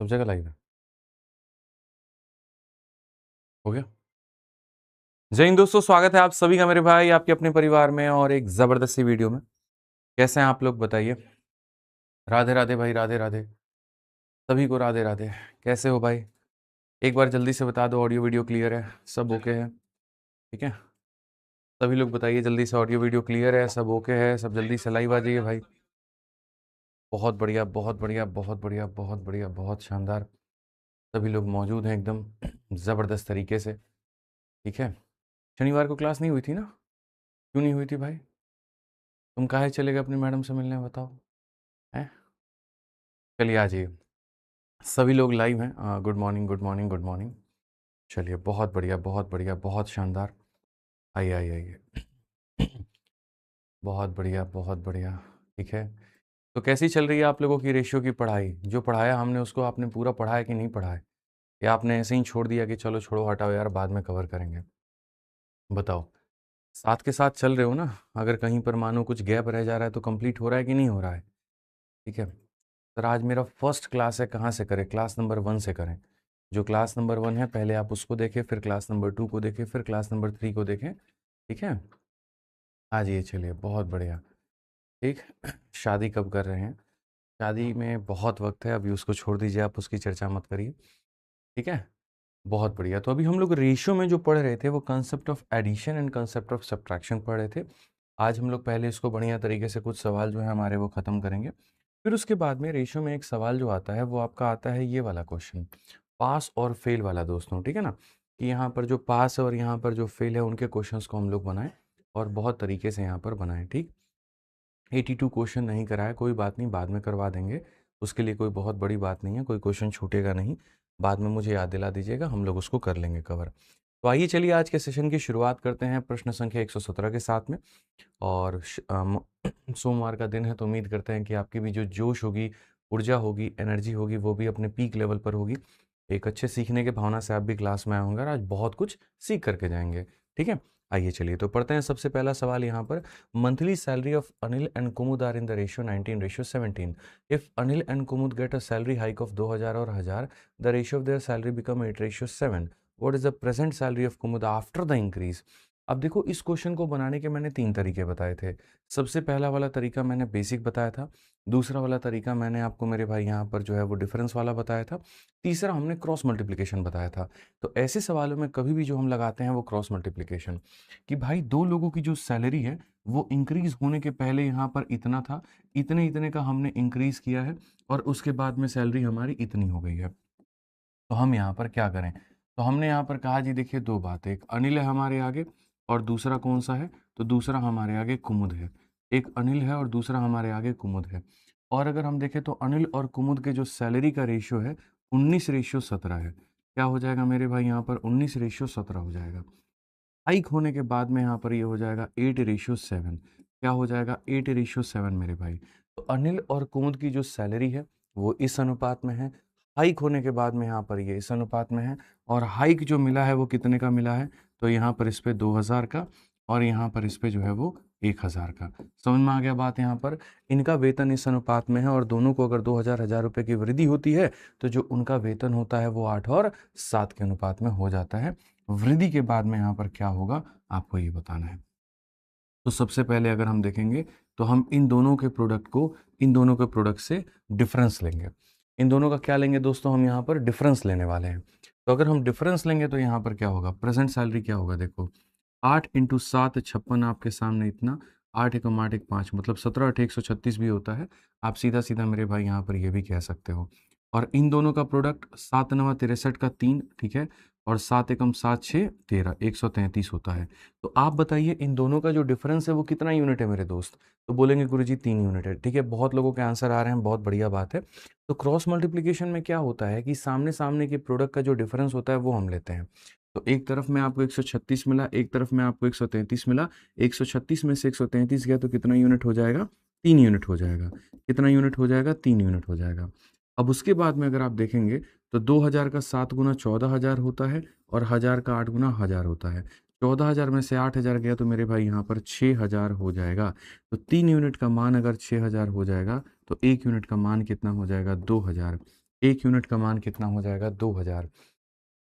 सब जगह लाइव है। हो गया। जय हिंद दोस्तों, स्वागत है आप सभी का मेरे भाई आपके अपने परिवार में और एक जबरदस्त सी वीडियो में। कैसे हैं आप लोग बताइए। राधे राधे भाई, राधे राधे। सभी को राधे राधे। कैसे हो भाई? एक बार जल्दी से बता दो ऑडियो वीडियो क्लियर है, सब ओके है? ठीक है। सभी लोग बताइए जल्दी से, ऑडियो वीडियो क्लियर है, सब ओके है, सब जल्दी से लाइव आ जाइए भाई। बहुत बढ़िया, बहुत बढ़िया, बहुत बढ़िया, बहुत बढ़िया, बहुत शानदार। सभी लोग मौजूद हैं एकदम ज़बरदस्त तरीके से। ठीक है। शनिवार को क्लास नहीं हुई थी ना? क्यों नहीं हुई थी भाई? तुम काहे चले गए अपनी मैडम से मिलने, बताओ। हैं? चलिए आ जाइए। सभी लोग लाइव हैं। Good morning, good morning, good morning. चलिए, बहुत बढ़िया, बहुत बढ़िया, बहुत शानदार। आइए आइए आइए। बहुत बढ़िया, बहुत बढ़िया। ठीक है। तो कैसी चल रही है आप लोगों की रेशियो की पढ़ाई? जो पढ़ाया हमने उसको आपने पूरा पढ़ा है कि नहीं पढ़ा है? या आपने ऐसे ही छोड़ दिया कि चलो छोड़ो हटाओ यार, बाद में कवर करेंगे? बताओ। साथ के साथ चल रहे हो ना? अगर कहीं पर मानो कुछ गैप रह जा रहा है तो कंप्लीट हो रहा है कि नहीं हो रहा है? ठीक है। सर आज मेरा फर्स्ट क्लास है, कहाँ से करें? क्लास नंबर 1 से करें। जो क्लास नंबर 1 है पहले आप उसको देखें, फिर क्लास नंबर 2 को देखें, फिर क्लास नंबर 3 को देखें। ठीक है। आ जाइए, चलिए, बहुत बढ़िया। ठीक। शादी कब कर रहे हैं? शादी में बहुत वक्त है, अभी उसको छोड़ दीजिए, आप उसकी चर्चा मत करिए। ठीक है। बहुत बढ़िया। तो अभी हम लोग रेशियो में जो पढ़ रहे थे वो concept of addition and concept of subtraction पढ़ रहे थे। आज हम लोग पहले इसको बढ़िया तरीके से कुछ सवाल जो है हमारे वो ख़त्म करेंगे। फिर उसके बाद में रेशियो में एक सवाल जो आता है वो आपका आता है ये वाला क्वेश्चन, पास और फेल वाला दोस्तों। ठीक है ना? कि यहाँ पर जो पास और यहाँ पर जो फेल है उनके क्वेश्चंस को हम लोग बनाएं और बहुत तरीके से यहाँ पर बनाएं। ठीक। 82 क्वेश्चन नहीं कराया, कोई बात नहीं, बाद में करवा देंगे। उसके लिए कोई बहुत बड़ी बात नहीं है, कोई क्वेश्चन छूटेगा नहीं। बाद में मुझे याद दिला दीजिएगा, हम लोग उसको कर लेंगे कवर। तो आइए चलिए आज के सेशन की शुरुआत करते हैं प्रश्न संख्या 117 के साथ में। और सोमवार का दिन है तो उम्मीद करते हैं कि आपकी भी जो जोश होगी, ऊर्जा होगी, एनर्जी होगी, वो भी अपने पीक लेवल पर होगी। एक अच्छे सीखने के भावना से आप भी क्लास में आए होंगे और आज बहुत कुछ सीख करके जाएंगे। ठीक है। आइए चलिए तो पढ़ते हैं। सबसे पहला सवाल यहाँ पर, monthly salary of Anil and Kumud are in the ratio 19:17। If Anil and Kumud get a salary hike of 2000 और 1000, the ratio of their salary become 8:7। What is the present salary of Kumud after the increase? अब देखो, इस क्वेश्चन को बनाने के मैंने 3 तरीके बताए थे। सबसे पहला वाला तरीका मैंने बेसिक बताया था। दूसरा वाला तरीका मैंने आपको मेरे भाई यहाँ पर जो है वो डिफरेंस वाला बताया था। तीसरा हमने क्रॉस मल्टीप्लिकेशन बताया था। तो ऐसे सवालों में कभी भी जो हम लगाते हैं वो क्रॉस मल्टीप्लिकेशन, कि भाई दो लोगों की जो सैलरी है वो इंक्रीज होने के पहले यहाँ पर इतना था, इतने इतने का हमने इंक्रीज किया है और उसके बाद में सैलरी हमारी इतनी हो गई है। तो हम यहाँ पर क्या करें? तो हमने यहाँ पर कहा जी देखिए, दो बातें, एक अनिल है हमारे आगे और दूसरा कौन सा है? तो दूसरा हमारे आगे कुमुद है। एक अनिल है और दूसरा हमारे आगे कुमुद है। और अगर हम देखें तो अनिल और कुमुद के जो सैलरी का रेशियो है 19:17 है। क्या हो जाएगा मेरे भाई? यहाँ पर 19:17 हो जाएगा। हाइक होने के बाद में यहाँ पर ये हो जाएगा 8:7। क्या हो जाएगा? 8:7 मेरे भाई। तो अनिल और कुमुद की जो सैलरी है वो इस अनुपात में है। हाइक होने के बाद में यहाँ पर ये इस अनुपात में है। और हाइक जो मिला है वो कितने का मिला है? तो यहाँ पर इस पे 2000 का और यहाँ पर इस पे जो है वो 1000 का। समझ में आ गया बात? यहाँ पर इनका वेतन इस अनुपात में है और दोनों को अगर 2000 रुपये की वृद्धि होती है तो जो उनका वेतन होता है वो 8 और 7 के अनुपात में हो जाता है। वृद्धि के बाद में यहाँ पर क्या होगा आपको ये बताना है। तो सबसे पहले अगर हम देखेंगे तो हम इन दोनों के प्रोडक्ट से डिफरेंस लेंगे। इन दोनों का क्या लेंगे दोस्तों? हम यहाँ पर डिफरेंस लेने वाले हैं। तो अगर हम डिफरेंस लेंगे तो यहाँ पर क्या होगा? प्रेजेंट सैलरी क्या होगा? देखो, 8 × 7 56 आपके सामने इतना। 8 × 8 = 5, मतलब 17 × 8 = 136 भी होता है। आप सीधा सीधा मेरे भाई यहाँ पर ये भी कह सकते हो। और इन दोनों का प्रोडक्ट 7×9 = 63 का 3, ठीक है। और 7 × 1 = 6 = 13, 133 होता है। तो आप बताइए इन दोनों का जो डिफरेंस है वो कितना यूनिट है मेरे दोस्त? तो बोलेंगे गुरुजी 3 यूनिट है। ठीक है, बहुत लोगों के आंसर आ रहे हैं, बहुत बढ़िया बात है। तो क्रॉस मल्टीप्लिकेशन में क्या होता है कि सामने सामने के प्रोडक्ट का जो डिफरेंस होता है वो हम लेते हैं। तो एक तरफ में आपको 136 मिला, एक तरफ में आपको 133 मिला। 136 में से 133 गया तो कितना यूनिट हो जाएगा? 3 यूनिट हो जाएगा। कितना यूनिट हो जाएगा? 3 यूनिट हो जाएगा। अब उसके बाद में अगर आप देखेंगे तो 2000 का 7 × 14000 होता है और 1000 का 8 × 1000 होता है। 14000 में से 8000 गया तो मेरे भाई यहाँ पर 6000 हो जाएगा। तो 3 यूनिट का मान अगर 6000 हो जाएगा तो 1 यूनिट का मान कितना हो जाएगा? 2000। 1 यूनिट का मान कितना हो जाएगा 2000।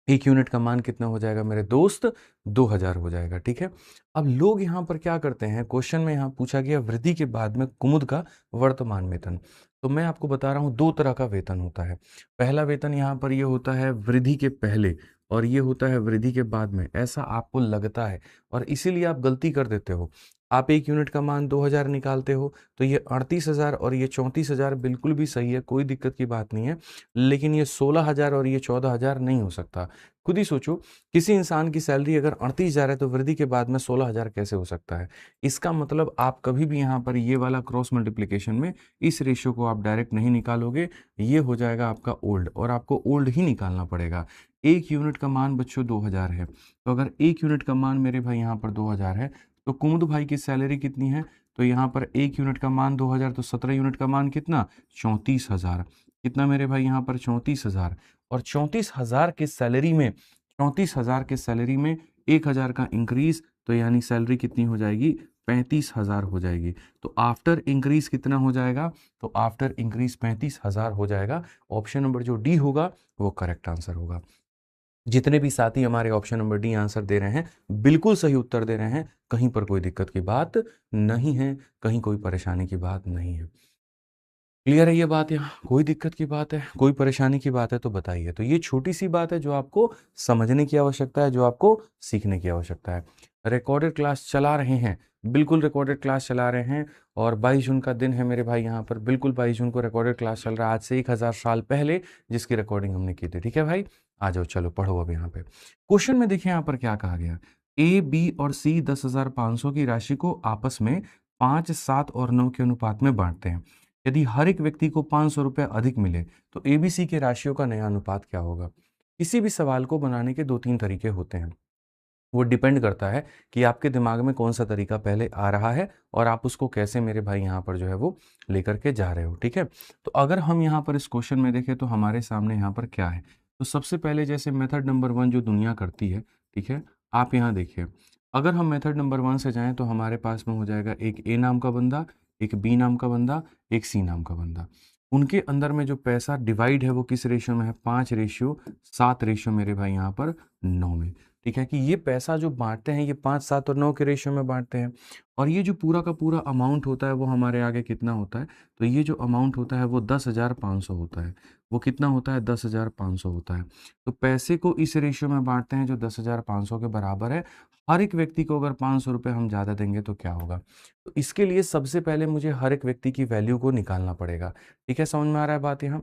1 यूनिट का मान कितना हो जाएगा मेरे दोस्त 2000 हो जाएगा। ठीक है, अब लोग यहाँ पर क्या करते हैं, क्वेश्चन में यहाँ पूछा गया वृद्धि के बाद में कुमुद का वर्तमान वेतन। तो मैं आपको बता रहा हूँ दो तरह का वेतन होता है। पहला वेतन यहाँ पर ये होता है वृद्धि के पहले और ये होता है वृद्धि के बाद में, ऐसा आपको लगता है और इसीलिए आप गलती कर देते हो। आप 1 यूनिट का मान 2000 निकालते हो तो ये 38,000 और ये 34,000 बिल्कुल भी सही है, कोई दिक्कत की बात नहीं है। लेकिन ये 16,000 और ये 14,000 नहीं हो सकता। खुद ही सोचो, किसी इंसान की सैलरी अगर 38,000 है तो वृद्धि के बाद में 16,000 कैसे हो सकता है। इसका मतलब आप कभी भी यहाँ पर ये वाला क्रॉस मल्टीप्लिकेशन में इस रेशियो को आप डायरेक्ट नहीं निकालोगे, ये हो जाएगा आपका ओल्ड और आपको ओल्ड ही निकालना पड़ेगा। 1 यूनिट का मान बच्चों 2000 है, तो अगर 1 यूनिट का मान मेरे भाई यहाँ पर 2000 है तो कुमुद भाई की सैलरी कितनी है, तो यहाँ पर 1 यूनिट का मान 2000 तो 17 यूनिट का मान कितना 34,000। कितना मेरे भाई यहाँ पर 34,000 और 34,000 के सैलरी में 34,000 के सैलरी में 1,000 का इंक्रीज, तो यानी सैलरी कितनी हो जाएगी 35,000 हो जाएगी। तो आफ्टर इंक्रीज कितना हो जाएगा, तो आफ्टर इंक्रीज 35,000 हो जाएगा। ऑप्शन नंबर जो डी होगा वो करेक्ट आंसर होगा। जितने भी साथी हमारे ऑप्शन नंबर डी आंसर दे रहे हैं बिल्कुल सही उत्तर दे रहे हैं, कहीं पर कोई दिक्कत की बात नहीं है, कहीं कोई परेशानी की बात नहीं है। क्लियर है ये बात, यहाँ कोई दिक्कत की बात है, कोई परेशानी की बात है तो बताइए। तो ये छोटी सी बात है जो आपको समझने की आवश्यकता है, जो आपको सीखने की आवश्यकता है। रिकॉर्डेड क्लास चला रहे हैं, बिल्कुल रिकॉर्डेड क्लास चला रहे हैं और 22 जून का दिन है मेरे भाई, यहाँ पर बिल्कुल 22 जून को रिकॉर्डेड क्लास चल रहा है, आज से 1000 साल पहले जिसकी रिकॉर्डिंग हमने की थी। ठीक है भाई, आ जाओ चलो पढ़ो अब यहाँ पे। क्वेश्चन में देखिए यहाँ पर क्या कहा गया, ए बी और सी 10,500 की राशि को आपस में 5, 7 और 9 के अनुपात में बांटते हैं। यदि हर एक व्यक्ति को 500 रुपये अधिक मिले तो एबीसी के राशियों का नया अनुपात क्या होगा। किसी भी सवाल को बनाने के 2-3 तरीके होते हैं, वो डिपेंड करता है कि आपके दिमाग में कौन सा तरीका पहले आ रहा है और आप उसको कैसे मेरे भाई यहाँ पर जो है वो लेकर के जा रहे हो। ठीक है, तो अगर हम यहाँ पर इस क्वेश्चन में देखें तो हमारे सामने यहाँ पर क्या है, तो सबसे पहले जैसे मेथड नंबर 1 जो दुनिया करती है, ठीक है, आप यहाँ देखिए, अगर हम मेथड नंबर 1 से जाएं तो हमारे पास में हो जाएगा एक ए नाम का बंदा, एक बी नाम का बंदा, एक सी नाम का बंदा। उनके अंदर में जो पैसा डिवाइड है वो किस रेशियो में है, 5:7 रेशियो मेरे भाई यहाँ पर 9 में। ठीक है, कि ये पैसा जो बांटते हैं ये 5, 7 और 9 के रेशियो में बांटते हैं और ये जो पूरा का पूरा अमाउंट होता है वो हमारे आगे कितना होता है, तो ये जो अमाउंट होता है वो 10,500 होता है। वो कितना होता है 10,500 होता है। तो पैसे को इस रेशियो में बांटते हैं जो 10,500 के बराबर है। हर एक व्यक्ति को अगर 500 रुपये हम ज़्यादा देंगे तो क्या होगा, तो इसके लिए सबसे पहले मुझे हर एक व्यक्ति की वैल्यू को निकालना पड़ेगा। ठीक है, समझ में आ रहा है बात यहाँ,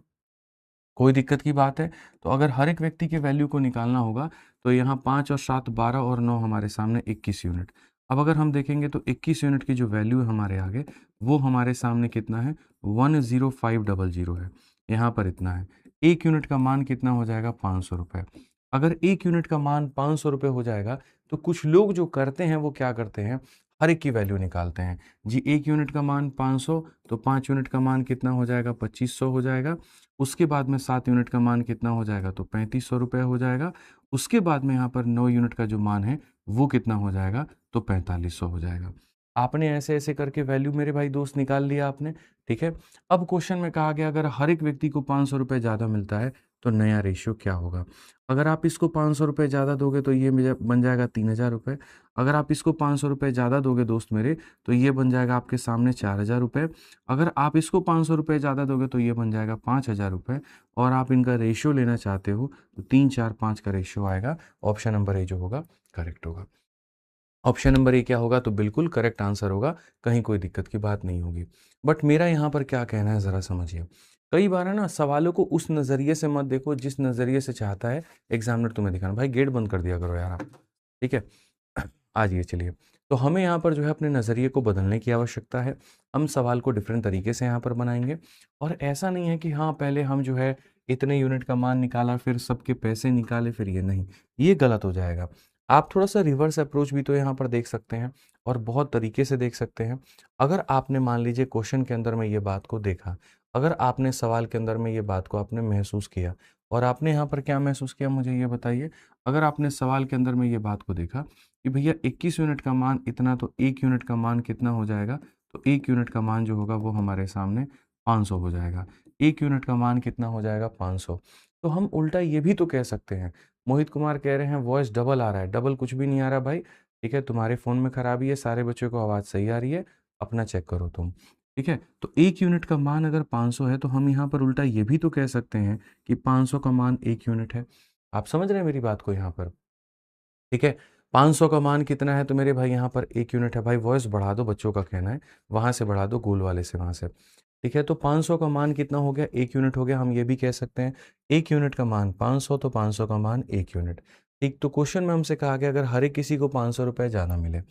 कोई दिक्कत की बात है। तो अगर हर एक व्यक्ति के वैल्यू को निकालना होगा तो यहाँ 5 और 7 12 और 9 हमारे सामने 21 यूनिट। अब अगर हम देखेंगे तो 21 यूनिट की जो वैल्यू है हमारे आगे वो हमारे सामने कितना है 10500 है, यहाँ पर इतना है। 1 यूनिट का मान कितना हो जाएगा 500 रुपये। अगर 1 यूनिट का मान 500 रुपये हो जाएगा तो कुछ लोग जो करते हैं वो क्या करते हैं, हर एक की वैल्यू निकालते हैं जी। 1 यूनिट का मान 500 तो 5 यूनिट का मान कितना हो जाएगा 2500 हो जाएगा। उसके बाद में 7 यूनिट का मान कितना हो जाएगा तो 3500 रुपये हो जाएगा। उसके बाद में यहाँ पर 9 यूनिट का जो मान है वो कितना हो जाएगा तो 4500 हो जाएगा। आपने ऐसे ऐसे करके वैल्यू मेरे भाई दोस्त निकाल लिया आपने। ठीक है, अब क्वेश्चन में कहा गया अगर हर एक व्यक्ति को 500 रुपये ज़्यादा मिलता है तो नया रेशियो क्या होगा। अगर आप इसको 500 रुपये ज़्यादा दोगे तो ये बन जाएगा 3,000 रुपये। अगर आप इसको 500 रुपये ज़्यादा दोगे दोस्त मेरे तो ये बन जाएगा आपके सामने 4,000 रुपये। अगर आप इसको 500 रुपये ज़्यादा दोगे तो ये बन जाएगा 5,000 रुपये और आप इनका रेशियो लेना चाहते हो तो 3, 4, 5 का रेशियो आएगा। ऑप्शन नंबर ए जो होगा करेक्ट होगा। ऑप्शन नंबर ए क्या होगा, तो बिल्कुल करेक्ट आंसर होगा, कहीं कोई दिक्कत की बात नहीं होगी। बट मेरा यहाँ पर क्या कहना है ज़रा समझिए। कई बार है ना सवालों को उस नज़रिए से मत देखो जिस नज़रिए से चाहता है एग्जामिनर तुम्हें दिखाना। भाई गेट बंद कर दिया करो यार आप, ठीक है। आ जाइए चलिए, तो हमें यहाँ पर जो है अपने नज़रिए को बदलने की आवश्यकता है। हम सवाल को डिफरेंट तरीके से यहाँ पर बनाएंगे और ऐसा नहीं है कि हाँ पहले हम जो है इतने यूनिट का मान निकाला फिर सबके पैसे निकाले फिर ये नहीं, ये गलत हो जाएगा। आप थोड़ा सा रिवर्स अप्रोच भी तो यहाँ पर देख सकते हैं और बहुत तरीके से देख सकते हैं। अगर आपने मान लीजिए क्वेश्चन के अंदर में ये बात को देखा, अगर आपने सवाल के अंदर में ये बात को आपने महसूस किया और आपने यहाँ पर क्या महसूस किया मुझे ये बताइए। अगर आपने सवाल के अंदर में ये बात को देखा कि भैया 21 यूनिट का मान इतना तो 1 यूनिट का मान कितना हो जाएगा, तो 1 यूनिट का मान जो होगा वो हमारे सामने 500 हो जाएगा। 1 यूनिट का मान कितना हो जाएगा 500। तो हम उल्टा ये भी तो कह सकते हैं, मोहित कुमार कह रहे हैं वॉइस डबल आ रहा है, डबल कुछ भी नहीं आ रहा भाई, ठीक है, तुम्हारे फ़ोन में खराबी है, सारे बच्चों को आवाज़ सही आ रही है, अपना चेक करो तुम, ठीक है। तो 1 यूनिट का मान अगर 500 है तो हम यहाँ पर उल्टा ये भी तो कह सकते हैं कि 500 का मान 1 यूनिट है। आप समझ रहे हैं मेरी बात को यहाँ पर? ठीक है, 500 का मान कितना है तो मेरे भाई यहाँ पर 1 यूनिट है। भाई वॉइस बढ़ा दो, बच्चों का कहना है, वहाँ से बढ़ा दो, गोल वाले से वहाँ से। ठीक है, तो 500 का मान कितना हो गया? 1 यूनिट हो गया। हम ये भी कह सकते हैं 1 यूनिट का मान 500, तो 500 का मान 1 यूनिट। ठीक, तो क्वेश्चन में हमसे कहा गया अगर हर एक किसी को 500 रुपये ज़्यादा मिले,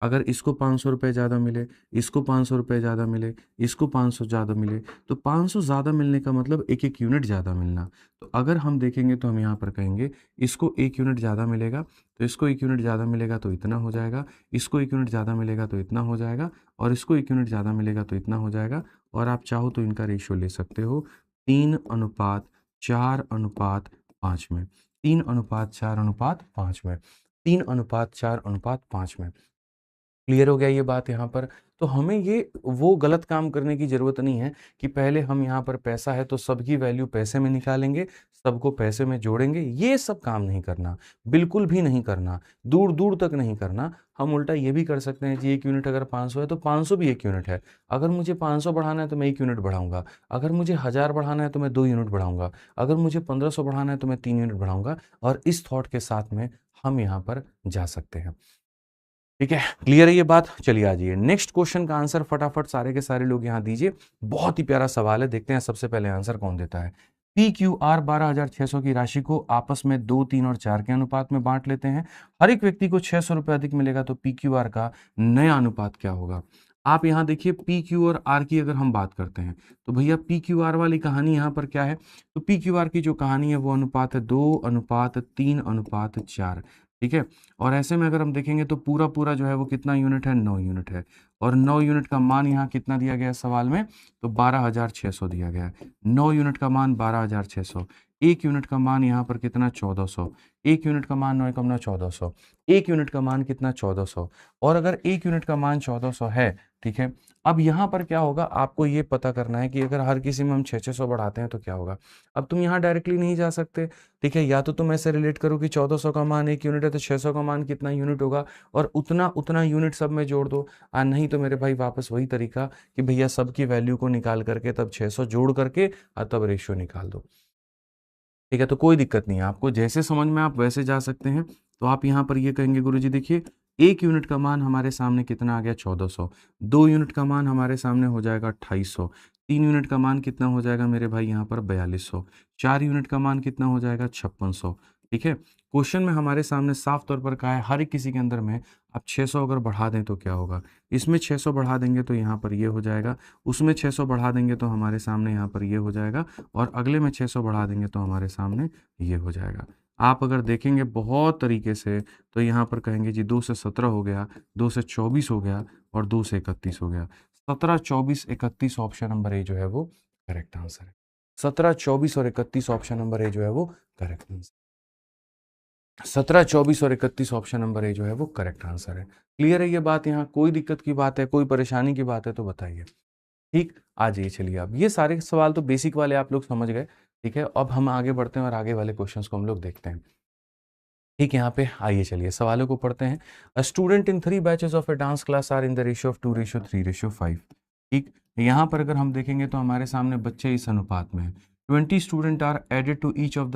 अगर इसको 500 रुपये ज़्यादा मिले, इसको 500 रुपये ज़्यादा मिले, इसको 500 ज़्यादा मिले, तो 500 ज़्यादा मिलने का मतलब 1-1 यूनिट ज़्यादा मिलना। तो अगर हम देखेंगे तो हम यहाँ पर कहेंगे इसको 1 यूनिट ज़्यादा मिलेगा, तो इसको 1 यूनिट ज़्यादा मिलेगा तो इतना हो जाएगा, इसको 1 यूनिट ज़्यादा मिलेगा तो इतना हो जाएगा, और इसको 1 यूनिट ज़्यादा मिलेगा तो इतना हो जाएगा। और आप चाहो तो इनका रेशियो ले सकते हो 3:4:5 में, 3:4:5 में, 3:4:5 में। क्लियर हो गया ये बात यहाँ पर? तो हमें ये वो गलत काम करने की ज़रूरत नहीं है कि पहले हम यहाँ पर पैसा है तो सबकी वैल्यू पैसे में निकालेंगे, सबको पैसे में जोड़ेंगे, ये सब काम नहीं करना, बिल्कुल भी नहीं करना, दूर-दूर तक नहीं करना। हम उल्टा ये भी कर सकते हैं कि 1 यूनिट अगर 500 है तो 500 भी 1 यूनिट है। अगर मुझे 500 बढ़ाना है तो मैं 1 यूनिट बढ़ाऊँगा, अगर मुझे 1000 बढ़ाना है तो मैं 2 यूनिट बढ़ाऊँगा, अगर मुझे 1500 बढ़ाना है तो मैं 3 यूनिट बढ़ाऊँगा, और इस थॉट के साथ में हम यहाँ पर जा सकते हैं। ठीक है, क्लियर है ये बात? चलिए आ जाइए नेक्स्ट क्वेश्चन का आंसर फटाफट सारे के सारे लोग यहाँ दीजिए। बहुत ही प्यारा सवाल है, देखते हैं सबसे पहले आंसर कौन देता है। PQR 12,600 की राशि को आपस में 2, 3 और 4 के अनुपात में बांट लेते हैं। हर एक व्यक्ति को 600 रुपये अधिक मिलेगा तो PQR का नया अनुपात क्या होगा? आप यहाँ देखिए PQ और R की अगर हम बात करते हैं तो भैया PQR वाली कहानी यहाँ पर क्या है? तो PQR की जो कहानी है वो अनुपात है 2:3:4। ठीक है, और ऐसे में अगर हम देखेंगे तो पूरा जो है वो कितना यूनिट है? 9 यूनिट है, और 9 यूनिट का मान यहाँ कितना दिया गया है सवाल में? तो 12,600 दिया गया है। 9 यूनिट का मान 12,600, 1 यूनिट का मान यहाँ पर कितना? 1400, 1 यूनिट का मान 9 एकम 9 1400, 1 यूनिट का मान कितना? 1400, और अगर 1 यूनिट का मान 1400 है, ठीक है, अब यहाँ पर क्या होगा आपको ये पता करना है कि अगर हर किसी में हम 600 बढ़ाते हैं तो क्या होगा? अब तुम यहाँ डायरेक्टली नहीं जा सकते, ठीक है, या तो तुम ऐसे रिलेट करो कि 1400 का मान 1 यूनिट है तो 600 का मान कितना यूनिट होगा, और उतना उतना यूनिट सब में जोड़ दो। नहीं तो मेरे भाई वापस वही तरीका कि भैया सबकी वैल्यू को निकाल करके तब 600 जोड़ करके और तब रेशियो निकाल दो। ठीक है, तो कोई दिक्कत नहीं है, आपको जैसे समझ में आप वैसे जा सकते हैं। तो आप यहाँ पर ये कहेंगे गुरुजी देखिए 1 यूनिट का मान हमारे सामने कितना आ गया? 1400, 2 यूनिट का मान हमारे सामने हो जाएगा 2800, 3 यूनिट का मान कितना हो जाएगा मेरे भाई यहाँ पर? 4200, 4 यूनिट का मान कितना हो जाएगा? 5600। ठीक है, क्वेश्चन में हमारे सामने साफ तौर पर कहा है हर एक किसी के अंदर में आप 600 अगर बढ़ा दें तो क्या होगा? इसमें 600 बढ़ा देंगे तो यहाँ पर ये हो जाएगा, उसमें 600 बढ़ा देंगे तो हमारे सामने यहाँ पर ये हो जाएगा, और अगले में 600 बढ़ा देंगे तो हमारे सामने ये हो जाएगा। आप अगर देखेंगे बहुत तरीके से तो यहाँ पर कहेंगे जी 2 से 17 हो गया, 2 से 24 हो गया, और 2 से 31 हो गया। 17, 24, 31 ऑप्शन नंबर ए जो है वो करेक्ट आंसर है। 17, 24 और 31 ऑप्शन नंबर ए जो है वो करेक्ट आंसर। 17, 24 और 31 ऑप्शन नंबर ए जो है वो करेक्ट आंसर है। क्लियर है ये बात? यहाँ कोई दिक्कत की बात है, कोई परेशानी की बात है तो बताइए। ठीक, आ जाइए चलिए, अब ये सारे सवाल तो बेसिक वाले आप लोग समझ गए। ठीक है, अब हम आगे बढ़ते हैं और आगे वाले क्वेश्चंस को हम लोग देखते हैं। ठीक है, यहाँ पे आइए चलिए सवालों को पढ़ते हैं। A student in 3 batches of a dance class are in the ratio of 2:3:5। ठीक, यहाँ पर अगर हम देखेंगे तो हमारे सामने बच्चे इस अनुपात में हैं। 20 student are added to each of the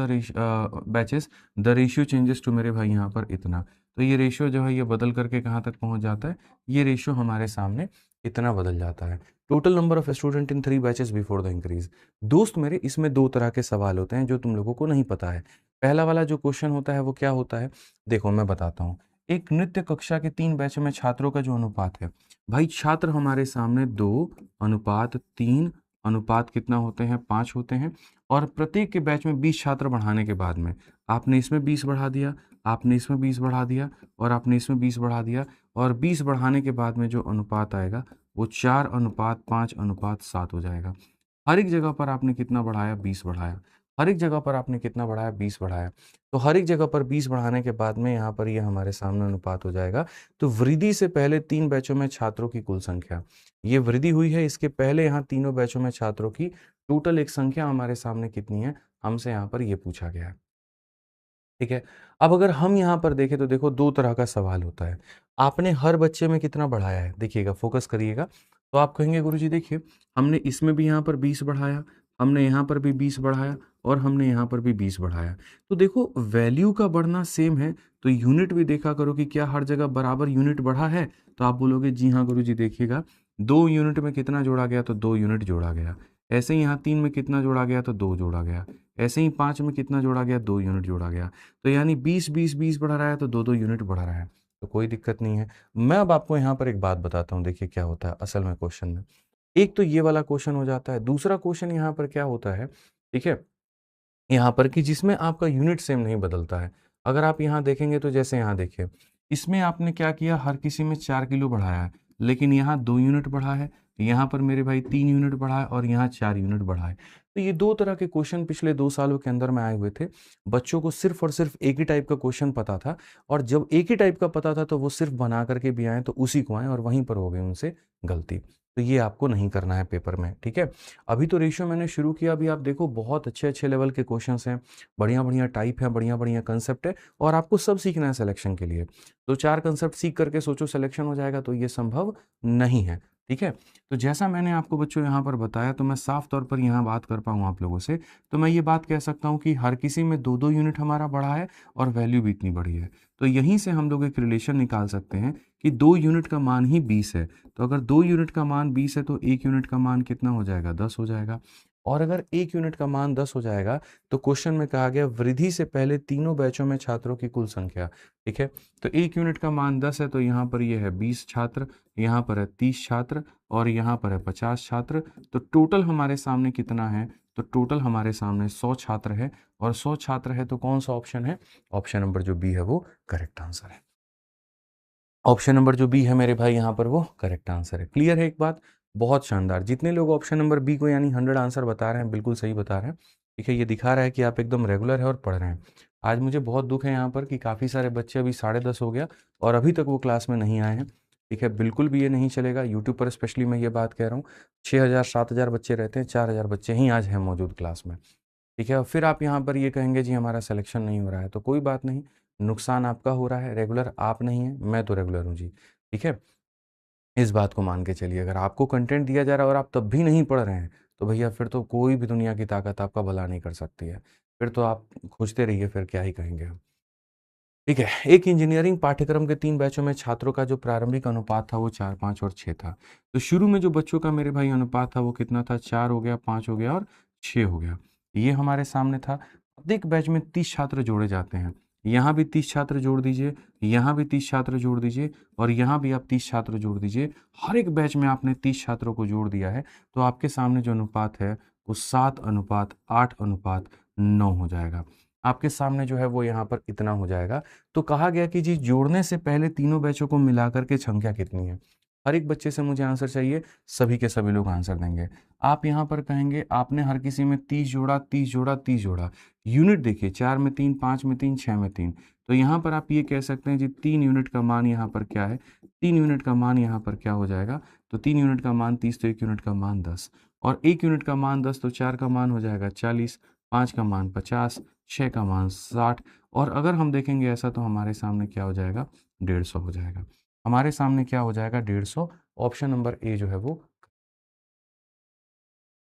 batches, the ratio changes to मेरे भाई यहाँ पर इतना। तो ये रेशियो जो है ये बदल करके कहाँ तक पहुँच जाता है? ये रेशियो हमारे सामने इतना बदल जाता है। Total number of student in 3 batches before the increase. दोस्त मेरे इसमें 2 तरह के सवाल होते हैं जो तुम लोगों को नहीं पता है। पहला वाला जो क्वेश्चन होता है वो क्या होता है? देखो मैं बताता हूँ। एक नृत्य कक्षा के 3 बैच में छात्रों का जो अनुपात है, भाई छात्र हमारे सामने 2:3 अनुपात कितना होते हैं? 5 होते हैं, और प्रत्येक के बैच में 20 छात्र बढ़ाने के बाद में आपने इसमें 20 बढ़ा दिया, आपने इसमें 20 बढ़ा दिया, और आपने इसमें 20 बढ़ा दिया, और 20 बढ़ाने के बाद में जो अनुपात आएगा वो 4:5:7 हो जाएगा। हर एक जगह पर आपने कितना बढ़ाया? 20 बढ़ाया। हर एक जगह पर आपने कितना बढ़ाया, 20 बढ़ाया। तो हर एक जगह पर 20 बढ़ाने के बाद में यहाँ पर ये हमारे सामने अनुपात हो जाएगा। तो वृद्धि से पहले 3 बैचों में छात्रों की कुल संख्या, ये वृद्धि हुई है, इसके पहले यहाँ तीनों बैचों में छात्रों की टोटल एक संख्या हमारे सामने कितनी है, हमसे यहाँ पर ये पूछा गया है। ठीक है। अब अगर हम यहाँ पर देखें तो देखो 2 तरह का सवाल होता है। आपने हर बच्चे में कितना बढ़ाया है? देखिएगा, फ़ोकस करिएगा। तो आप कहेंगे गुरुजी देखिए, हमने इसमें भी यहाँ पर 20 बढ़ाया, हमने यहाँ पर भी 20 बढ़ाया और हमने यहाँ पर भी 20 बढ़ाया। तो देखो वैल्यू का बढ़ना सेम है, तो यूनिट भी देखा करो कि क्या हर जगह बराबर यूनिट बढ़ा है? तो आप बोलोगे जी हाँ गुरुजी देखिएगा, 2 यूनिट में कितना जोड़ा गया? तो 2 यूनिट जोड़ा गया। ऐसे ही यहाँ 3 में कितना जोड़ा गया? तो 2 जोड़ा गया। ऐसे ही 5 में कितना जोड़ा गया? 2 यूनिट जोड़ा गया। तो यानी 20 बढ़ रहा है तो 2-2 यूनिट बढ़ रहा है, तो कोई दिक्कत नहीं है। मैं अब आपको यहाँ पर एक बात बताता हूँ, देखिए क्या होता है असल में क्वेश्चन में। एक तो ये वाला क्वेश्चन हो जाता है, दूसरा क्वेश्चन यहाँ पर क्या होता है, ठीक है? यहाँ पर कि जिसमें आपका यूनिट सेम नहीं बदलता है। अगर आप यहाँ देखेंगे तो जैसे यहाँ देखिए, इसमें आपने क्या किया, हर किसी में 4 किलो बढ़ाया है, लेकिन यहाँ 2 यूनिट बढ़ा है, यहाँ पर मेरे भाई 3 यूनिट बढ़ा है और यहाँ 4 यूनिट बढ़ा है। तो ये 2 तरह के क्वेश्चन पिछले 2 सालों के अंदर में आए हुए थे। बच्चों को सिर्फ़ और सिर्फ़ एक ही टाइप का क्वेश्चन पता था, और जब एक ही टाइप का पता था तो वो सिर्फ़ बना कर के भी आए तो उसी को आए और वहीं पर हो गई उनसे गलती। तो ये आपको नहीं करना है पेपर में, ठीक है? अभी तो रेशियो मैंने शुरू किया, अभी आप देखो बहुत अच्छे-अच्छे लेवल के क्वेश्चंस हैं, बढ़िया-बढ़िया टाइप है, बढ़िया-बढ़िया कांसेप्ट है और आपको सब सीखना है सिलेक्शन के लिए। तो 4 कांसेप्ट सीख करके सोचो सिलेक्शन हो जाएगा, तो ये संभव नहीं है, ठीक है? तो जैसा मैंने आपको बच्चों यहाँ पर बताया, तो मैं साफ तौर पर यहाँ बात कर पाऊँ आप लोगों से, तो मैं ये बात कह सकता हूँ कि हर किसी में 2-2 यूनिट हमारा बढ़ा है और वैल्यू भी इतनी बढ़ी है। तो यहीं से हम लोग एक रिलेशन निकाल सकते हैं कि 2 यूनिट का मान ही 20 है। तो अगर 2 यूनिट का मान 20 है तो 1 यूनिट का मान कितना हो जाएगा? 10 हो जाएगा। और अगर 1 यूनिट का मान 10 हो जाएगा, तो क्वेश्चन में कहा गया वृद्धि से पहले तीनों बैचों में छात्रों की कुल संख्या, ठीक है? तो 1 यूनिट का मान 10 है, तो यहाँ पर ये है 20 छात्र, यहाँ पर है 30 छात्र और यहाँ पर है 50 छात्र। तो टोटल हमारे सामने कितना है? तो टोटल हमारे सामने 100 छात्र है, और 100 छात्र है तो कौन सा ऑप्शन है? ऑप्शन नंबर जो बी है वो करेक्ट आंसर है। ऑप्शन नंबर जो बी है मेरे भाई यहाँ पर वो करेक्ट आंसर है। क्लियर है एक बात? बहुत शानदार। जितने लोग ऑप्शन नंबर बी को यानी 100 आंसर बता रहे हैं, बिल्कुल सही बता रहे हैं। ठीक है, ये दिखा रहा है कि आप एकदम रेगुलर है और पढ़ रहे हैं। आज मुझे बहुत दुख है यहाँ पर कि काफ़ी सारे बच्चे अभी 10:30 हो गया और अभी तक वो क्लास में नहीं आए हैं। ठीक है, बिल्कुल भी ये नहीं चलेगा। यूट्यूब पर स्पेशली मैं ये बात कह रहा हूँ, 6,000 7,000 बच्चे रहते हैं, 4,000 बच्चे ही आज हैं मौजूद क्लास में। ठीक है, और फिर आप यहाँ पर ये कहेंगे जी हमारा सिलेक्शन नहीं हो रहा है, तो कोई बात नहीं, नुकसान आपका हो रहा है, रेगुलर आप नहीं हैं, मैं तो रेगुलर हूँ जी। ठीक है, इस बात को मान के चलिए, अगर आपको कंटेंट दिया जा रहा है और आप तब भी नहीं पढ़ रहे हैं, तो भैया फिर तो कोई भी दुनिया की ताकत आपका भला नहीं कर सकती है। फिर तो आप खोजते रहिए, फिर क्या ही कहेंगे हम। ठीक है, एक इंजीनियरिंग पाठ्यक्रम के 3 बैचों में छात्रों का जो प्रारंभिक अनुपात था वो 4, 5 और 6 था। तो शुरू में जो बच्चों का मेरे भाई अनुपात था वो कितना था? 4 हो गया, 5 हो गया और 6 हो गया। ये हमारे सामने था। प्रत्येक बैच में 30 छात्र जोड़े जाते हैं। यहाँ भी 30 छात्र जोड़ दीजिए, यहाँ भी 30 छात्र जोड़ दीजिए और यहाँ भी आप 30 छात्र जोड़ दीजिए। हर एक बैच में आपने 30 छात्रों को जोड़ दिया है, तो आपके सामने जो अनुपात है वो 7:8:9 हो जाएगा। आपके सामने जो है वो यहाँ पर इतना हो जाएगा। तो कहा गया कि जी जोड़ने से पहले तीनों बैचों को मिलाकर के संख्या कितनी है? हर एक बच्चे से मुझे आंसर चाहिए, सभी के सभी लोग आंसर देंगे। आप यहाँ पर कहेंगे आपने हर किसी में 30 जोड़ा, 30 जोड़ा, 30 जोड़ा। यूनिट देखिए, 4 में 3, 5 में 3, 6 में 3। तो यहाँ पर आप ये कह सकते हैं जी 3 यूनिट का मान यहाँ पर क्या है? 3 यूनिट का मान यहाँ पर क्या हो जाएगा? तो 3 यूनिट का मान 30, तो 1 यूनिट का मान 10 और 1 यूनिट का मान 10, तो 4 का मान हो जाएगा 40, 5 का मान 50, 6 का मान 60 और अगर हम देखेंगे ऐसा तो हमारे सामने क्या हो जाएगा? 150 हो जाएगा। हमारे सामने क्या हो जाएगा? 150। ऑप्शन नंबर ए जो है वो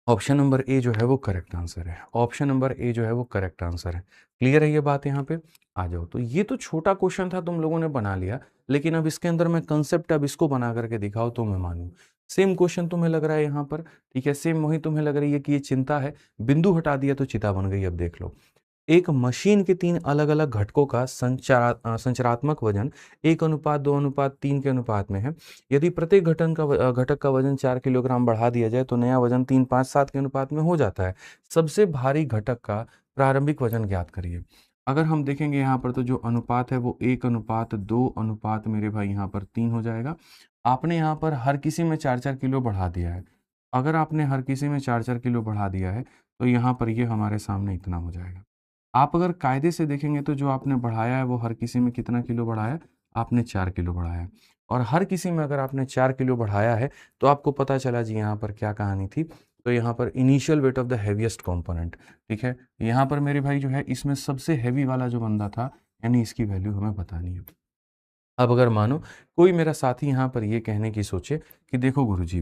ऑप्शन नंबर ए जो है वो करेक्ट आंसर है। ऑप्शन नंबर ए जो है वो करेक्ट आंसर है। क्लियर है ये बात यहाँ पे? आ जाओ। तो ये तो छोटा क्वेश्चन था, तुम लोगों ने बना लिया, लेकिन अब इसके अंदर मैं कंसेप्ट अब इसको बना करके दिखाओ तो मैं मानूं। सेम क्वेश्चन तुम्हें लग रहा है यहाँ पर, ठीक है, सेम वही तुम्हें लग रही है कि ये चिंता है, बिंदु हटा दिया तो चिता बन गई। अब देख लो, एक मशीन के 3 अलग-अलग घटकों का संचरात्मक वजन 1:2:3 के अनुपात में है। यदि प्रत्येक घटक का वजन 4 किलोग्राम बढ़ा दिया जाए तो नया वजन 3, 5, 7 के अनुपात में हो जाता है। सबसे भारी घटक का प्रारंभिक वजन ज्ञात करिए। अगर हम देखेंगे यहाँ पर तो जो अनुपात है वो 1:2 अनुपात मेरे भाई यहाँ पर 3 हो जाएगा। आपने यहाँ पर हर किसी में 4-4 किलो बढ़ा दिया है। अगर आपने हर किसी में 4-4 किलो बढ़ा दिया है, तो यहाँ पर ये हमारे सामने इतना हो जाएगा। आप अगर कायदे से देखेंगे तो जो आपने बढ़ाया है वो हर किसी में कितना किलो बढ़ाया है? आपने 4 किलो बढ़ाया है। और हर किसी में अगर आपने 4 किलो बढ़ाया है तो आपको पता चला जी यहाँ पर क्या कहानी थी। तो यहाँ पर initial weight of the heaviest component, ठीक है। यहाँ पर मेरे भाई जो है इसमें सबसे हैवी वाला जो बंदा था, यानी इसकी वैल्यू हमें बतानी है। अब अगर मानो कोई मेरा साथी यहाँ पर ये कहने की सोचे कि देखो गुरुजी,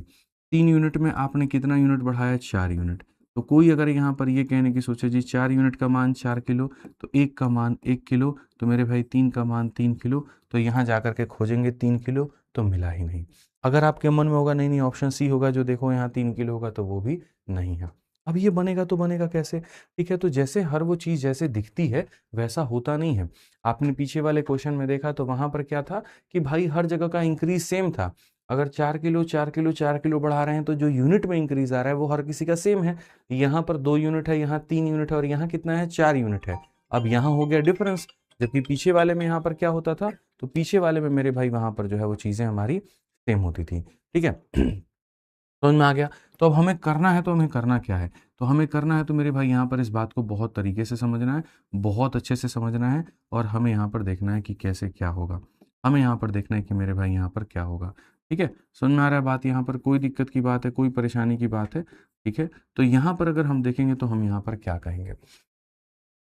3 यूनिट में आपने कितना यूनिट बढ़ाया? 4 यूनिट। तो कोई अगर यहाँ पर ये कहने की सोचे जी 4 यूनिट का मान 4 किलो, तो 1 का मान 1 किलो, तो मेरे भाई 3 का मान 3 किलो, तो यहाँ जाकर के खोजेंगे 3 किलो, तो मिला ही नहीं। अगर आपके मन में होगा नहीं नहीं ऑप्शन सी होगा, जो देखो यहाँ 3 किलो होगा, तो वो भी नहीं है। अब ये बनेगा तो बनेगा कैसे? ठीक है, तो जैसे हर वो चीज़ जैसे दिखती है वैसा होता नहीं है। आपने पीछे वाले क्वेश्चन में देखा तो वहां पर क्या था कि भाई हर जगह का इंक्रीज सेम था। अगर 4 किलो 4 किलो 4 किलो बढ़ा रहे हैं तो जो यूनिट में इंक्रीज आ रहा है वो हर किसी का सेम है। यहाँ पर 2 यूनिट है, यहाँ 3 यूनिट है, और यहाँ कितना है? 4 यूनिट है। अब यहाँ हो गया डिफरेंस, जबकि पीछे वाले में यहाँ पर क्या होता था? तो पीछे वाले में मेरे भाई वहां पर जो है वो चीजें हमारी सेम होती थी, ठीक है। समझ में आ गया? तो अब हमें करना है, तो हमें करना क्या है? तो हमें करना है तो मेरे भाई यहाँ पर इस बात को बहुत तरीके से समझना है, बहुत अच्छे से समझना है, और हमें यहाँ पर देखना है कि कैसे क्या होगा। हमें यहाँ पर देखना है कि मेरे भाई यहाँ पर क्या होगा, ठीक है। समझ में आ रहा है बात? यहाँ पर कोई दिक्कत की बात है, कोई परेशानी की बात है, ठीक है। तो यहाँ पर अगर हम देखेंगे तो हम यहाँ पर क्या कहेंगे,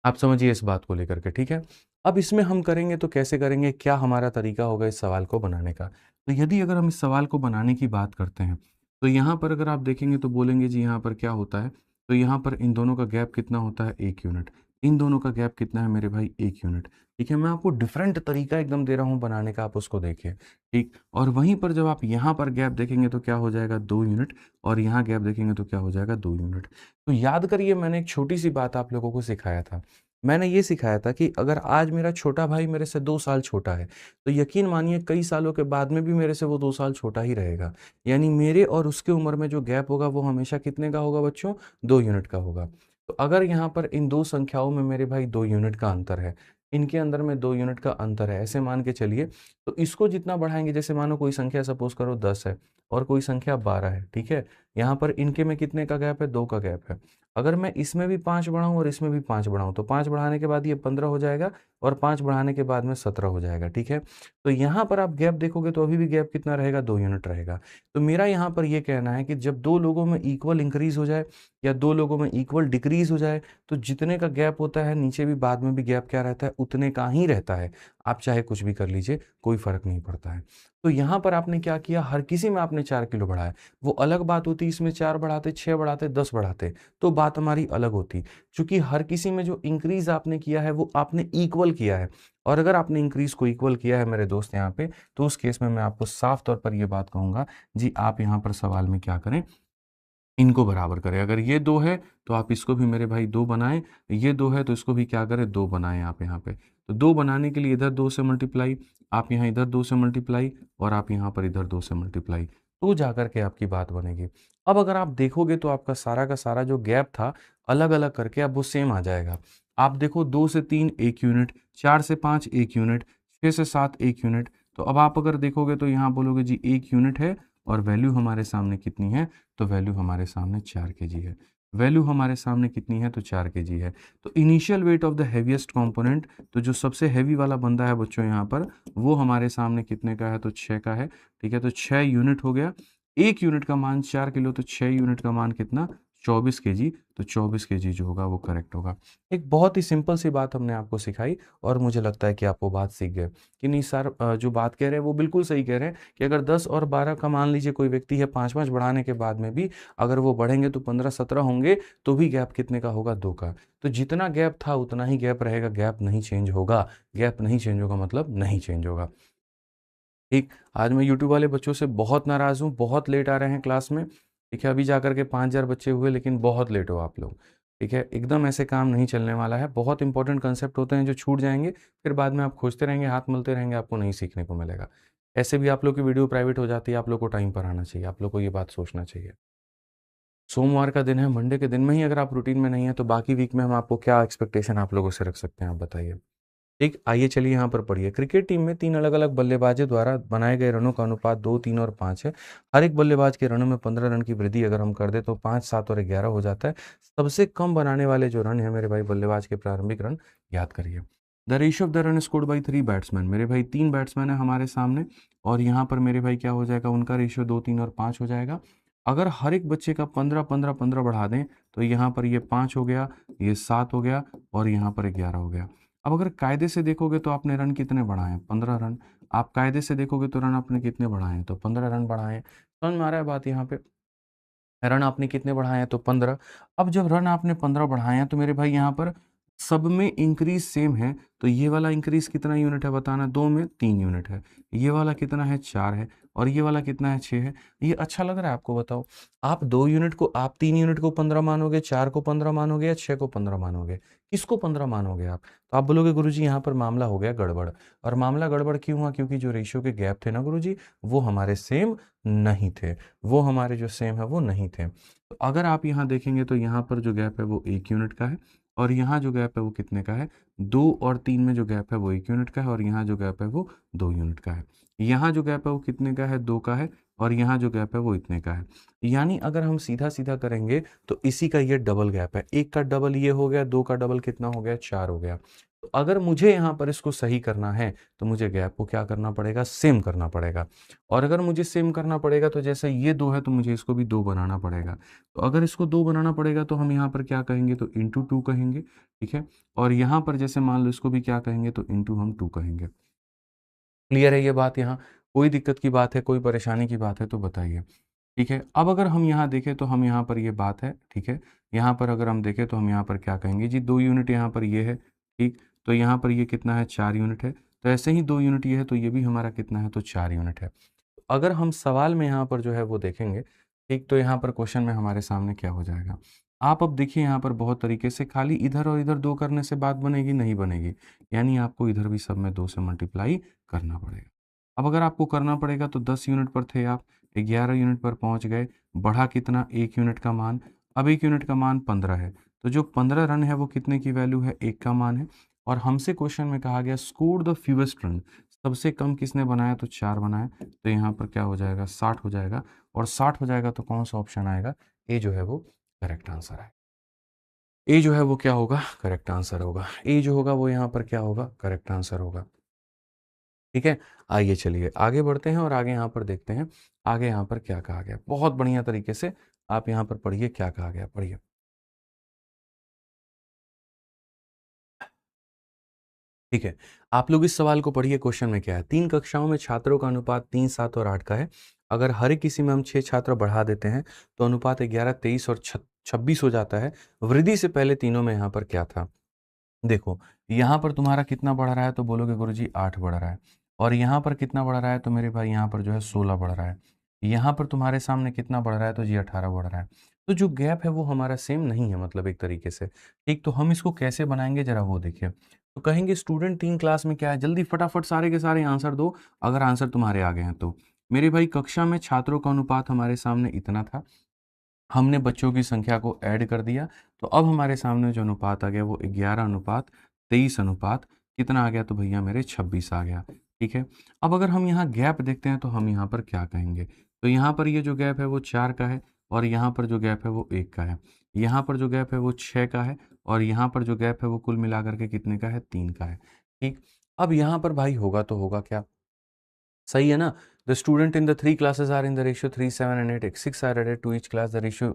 आप समझिए इस बात को लेकर के, ठीक है। अब इसमें हम करेंगे तो कैसे करेंगे, क्या हमारा तरीका होगा इस सवाल को बनाने का? तो यदि अगर हम इस सवाल को बनाने की बात करते हैं तो यहाँ पर अगर आप देखेंगे तो बोलेंगे जी यहाँ पर क्या होता है, तो यहाँ पर इन दोनों का गैप कितना होता है? 1 यूनिट। इन दोनों का गैप कितना है मेरे भाई? 1 यूनिट। ठीक है, मैं आपको डिफरेंट तरीका एकदम दे रहा हूँ बनाने का, आप उसको देखिए, ठीक। और वहीं पर जब आप यहाँ पर गैप देखेंगे तो क्या हो जाएगा? 2 यूनिट, और यहाँ गैप देखेंगे तो क्या हो जाएगा? 2 यूनिट। तो याद करिए, मैंने एक छोटी सी बात आप लोगों को सिखाया था। मैंने ये सिखाया था कि अगर आज मेरा छोटा भाई मेरे से 2 साल छोटा है, तो यकीन मानिए कई सालों के बाद में भी मेरे से वो 2 साल छोटा ही रहेगा। यानी मेरे और उसके उम्र में जो गैप होगा वो हमेशा कितने का होगा बच्चों? 2 यूनिट का होगा। तो अगर यहाँ पर इन 2 संख्याओं में मेरे भाई 2 यूनिट का अंतर है, इनके अंदर में 2 यूनिट का अंतर है, ऐसे मान के चलिए, तो इसको जितना बढ़ाएँगे, जैसे मानो कोई संख्या सपोज़ करो 10 है और कोई संख्या 12 है, ठीक है? यहाँ पर इनके में कितने का गैप है? 2 का गैप है। अगर मैं इसमें भी 5 बढ़ाऊँ और इसमें भी 5 बढ़ाऊँ, तो 5 बढ़ाने के बाद ये 15 हो जाएगा, और 5 बढ़ाने के बाद में 17 हो जाएगा, ठीक है? तो यहाँ पर आप गैप देखोगे तो अभी भी गैप कितना रहेगा? 2 यूनिट रहेगा। तो मेरा यहाँ पर ये कहना है कि जब 2 लोगों में इक्वल इंक्रीज़ हो जाए या 2 लोगों में इक्वल डिक्रीज़ हो जाए, तो जितने का गैप होता है नीचे भी बाद में भी गैप क्या रहता है? उतने का ही रहता है। आप चाहे कुछ भी कर लीजिए, कोई फ़र्क नहीं पड़ता है। तो यहाँ पर आपने क्या किया? हर किसी में आपने 4 किलो बढ़ाया। वो अलग बात होती, इसमें 4 बढ़ाते, 6 बढ़ाते, 10 बढ़ाते, तो बात हमारी अलग होती। चूँकि हर किसी में जो इंक्रीज़ आपने किया है वो आपने इक्वल किया है, और अगर आपने इंक्रीज़ को इक्वल किया है मेरे दोस्त यहाँ पे, तो उस केस में मैं आपको साफ तौर पर ये बात कहूँगा, जी आप यहाँ पर सवाल में क्या करें, इनको बराबर करें। अगर ये 2 है तो आप इसको भी मेरे भाई 2 बनाएँ, ये 2 है तो इसको भी क्या करें? 2 बनाएँ आप यहाँ पे। तो 2 बनाने के लिए इधर 2 से मल्टीप्लाई, आप यहाँ इधर 2 से मल्टीप्लाई, और आप यहाँ पर इधर 2 से मल्टीप्लाई, तो जाकर के आपकी बात बनेगी। अब अगर आप देखोगे तो आपका सारा का सारा जो गैप था अलग-अलग करके अब वो सेम आ जाएगा। आप देखो 2 से 3 1 यूनिट, 4 से 5 1 यूनिट, 6 से 7 1 यूनिट। तो अब आप अगर देखोगे तो यहाँ बोलोगे जी 1 यूनिट है, और वैल्यू हमारे सामने कितनी है? तो वैल्यू हमारे सामने 4 केजी है। वैल्यू हमारे सामने कितनी है? तो 4 केजी है। तो initial weight of the heaviest component, तो जो सबसे हेवी वाला बंदा है बच्चों यहाँ पर, वो हमारे सामने कितने का है? तो 6 का है, ठीक है। तो 6 यूनिट हो गया। 1 यूनिट का मान 4 किलो, तो 6 यूनिट का मान कितना? 24 केजी। तो 24 केजी जो होगा वो करेक्ट होगा। एक बहुत ही सिंपल सी बात हमने आपको सिखाई, और मुझे लगता है कि आप वो बात सीख गए कि नहीं सर, जो बात कह रहे हैं वो बिल्कुल सही कह रहे हैं कि अगर 10 और 12 का मान लीजिए कोई व्यक्ति है, 5-5 बढ़ाने के बाद में भी अगर वो बढ़ेंगे तो 15-17 होंगे, तो भी गैप कितने का होगा? 2 का। तो जितना गैप था उतना ही गैप रहेगा, गैप नहीं चेंज होगा। गैप नहीं चेंज होगा मतलब नहीं चेंज होगा। ठीक, आज मैं यूट्यूब वाले बच्चों से बहुत नाराज़ हूँ, बहुत लेट आ रहे हैं क्लास में। ठीक है, अभी जाकर के 5000 बच्चे हुए, लेकिन बहुत लेट हो आप लोग। ठीक है, एकदम ऐसे काम नहीं चलने वाला है। बहुत इंपॉर्टेंट कंसेप्ट होते हैं जो छूट जाएँगे, फिर बाद में आप खोजते रहेंगे, हाथ मलते रहेंगे, आपको नहीं सीखने को मिलेगा। ऐसे भी आप लोग की वीडियो प्राइवेट हो जाती है, आप लोग को टाइम पर आना चाहिए, आप लोग को ये बात सोचना चाहिए। सोमवार का दिन है, मंडे के दिन में ही अगर आप रूटीन में नहीं हैं, तो बाकी वीक में हम आपको क्या एक्सपेक्टेशन आप लोगों से रख सकते हैं, आप बताइए? ठीक, आइए चलिए यहाँ पर पढ़िए। क्रिकेट टीम में 3 अलग-अलग बल्लेबाजों द्वारा बनाए गए रनों का अनुपात 2, 3 और 5 है। हर एक बल्लेबाज के रनों में 15 रन की वृद्धि अगर हम कर दें तो 5, 7 और 11 हो जाता है। सबसे कम बनाने वाले जो रन हैं मेरे भाई बल्लेबाज के प्रारंभिक रन याद करिए। The ratio of the run scored by 3 batsman, मेरे भाई 3 बैट्समैन हैं हमारे सामने और यहाँ पर मेरे भाई क्या हो जाएगा, उनका रेशियो 2, 3 और 5 हो जाएगा। अगर हर एक बच्चे का 15, 15, 15 बढ़ा दें तो यहाँ पर ये 5 हो गया, ये 7 हो गया और यहाँ पर 11 हो गया। अब अगर कायदे से देखोगे तो आपने रन कितने बढ़ाए, 15 रन। आप कायदे से देखोगे तो रन आपने कितने बढ़ाए हैं, तो 15 रन बढ़ाए हैं। समझ में आ रहा है बात यहाँ पे? रन आपने कितने बढ़ाए हैं, तो 15। अब जब रन आपने 15 बढ़ाए हैं तो मेरे भाई यहाँ पर सब में इंक्रीज सेम है, तो ये वाला इंक्रीज कितना यूनिट है बताना, 2 में 3 यूनिट है, ये वाला कितना है 4 है और ये वाला कितना है 6 है। ये अच्छा लग रहा है आपको, बताओ। आप 2 यूनिट को, आप 3 यूनिट को 15 मानोगे, 4 को 15 मानोगे या 6 को 15 मानोगे? किसको 15 मानोगे आप? तो आप बोलोगे गुरुजी यहाँ पर मामला हो गया गड़बड़। और मामला गड़बड़ क्यों हुआ? क्योंकि जो रेशियो के गैप थे ना गुरुजी, वो हमारे सेम नहीं थे, वो हमारे जो सेम है वो नहीं थे। तो अगर आप यहाँ देखेंगे तो यहाँ पर जो गैप है वो 1 यूनिट का है और यहाँ जो गैप है वो कितने का है, 2 और 3 में जो गैप है वो 1 यूनिट का है और यहाँ जो गैप है वो 2 यूनिट का है। यहाँ जो गैप है वो कितने का है, 2 का है और यहाँ जो गैप है वो इतने का है। यानी अगर हम सीधा-सीधा करेंगे तो इसी का ये डबल गैप है। 1 का डबल ये हो गया, 2 का डबल कितना हो गया, 4 हो गया। तो अगर मुझे यहाँ पर इसको सही करना है तो मुझे गैप को क्या करना पड़ेगा, सेम करना पड़ेगा। और अगर मुझे सेम करना पड़ेगा तो जैसे ये 2 है तो मुझे इसको भी 2 बनाना पड़ेगा। तो अगर इसको 2 बनाना पड़ेगा तो हम यहाँ पर क्या कहेंगे, तो इंटू 2 कहेंगे, ठीक है। और यहाँ पर जैसे मान लो इसको भी क्या कहेंगे, तो इंटू हम 2 कहेंगे। क्लियर है ये बात? यहाँ कोई दिक्कत की बात है, कोई परेशानी की बात है तो बताइए, ठीक है। अब अगर हम यहाँ देखें तो हम यहाँ पर ये बात है, ठीक है। यहाँ पर अगर हम देखें तो हम यहाँ पर क्या कहेंगे जी, 2 यूनिट यहाँ पर ये है, ठीक। तो यहाँ पर ये कितना है, 4 यूनिट है। तो ऐसे ही 2 यूनिट ये है तो ये भी हमारा कितना है, तो 4 यूनिट है। अगर हम सवाल में यहाँ पर जो है वो देखेंगे, ठीक, तो यहाँ पर क्वेश्चन में हमारे सामने क्या हो जाएगा। आप अब देखिए यहाँ पर बहुत तरीके से, खाली इधर और इधर 2 करने से बात बनेगी नहीं बनेगी, यानी आपको इधर भी सब में 2 से मल्टीप्लाई करना पड़ेगा। अब अगर आपको करना पड़ेगा तो 10 यूनिट पर थे आप, 11 यूनिट पर पहुँच गए, बढ़ा कितना, 1 यूनिट का मान। अब 1 यूनिट का मान 15 है, तो जो 15 रन है वो कितने की वैल्यू है, 1 का मान है। और हमसे क्वेश्चन में कहा गया स्कोर द फ्यूएस्ट रन, सबसे कम किसने बनाया, तो 4 बनाया। तो यहाँ पर क्या हो जाएगा, 60 हो जाएगा। और 60 हो जाएगा तो कौन सा ऑप्शन आएगा, ए जो है वो करेक्ट आंसर है। ए जो है वो क्या होगा, करेक्ट आंसर होगा। ए जो होगा वो यहाँ पर क्या होगा, करेक्ट आंसर होगा। ठीक है, आइए चलिए आगे बढ़ते हैं और आगे यहाँ पर देखते हैं आगे यहाँ पर क्या कहा गया। बहुत बढ़िया तरीके से आप यहाँ पर पढ़िए क्या कहा गया, पढ़िए। ठीक है, आप लोग इस सवाल को पढ़िए। क्वेश्चन में क्या है, 3 कक्षाओं में छात्रों का अनुपात 3, 7 और 8 का है। अगर हर एक किसी में हम 6 छात्र बढ़ा देते हैं तो अनुपात 11, 23 और 26 हो जाता है। वृद्धि से पहले तीनों में यहाँ पर क्या था। देखो, यहाँ पर तुम्हारा कितना बढ़ रहा है, तो बोलोगे गुरुजी 8 बढ़ रहा है। और यहाँ पर कितना बढ़ रहा है, तो मेरे भाई यहाँ पर जो है 16 बढ़ रहा है। यहाँ पर तुम्हारे सामने कितना बढ़ रहा है, तो जी 18 बढ़ रहा है। तो जो गैप है वो हमारा सेम नहीं है, मतलब एक तरीके से। ठीक, तो हम इसको कैसे बनाएंगे जरा वो देखिए। तो कहेंगे स्टूडेंट 3 क्लास में क्या है, जल्दी फटाफट सारे के सारे आंसर दो, अगर आंसर तुम्हारे आ गए हैं तो। मेरे भाई कक्षा में छात्रों का अनुपात हमारे सामने इतना था, हमने बच्चों की संख्या को ऐड कर दिया, तो अब हमारे सामने जो अनुपात आ गया वो 11 अनुपात 23 अनुपात कितना आ गया, तो भैया मेरे 26 आ गया। ठीक है, अब अगर हम यहाँ गैप देखते हैं तो हम यहाँ पर क्या कहेंगे, तो यहाँ पर ये जो गैप है वो 4 का है और यहाँ पर जो गैप है वो 1 का है, यहाँ पर जो गैप है वो 6 का है और यहाँ पर जो गैप है वो कुल मिलाकर के कितने का है, 3 का है। ठीक, अब यहाँ पर भाई होगा तो होगा क्या, सही है ना। The student in the 3 classes are in the ratio 3, 7 and 8, 6 are added to each class, the ratio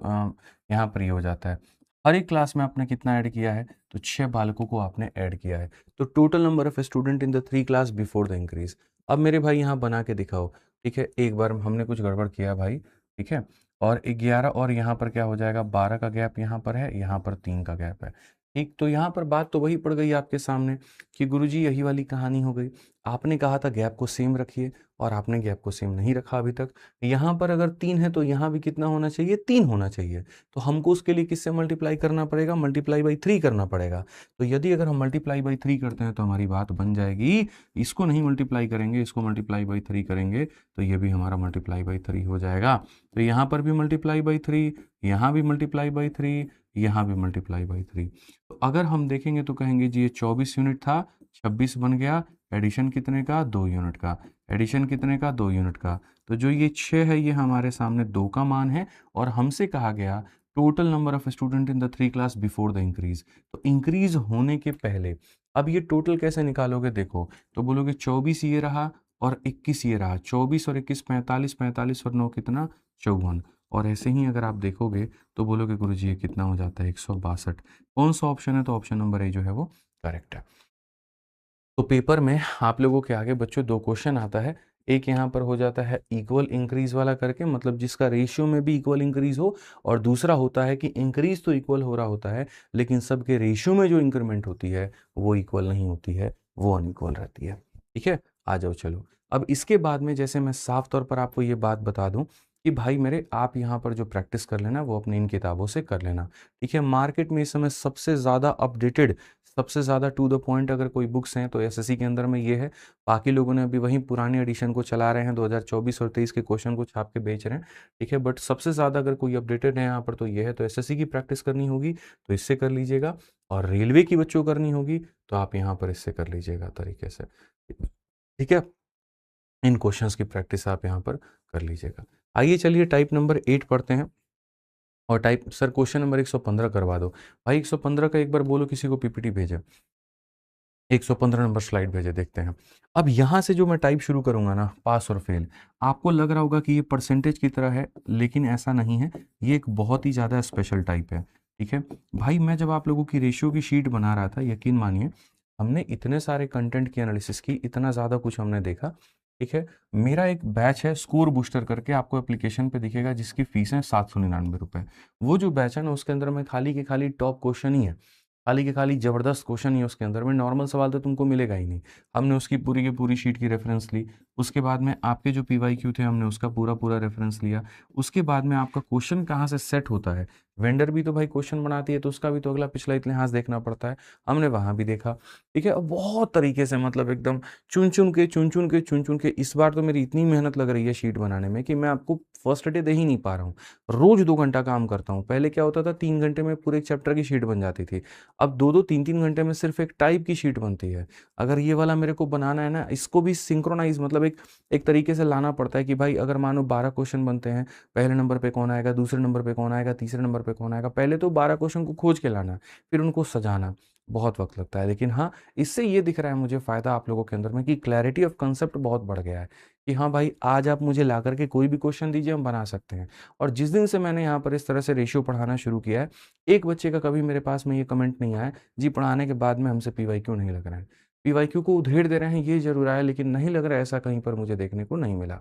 यहाँ पर ये हो जाता है। हर एक क्लास में आपने कितना ऐड किया है, तो 6 बालकों को आपने ऐड किया है। तो total number of student in the 3 class before the increase. अब मेरे भाई यहाँ बना के दिखाओ। ठीक है, एक बार हमने कुछ गड़बड़ किया भाई, ठीक है। और 11 और यहाँ पर क्या हो जाएगा, 12 का गैप यहाँ पर है, यहाँ पर 3 का गैप है। ठीक, तो यहाँ पर बात तो वही पड़ गई आपके सामने कि गुरुजी यही वाली कहानी हो गई। आपने कहा था गैप को सेम रखिए और आपने गैप को सेम नहीं रखा अभी तक। यहाँ पर अगर 3 है तो यहाँ भी कितना होना चाहिए, 3 होना चाहिए। तो हमको उसके लिए किससे मल्टीप्लाई करना पड़ेगा, मल्टीप्लाई बाई 3 करना पड़ेगा। तो यदि अगर हम मल्टीप्लाई बाई 3 करते हैं तो हमारी बात बन जाएगी। इसको नहीं मल्टीप्लाई करेंगे, इसको मल्टीप्लाई बाई 3 करेंगे तो ये भी हमारा मल्टीप्लाई बाई 3 हो जाएगा। तो यहाँ पर भी मल्टीप्लाई बाई 3, यहाँ भी मल्टीप्लाई बाई 3, यहाँ भी मल्टीप्लाई बाई 3। तो अगर हम देखेंगे तो कहेंगे जी ये 24 यूनिट था 26 बन गया, एडिशन कितने का, 2 यूनिट का, एडिशन कितने का, 2 यूनिट का। तो जो ये 6 है ये हमारे सामने 2 का मान है, और हमसे कहा गया total number of student in the 3 class before the increase. तो इंक्रीज होने के पहले, अब ये टोटल कैसे निकालोगे, देखो तो बोलोगे 24 ये रहा और 21 ये रहा, 24 और 21 45, 45 और 9 कितना, 54। और ऐसे ही अगर आप देखोगे तो बोलोगे गुरुजी ये कितना हो जाता है, 162। कौन सा ऑप्शन है, तो ऑप्शन नंबर ए जो है वो करेक्ट है। तो पेपर में आप लोगों के आगे बच्चों 2 क्वेश्चन आता है, एक यहाँ पर हो जाता है इक्वल इंक्रीज वाला करके, मतलब जिसका रेशियो में भी इक्वल इंक्रीज हो, और दूसरा होता है कि इंक्रीज तो इक्वल हो रहा होता है लेकिन सबके रेशियो में जो इंक्रीमेंट होती है वो इक्वल नहीं होती है, वो अनइक्वल रहती है। ठीक है, आ जाओ चलो। अब इसके बाद में जैसे मैं साफ तौर पर आपको ये बात बता दूं कि भाई मेरे आप यहाँ पर जो प्रैक्टिस कर लेना वो अपनी इन किताबों से कर लेना। ठीक है, मार्केट में इस समय सबसे ज़्यादा अपडेटेड, सबसे ज़्यादा टू द पॉइंट अगर कोई बुक्स हैं तो एसएससी के अंदर में ये है। बाकी लोगों ने अभी वही पुरानी एडिशन को चला रहे हैं, 2024 और 23 के क्वेश्चन को छाप के बेच रहे हैं। ठीक है, बट सबसे ज़्यादा अगर कोई अपडेटेड है यहाँ पर तो ये है। तो एसएससी की प्रैक्टिस करनी होगी तो इससे कर लीजिएगा, और रेलवे की बच्चों करनी होगी तो आप यहाँ पर इससे कर लीजिएगा तरीके से। ठीक है, इन क्वेश्चंस की प्रैक्टिस आप यहाँ पर कर लीजिएगा। आइए चलिए टाइप नंबर 8 पढ़ते हैं। और टाइप सर क्वेश्चन नंबर 115 करवा दो भाई, 115 का एक बार बोलो किसी को पीपीटी भेजे, 115 नंबर स्लाइड भेजे, देखते हैं। अब यहाँ से जो मैं टाइप शुरू करूंगा ना, पास और फेल, आपको लग रहा होगा कि ये परसेंटेज की तरह है, लेकिन ऐसा नहीं है, ये एक बहुत ही ज़्यादा स्पेशल टाइप है। ठीक है भाई, मैं जब आप लोगों की रेशियो की शीट बना रहा था, यकीन मानिए हमने इतने सारे कंटेंट की एनालिसिस की, इतना ज़्यादा कुछ हमने देखा। ठीक है, मेरा एक बैच है स्कोर बूस्टर करके, आपको एप्लीकेशन पे दिखेगा, जिसकी फीस है 799 रुपये। वो जो बैच है ना उसके अंदर में खाली के खाली टॉप क्वेश्चन ही है, खाली के खाली जबरदस्त क्वेश्चन ही है उसके अंदर में, नॉर्मल सवाल तो तुमको मिलेगा ही नहीं। हमने उसकी पूरी की पूरी शीट की रेफरेंस ली, उसके बाद में आपके जो पीवाईक्यू थे हमने उसका पूरा पूरा रेफरेंस लिया, उसके बाद में आपका क्वेश्चन कहाँ से सेट होता है, वेंडर भी तो भाई क्वेश्चन बनाती है तो उसका भी तो अगला पिछला इतिहास देखना पड़ता है, हमने वहाँ भी देखा। ठीक है, बहुत तरीके से, मतलब एकदम चुन चुन के इस बार तो मेरी इतनी मेहनत लग रही है शीट बनाने में कि मैं आपको फर्स्ट डे दे ही नहीं पा रहा हूँ। रोज 2 घंटा काम करता हूँ, पहले क्या होता था 3 घंटे में पूरे एक चैप्टर की शीट बन जाती थी, अब 2-2 3-3 घंटे में सिर्फ एक टाइप की शीट बनती है। अगर ये वाला मेरे को बनाना है ना, इसको भी सिंक्रोनाइज, मतलब एक एक तरीके से लाना पड़ता है कि भाई अगर मानो 12 क्वेश्चन बनते हैं, पहले नंबर पे कौन आएगा, दूसरे नंबर पे कौन आएगा, तीसरे नंबर पे कौन आएगा, पहले तो 12 क्वेश्चन को खोज के लाना, फिर उनको सजाना, बहुत वक्त लगता है। लेकिन हाँ, इससे ये दिख रहा है मुझे फ़ायदा आप लोगों के अंदर में कि क्लैरिटी ऑफ कंसेप्ट बहुत बढ़ गया है, कि हाँ भाई आज आप मुझे ला करके कोई भी क्वेश्चन दीजिए, हम बना सकते हैं। और जिस दिन से मैंने यहाँ पर इस तरह से रेशियो पढ़ाना शुरू किया है, एक बच्चे का कभी मेरे पास में ये कमेंट नहीं आया जी पढ़ाने के बाद में हमसे पीवाईक्यू नहीं लग रहा है, पीवाईक्यू को उधेड़ दे रहे हैं ये जरूर आया, लेकिन नहीं लग रहा है, ऐसा कहीं पर मुझे देखने को नहीं मिला।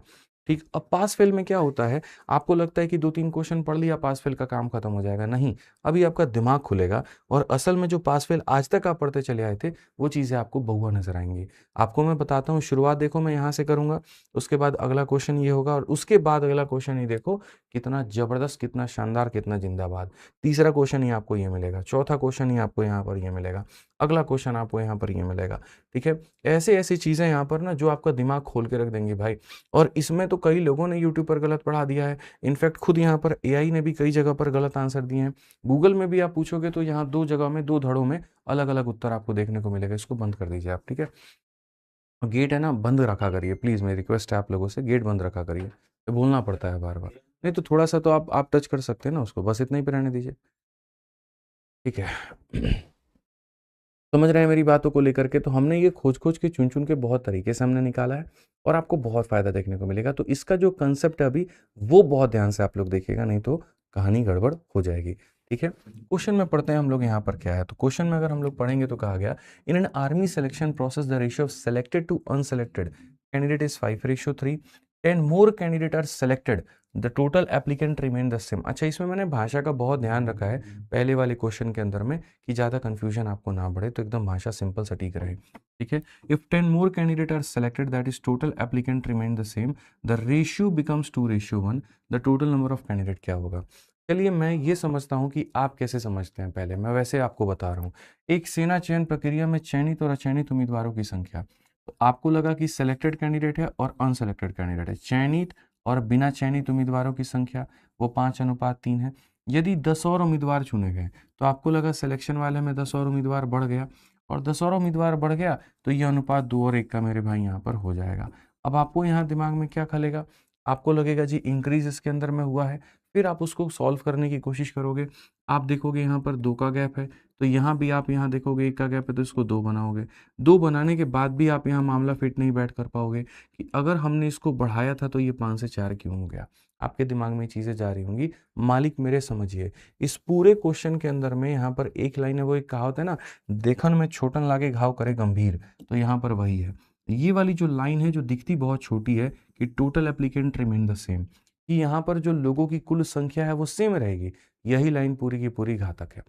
ठीक, अब पास फेल में क्या होता है, आपको लगता है कि 2-3 क्वेश्चन पढ़ लिया पास फेल का काम खत्म हो जाएगा, नहीं, अभी आपका दिमाग खुलेगा, और असल में जो पास फेल आज तक आप पढ़ते चले आए थे वो चीज़ें आपको बहुआ नजर आएंगी। आपको मैं बताता हूँ, शुरुआत देखो मैं यहाँ से करूँगा, उसके बाद अगला क्वेश्चन ये होगा, और उसके बाद अगला क्वेश्चन ही देखो, कितना जबरदस्त, कितना शानदार, कितना जिंदाबाद। तीसरा क्वेश्चन ही आपको ये मिलेगा, चौथा क्वेश्चन ही आपको यहाँ पर ये मिलेगा, अगला क्वेश्चन आपको यहाँ पर ये मिलेगा। ठीक है, ऐसे ऐसी चीज़ें यहाँ पर ना जो आपका दिमाग खोल के रख देंगी भाई। और इसमें तो कई लोगों ने यूट्यूब पर गलत पढ़ा दिया है, इनफैक्ट खुद यहाँ पर एआई ने भी कई जगह पर गलत आंसर दिए हैं। गूगल में भी आप पूछोगे तो यहाँ 2 जगह में 2 धड़ों में अलग अलग उत्तर आपको देखने को मिलेगा। इसको बंद कर दीजिए आप, ठीक है, गेट है ना बंद रखा करिए प्लीज़, मेरी रिक्वेस्ट है आप लोगों से, गेट बंद रखा करिए, ये बोलना पड़ता है बार बार, नहीं तो थोड़ा सा तो आप टच कर सकते हैं ना उसको, बस इतना ही पे रहने दीजिए। ठीक है, समझ रहे हैं मेरी बातों को लेकर के, तो हमने ये खोज खोज के चुन चुन के बहुत तरीके से हमने निकाला है, और आपको बहुत फायदा देखने को मिलेगा। तो इसका जो कंसेप्ट है अभी, वो बहुत ध्यान से आप लोग देखिएगा, नहीं तो कहानी गड़बड़ हो जाएगी। ठीक है, क्वेश्चन में पढ़ते हैं हम लोग यहाँ पर क्या है। तो क्वेश्चन में अगर हम लोग पढ़ेंगे तो कहा गया, in an army selection process the ratio of selected to unselected candidate is 5:3, 10 more candidate are selected, the total applicant remain the same. अच्छा, इसमें मैंने भाषा का बहुत ध्यान रखा है पहले वाले क्वेश्चन के अंदर में, कि ज़्यादा कंफ्यूजन आपको ना बढ़े, तो एकदम भाषा सिंपल सटीक रहे। ठीक है, if 10 more candidate are selected that is total applicant remain the same, the ratio becomes 2:1, the total number of candidate क्या होगा। चलिए मैं ये समझता हूँ कि आप कैसे समझते हैं, पहले मैं वैसे आपको बता रहा हूँ। एक सेना चयन प्रक्रिया में चयनित और अचयनित उम्मीदवारों की संख्या, तो आपको लगा कि सेलेक्टेड कैंडिडेट है और अनसेलेक्टेड कैंडिडेट है, चयनित और बिना चयनित उम्मीदवारों की संख्या वो 5:3 है। यदि 10 और उम्मीदवार चुने गए तो आपको लगा सिलेक्शन वाले में 10 और उम्मीदवार बढ़ गया, और 10 और उम्मीदवार बढ़ गया तो ये अनुपात 2 और 1 का मेरे भाई यहाँ पर हो जाएगा। अब आपको यहाँ दिमाग में क्या खलेगा, आपको लगेगा जी इंक्रीज इसके अंदर में हुआ है, फिर आप उसको सॉल्व करने की कोशिश करोगे। आप देखोगे यहाँ पर 2 का गैप है, तो यहाँ भी आप यहाँ देखोगे 1 का गैप है, तो इसको 2 बनाओगे। 2 बनाने के बाद भी आप यहाँ मामला फिट नहीं बैठ कर पाओगे कि अगर हमने इसको बढ़ाया था तो ये 5 से 4 क्यों हो गया। आपके दिमाग में चीज़ें जा रही होंगी। मालिक मेरे समझिए, इस पूरे क्वेश्चन के अंदर में यहाँ पर एक लाइन है, वो एक कहावत है ना, देखन में छोटन लागे घाव करे गंभीर, तो यहाँ पर वही है। ये वाली जो लाइन है जो दिखती बहुत छोटी है कि total applicant remain the same, कि यहाँ पर जो लोगों की कुल संख्या है वो सेम रहेगी, यही लाइन पूरी की पूरी घातक है।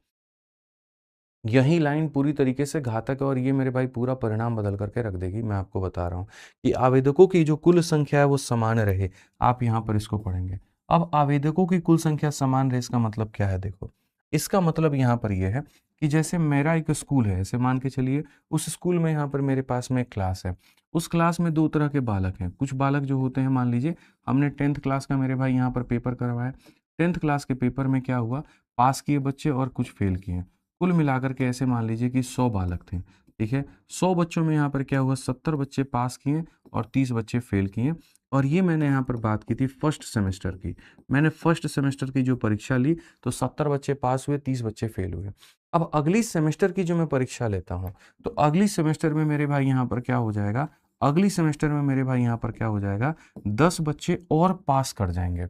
यही लाइन पूरी तरीके से घातक है और ये मेरे भाई पूरा परिणाम बदल करके रख देगी। मैं आपको बता रहा हूँ कि आवेदकों की जो कुल संख्या है वो समान रहे। आप यहाँ पर इसको पढ़ेंगे। अब आवेदकों की कुल संख्या समान रहे, इसका मतलब क्या है, देखो इसका मतलब यहाँ पर यह है कि जैसे मेरा एक स्कूल है, ऐसे मान के चलिए उस स्कूल में यहाँ पर मेरे पास में एक क्लास है। उस क्लास में 2 तरह के बालक हैं। कुछ बालक जो होते हैं, मान लीजिए हमने 10th क्लास का मेरे भाई यहाँ पर पेपर करवाया। 10th क्लास के पेपर में क्या हुआ, पास किए बच्चे और कुछ फेल किए। कुल मिलाकर के ऐसे मान लीजिए कि 100 बालक थे, ठीक है। 100 बच्चों में यहाँ पर क्या हुआ, 70 बच्चे पास किए और 30 बच्चे फेल किए। और ये मैंने यहाँ पर बात की थी फर्स्ट सेमेस्टर की। मैंने फर्स्ट सेमेस्टर की जो परीक्षा ली तो 70 बच्चे पास हुए, 30 बच्चे फेल हुए। अब अगली सेमेस्टर की जो मैं परीक्षा लेता हूँ तो अगली सेमेस्टर में मेरे भाई यहाँ पर क्या हो जाएगा, अगली सेमेस्टर में मेरे भाई यहाँ पर क्या हो जाएगा, 10 बच्चे और पास कर जाएंगे।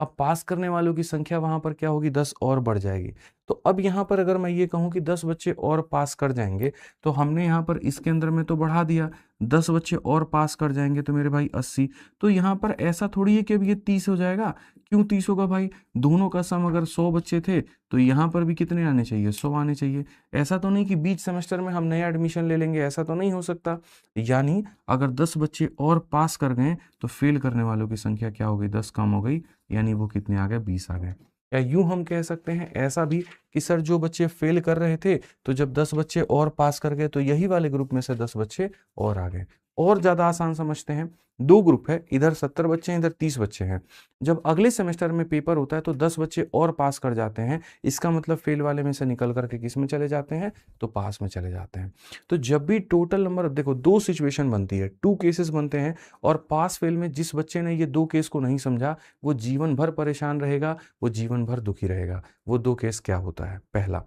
अब पास करने वालों की संख्या वहां पर क्या होगी, 10 और बढ़ जाएगी। तो अब यहाँ पर अगर मैं ये कहूँ कि 10 बच्चे और पास कर जाएंगे, तो हमने यहाँ पर इसके अंदर में तो बढ़ा दिया, 10 बच्चे और पास कर जाएंगे तो मेरे भाई 80। तो यहाँ पर ऐसा थोड़ी है कि अब ये 30 हो जाएगा। क्यों 30 होगा भाई, दोनों का सम अगर 100 बच्चे थे तो यहाँ पर भी कितने आने चाहिए, 100 आने चाहिए। ऐसा तो नहीं कि बीच सेमेस्टर में हम नया एडमिशन ले लेंगे, ऐसा तो नहीं हो सकता। यानी अगर 10 बच्चे और पास कर गए तो फेल करने वालों की संख्या क्या हो गई, 10 कम हो गई, यानी वो कितने आ गए, 20 आ गए। या यूं हम कह सकते हैं ऐसा भी कि सर जो बच्चे फेल कर रहे थे तो जब 10 बच्चे और पास कर गए तो यही वाले ग्रुप में से 10 बच्चे और आ गए। और ज्यादा आसान समझते हैं, 2 ग्रुप है, इधर 70 बच्चे हैं, इधर 30 बच्चे हैं। जब अगले सेमेस्टर में पेपर होता है तो 10 बच्चे और पास कर जाते हैं, इसका मतलब फेल वाले में से निकल करके किस में चले जाते हैं, तो पास में चले जाते हैं। तो जब भी टोटल नंबर, देखो 2 सिचुएशन बनती है, 2 केसेस बनते हैं, और पास फेल में जिस बच्चे ने ये 2 केस को नहीं समझा वो जीवन भर परेशान रहेगा, वो जीवन भर दुखी रहेगा। वो 2 केस क्या होता है, पहला,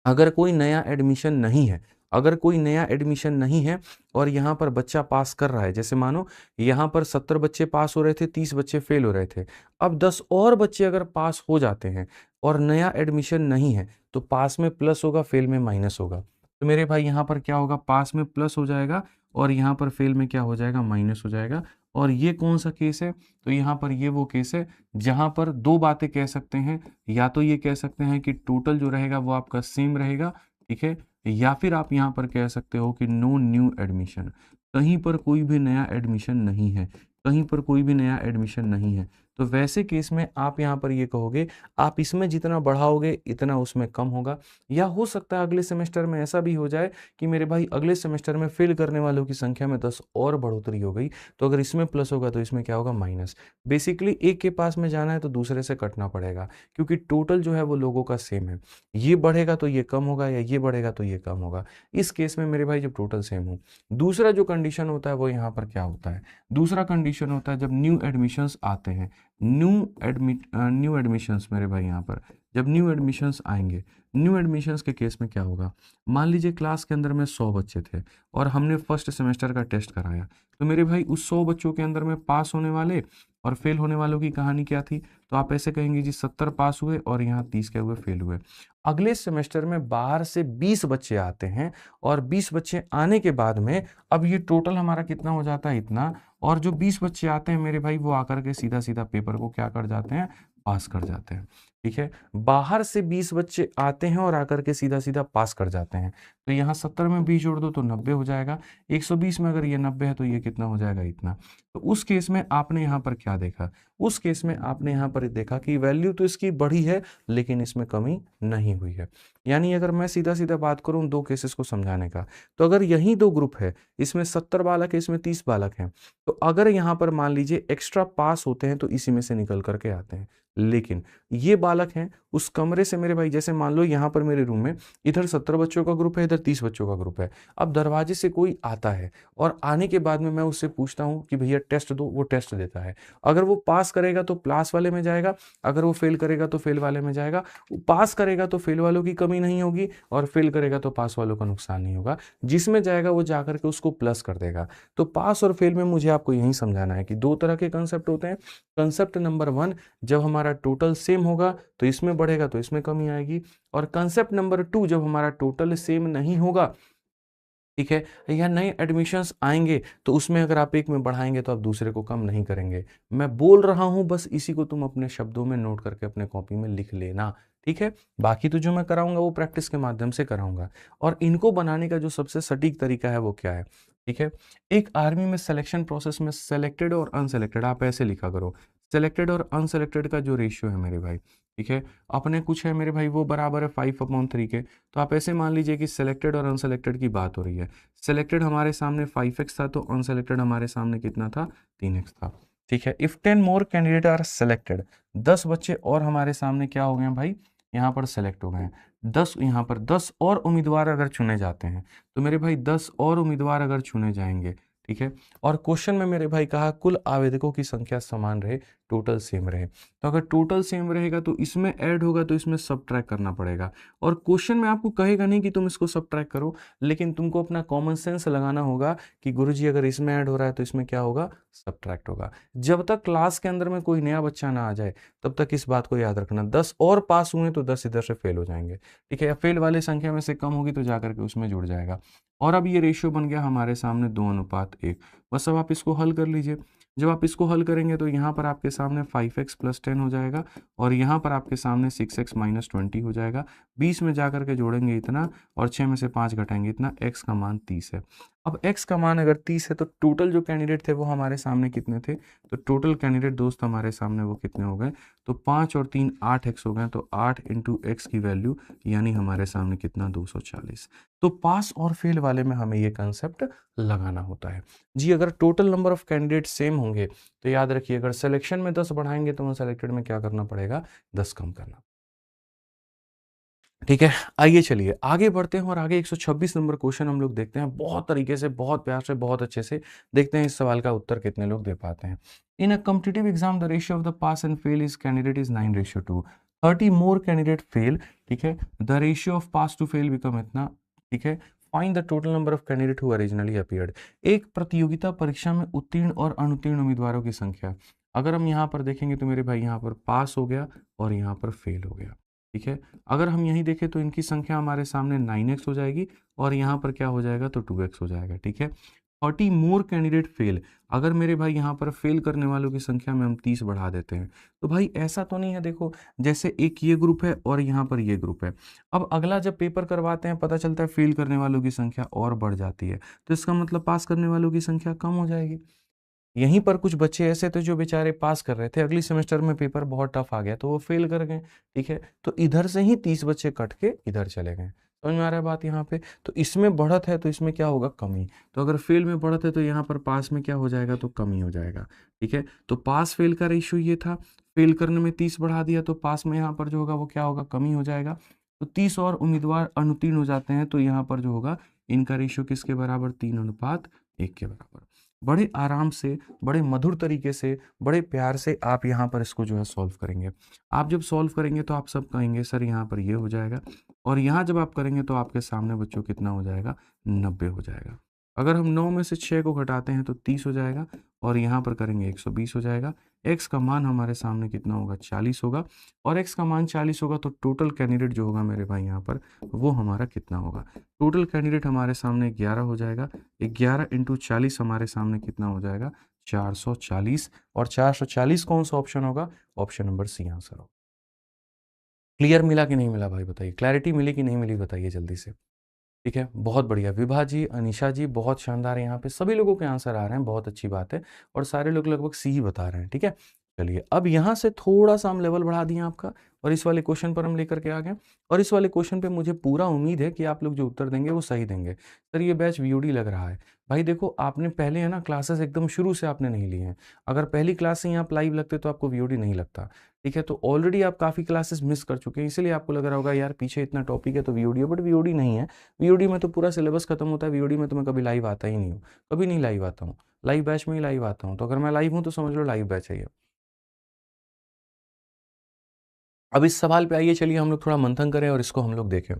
अगर कोई नया एडमिशन नहीं है, अगर कोई नया एडमिशन नहीं है और यहाँ पर बच्चा पास कर रहा है, जैसे मानो यहाँ पर 70 बच्चे पास हो रहे थे, 30 बच्चे फेल हो रहे थे, अब 10 और बच्चे अगर पास हो जाते हैं और नया एडमिशन नहीं है तो पास में प्लस होगा, फेल में माइनस होगा। तो मेरे भाई यहाँ पर क्या होगा, पास में प्लस हो जाएगा और यहाँ पर फेल में क्या हो जाएगा, माइनस हो जाएगा। और ये कौन सा केस है, तो यहाँ पर ये वो केस है जहां पर 2 बातें कह सकते हैं, या तो ये कह सकते हैं कि टोटल जो रहेगा वो आपका सेम रहेगा, ठीक है, या फिर आप यहाँ पर कह सकते हो कि नो न्यू एडमिशन, कहीं पर कोई भी नया एडमिशन नहीं है, कहीं पर कोई भी नया एडमिशन नहीं है। तो वैसे केस में आप यहाँ पर ये कहोगे, आप इसमें जितना बढ़ाओगे इतना उसमें कम होगा। या हो सकता है अगले सेमेस्टर में ऐसा भी हो जाए कि मेरे भाई अगले सेमेस्टर में फेल करने वालों की संख्या में 10 और बढ़ोतरी हो गई, तो अगर इसमें प्लस होगा तो इसमें क्या होगा, माइनस। बेसिकली एक के पास में जाना है तो दूसरे से कटना पड़ेगा, क्योंकि टोटल जो है वो लोगों का सेम है। ये बढ़ेगा तो ये कम होगा, या ये बढ़ेगा तो ये कम होगा, इस केस में मेरे भाई जब टोटल सेम हो। दूसरा जो कंडीशन होता है वो यहाँ पर क्या होता है, दूसरा कंडीशन होता है जब न्यू एडमिशन्स आते हैं, न्यू एडमिशन्स मेरे भाई यहाँ पर जब न्यू एडमिशन्स आएंगे, न्यू एडमिशन्स के केस में क्या होगा, मान लीजिए क्लास के अंदर में 100 बच्चे थे और हमने फर्स्ट सेमेस्टर का टेस्ट कराया, तो मेरे भाई उस 100 बच्चों के अंदर में पास होने वाले और फेल होने वालों की कहानी क्या थी, तो आप ऐसे कहेंगे जी 70 पास हुए और यहाँ 30 क्या हुए, फेल हुए। अगले सेमेस्टर में बाहर से 20 बच्चे आते हैं और 20 बच्चे आने के बाद में अब ये टोटल हमारा कितना हो जाता है, इतना, और जो 20 बच्चे आते हैं मेरे भाई वो आकर के सीधा सीधा पेपर को क्या कर जाते हैं, पास कर जाते हैं, ठीक है। बाहर से 20 बच्चे आते हैं और आकर के सीधा सीधा पास कर जाते हैं, तो यहाँ 70 में 20 जोड़ दो तो 90 हो जाएगा, 120 में अगर ये 90 है तो ये कितना हो जाएगा, इतना। तो उस केस में आपने यहाँ पर क्या देखा, उस केस में आपने यहाँ पर देखा कि वैल्यू तो इसकी बढ़ी है लेकिन इसमें कमी नहीं हुई है। यानी अगर मैं सीधा सीधा बात करूँ 2 केसेस को समझाने का, तो अगर यही 2 ग्रुप है, इसमें 70 बालक है, इसमें 30 बालक हैं, तो अगर यहाँ पर मान लीजिए एक्स्ट्रा पास होते हैं तो इसी में से निकल करके आते हैं। लेकिन ये बालक हैं, उस कमरे से मेरे भाई, जैसे मान लो यहाँ पर मेरे रूम में इधर 17 बच्चों का ग्रुप है, इधर 30 बच्चों का ग्रुप है। अब दरवाजे से कोई आता है और आने के बाद में मैं उससे पूछता हूँ कि भैया टेस्ट दो, वो टेस्ट देता है। अगर वो पास करेगा तो प्लस वाले में जाएगा, अगर वो फेल करेगा तो फेल वाले में जाएगा। वो पास करेगा तो फेल वालों की कमी नहीं होगी, और फेल करेगा तो पास वालों का नुकसान नहीं होगा। जिसमें जाएगा वो जाकर के उसको प्लस कर देगा। तो पास और फेल में मुझे आपको यही समझाना है कि दो तरह के कंसेप्ट होते हैं। कंसेप्ट नंबर 1, जब हमारा टोटल सेम होगा तो इसमें बढ़ेगा तो इसमें कमी आएगी। और कंसेप्ट नंबर 2, जब हमारा टोटल सेम नहीं होगा, ठीक है, या नए एडमिशन्स आएंगे तो उसमें अगर आप एक में बढ़ाएंगे तो आप दूसरे को कम नहीं करेंगे। मैं बोल रहा हूं, बस इसी को तुम अपने शब्दों में नोट करके अपने कॉपी में लिख लेना, ठीक है। बाकी तो जो मैं कराऊंगा वो प्रैक्टिस के माध्यम से कराऊंगा। और इनको बनाने का जो सबसे सटीक तरीका है वो क्या है, ठीक है। एक आर्मी में सिलेक्शन प्रोसेस में सेलेक्टेड और अनसेलेक्टेड आप ऐसे लिखा करो। सेलेक्टेड और अनसेलेक्टेड का जो रेशियो है मेरे भाई, ठीक है, अपने कुछ है मेरे भाई वो बराबर है 5/3 के। तो आप ऐसे मान लीजिए कि सेलेक्टेड और अनसेलेक्टेड की बात हो रही है। सेलेक्टेड हमारे सामने 5x था, तो अनसेलेक्टेड हमारे सामने कितना था, 3x था, ठीक है। If 10 more candidate are selected, 10 बच्चे और हमारे सामने क्या हो गए हैं भाई, यहाँ पर सेलेक्ट हो गए हैं। 10, यहाँ पर 10 और उम्मीदवार अगर चुने जाते हैं, तो मेरे भाई 10 और उम्मीदवार अगर चुने जाएंगे, ठीक है। और क्वेश्चन में मेरे भाई कहा कुल आवेदकों की संख्या समान रहे, टोटल सेम रहे। तो अगर टोटल सेम रहेगा तो इसमें ऐड होगा तो इसमें सबट्रैक्ट करना पड़ेगा। और क्वेश्चन में आपको कहेगा नहीं कि तुम इसको सबट्रैक्ट करो, लेकिन तुमको अपना कॉमन सेंस लगाना होगा कि गुरुजी अगर इसमें ऐड हो रहा है तो इसमें क्या होगा, सबट्रैक्ट होगा। जब तक क्लास के अंदर में कोई नया बच्चा ना आ जाए तब तक इस बात को याद रखना। 10 और पास हुए तो 10 इधर से फेल हो जाएंगे, ठीक है। या फेल वाले संख्या में से कम होगी तो जाकर के उसमें जुड़ जाएगा। और अब ये रेशियो बन गया हमारे सामने 2:1। बस अब आप इसको हल कर लीजिए। जब आप इसको हल करेंगे तो यहाँ पर आपके सामने 5x + 10 हो जाएगा, और यहाँ पर आपके सामने 6x - 20 हो जाएगा। 20 में जाकर के जोड़ेंगे इतना, और 6 में से 5 घटाएंगे इतना। x का मान 30 है। अब x का मान अगर 30 है तो टोटल जो कैंडिडेट थे वो हमारे सामने कितने थे, तो टोटल कैंडिडेट दोस्त हमारे सामने वो कितने हो गए, तो 5 और 3 8x हो गए। तो 8 × x की वैल्यू यानी हमारे सामने कितना, 240। तो पास और फेल वाले में हमें ये कंसेप्ट लगाना होता है जी। अगर total number of candidate same होंगे तो याद रखिए, अगर सिलेक्शन में 10 बढ़ाएंगे तो अनसेलेक्टेड में क्या करना पड़ेगा, 10 कम करना, ठीक है। आइए चलिए आगे बढ़ते हैं और आगे 126 नंबर क्वेश्चन हम लोग देखते हैं। बहुत तरीके से, बहुत प्यार से, बहुत अच्छे से देखते हैं इस सवाल का उत्तर कितने लोग दे पाते हैं। In a competitive exam the ratio of the pass and fail is candidate is 9:2। 30 more candidate fail, ठीक है, the ratio of pass to fail become इतना, ठीक है। Find the total number of candidate who originally appeared. एक प्रतियोगिता परीक्षा में उत्तीर्ण और अनुत्तीर्ण उम्मीदवारों की संख्या। अगर हम यहाँ पर देखेंगे तो मेरे भाई यहाँ पर पास हो गया और यहाँ पर फेल हो गया, ठीक है। अगर हम यहीं देखें तो इनकी संख्या हमारे सामने 9x हो जाएगी, और यहाँ पर क्या हो जाएगा, तो 2x हो जाएगा, ठीक है। 40 मोर कैंडिडेट फेल, अगर मेरे भाई यहाँ पर फेल करने वालों की संख्या में हम 30 बढ़ा देते हैं, तो भाई ऐसा तो नहीं है, देखो जैसे एक ये ग्रुप है और यहाँ पर ये ग्रुप है। अब अगला जब पेपर करवाते हैं पता चलता है फेल करने वालों की संख्या और बढ़ जाती है, तो इसका मतलब पास करने वालों की संख्या कम हो जाएगी। यहीं पर कुछ बच्चे ऐसे थे जो बेचारे पास कर रहे थे, अगली सेमेस्टर में पेपर बहुत टफ आ गया तो वो फेल कर गए, ठीक है। तो इधर से ही 30 बच्चे कट के इधर चले गए। समझ में आ रहा है बात यहाँ पे। तो इसमें बढ़त है तो इसमें क्या होगा, कमी। तो अगर फेल में बढ़त है तो यहाँ पर पास में क्या हो जाएगा, तो कमी हो जाएगा, ठीक है। तो पास फेल का रेशियो ये था, फेल करने में 30 बढ़ा दिया तो पास में यहाँ पर जो होगा वो क्या होगा, कमी हो जाएगा। तो 30 और उम्मीदवार अनुत्तीर्ण हो जाते हैं तो यहाँ पर जो होगा इनका रेशियो किसके बराबर, 3:1 के बराबर। बड़े आराम से, बड़े मधुर तरीके से, बड़े प्यार से आप यहाँ पर इसको जो है सॉल्व करेंगे। आप जब सॉल्व करेंगे तो आप सब कहेंगे सर यहाँ पर ये हो जाएगा, और यहाँ जब आप करेंगे तो आपके सामने बच्चों कितना हो जाएगा, 90 हो जाएगा। अगर हम 9 में से 6 को घटाते हैं तो 30 हो जाएगा, और यहाँ पर करेंगे 120 हो जाएगा। x का मान हमारे सामने कितना होगा, 40 होगा, और x का मान 40 होगा तो टोटल कैंडिडेट जो होगा मेरे भाई यहाँ पर वो हमारा कितना होगा, टोटल कैंडिडेट हमारे सामने 11 हो जाएगा। 11 × 40 हमारे सामने कितना हो जाएगा, 440। और 440 कौन सा ऑप्शन होगा, ऑप्शन नंबर सी आंसर होगा। क्लियर मिला कि नहीं मिला भाई, बताइए। क्लैरिटी मिली कि नहीं मिली, बताइए जल्दी से, ठीक है। बहुत बढ़िया, विभा जी, अनिशा जी, बहुत शानदार। यहाँ पे सभी लोगों के आंसर आ रहे हैं, बहुत अच्छी बात है। और सारे लोग लगभग सी ही बता रहे हैं, ठीक है। चलिए अब यहाँ से थोड़ा सा हम लेवल बढ़ा दिए आपका, और इस वाले क्वेश्चन पर हम लेकर के आ गए। और इस वाले क्वेश्चन पे मुझे पूरा उम्मीद है कि आप लोग जो उत्तर देंगे वो सही देंगे। सर ये बैच वीओडी लग रहा है। भाई देखो आपने पहले है ना क्लासेस एकदम शुरू से आपने नहीं ली हैं। अगर पहली क्लास से ही आप लाइव लगते तो आपको वीओडी नहीं लगता, ठीक है, तो ऑलरेडी आप काफ़ी क्लासेस मिस कर चुके हैं, इसीलिए आपको लग रहा होगा यार पीछे इतना टॉपिक है तो वीओडी है, बट वीओडी नहीं है। वीओडी में तो पूरा सिलेबस खत्म होता है, वीओडी में तो मैं कभी लाइव आता ही नहीं हूँ, कभी नहीं लाइव आता हूँ, लाइव बैच में ही लाइव आता हूँ। तो अगर मैं लाइव हूँ तो समझ लो लाइव बैच है ये। अब इस सवाल पे आइए, चलिए हम लोग थोड़ा मंथन करें और इसको हम लोग देखें,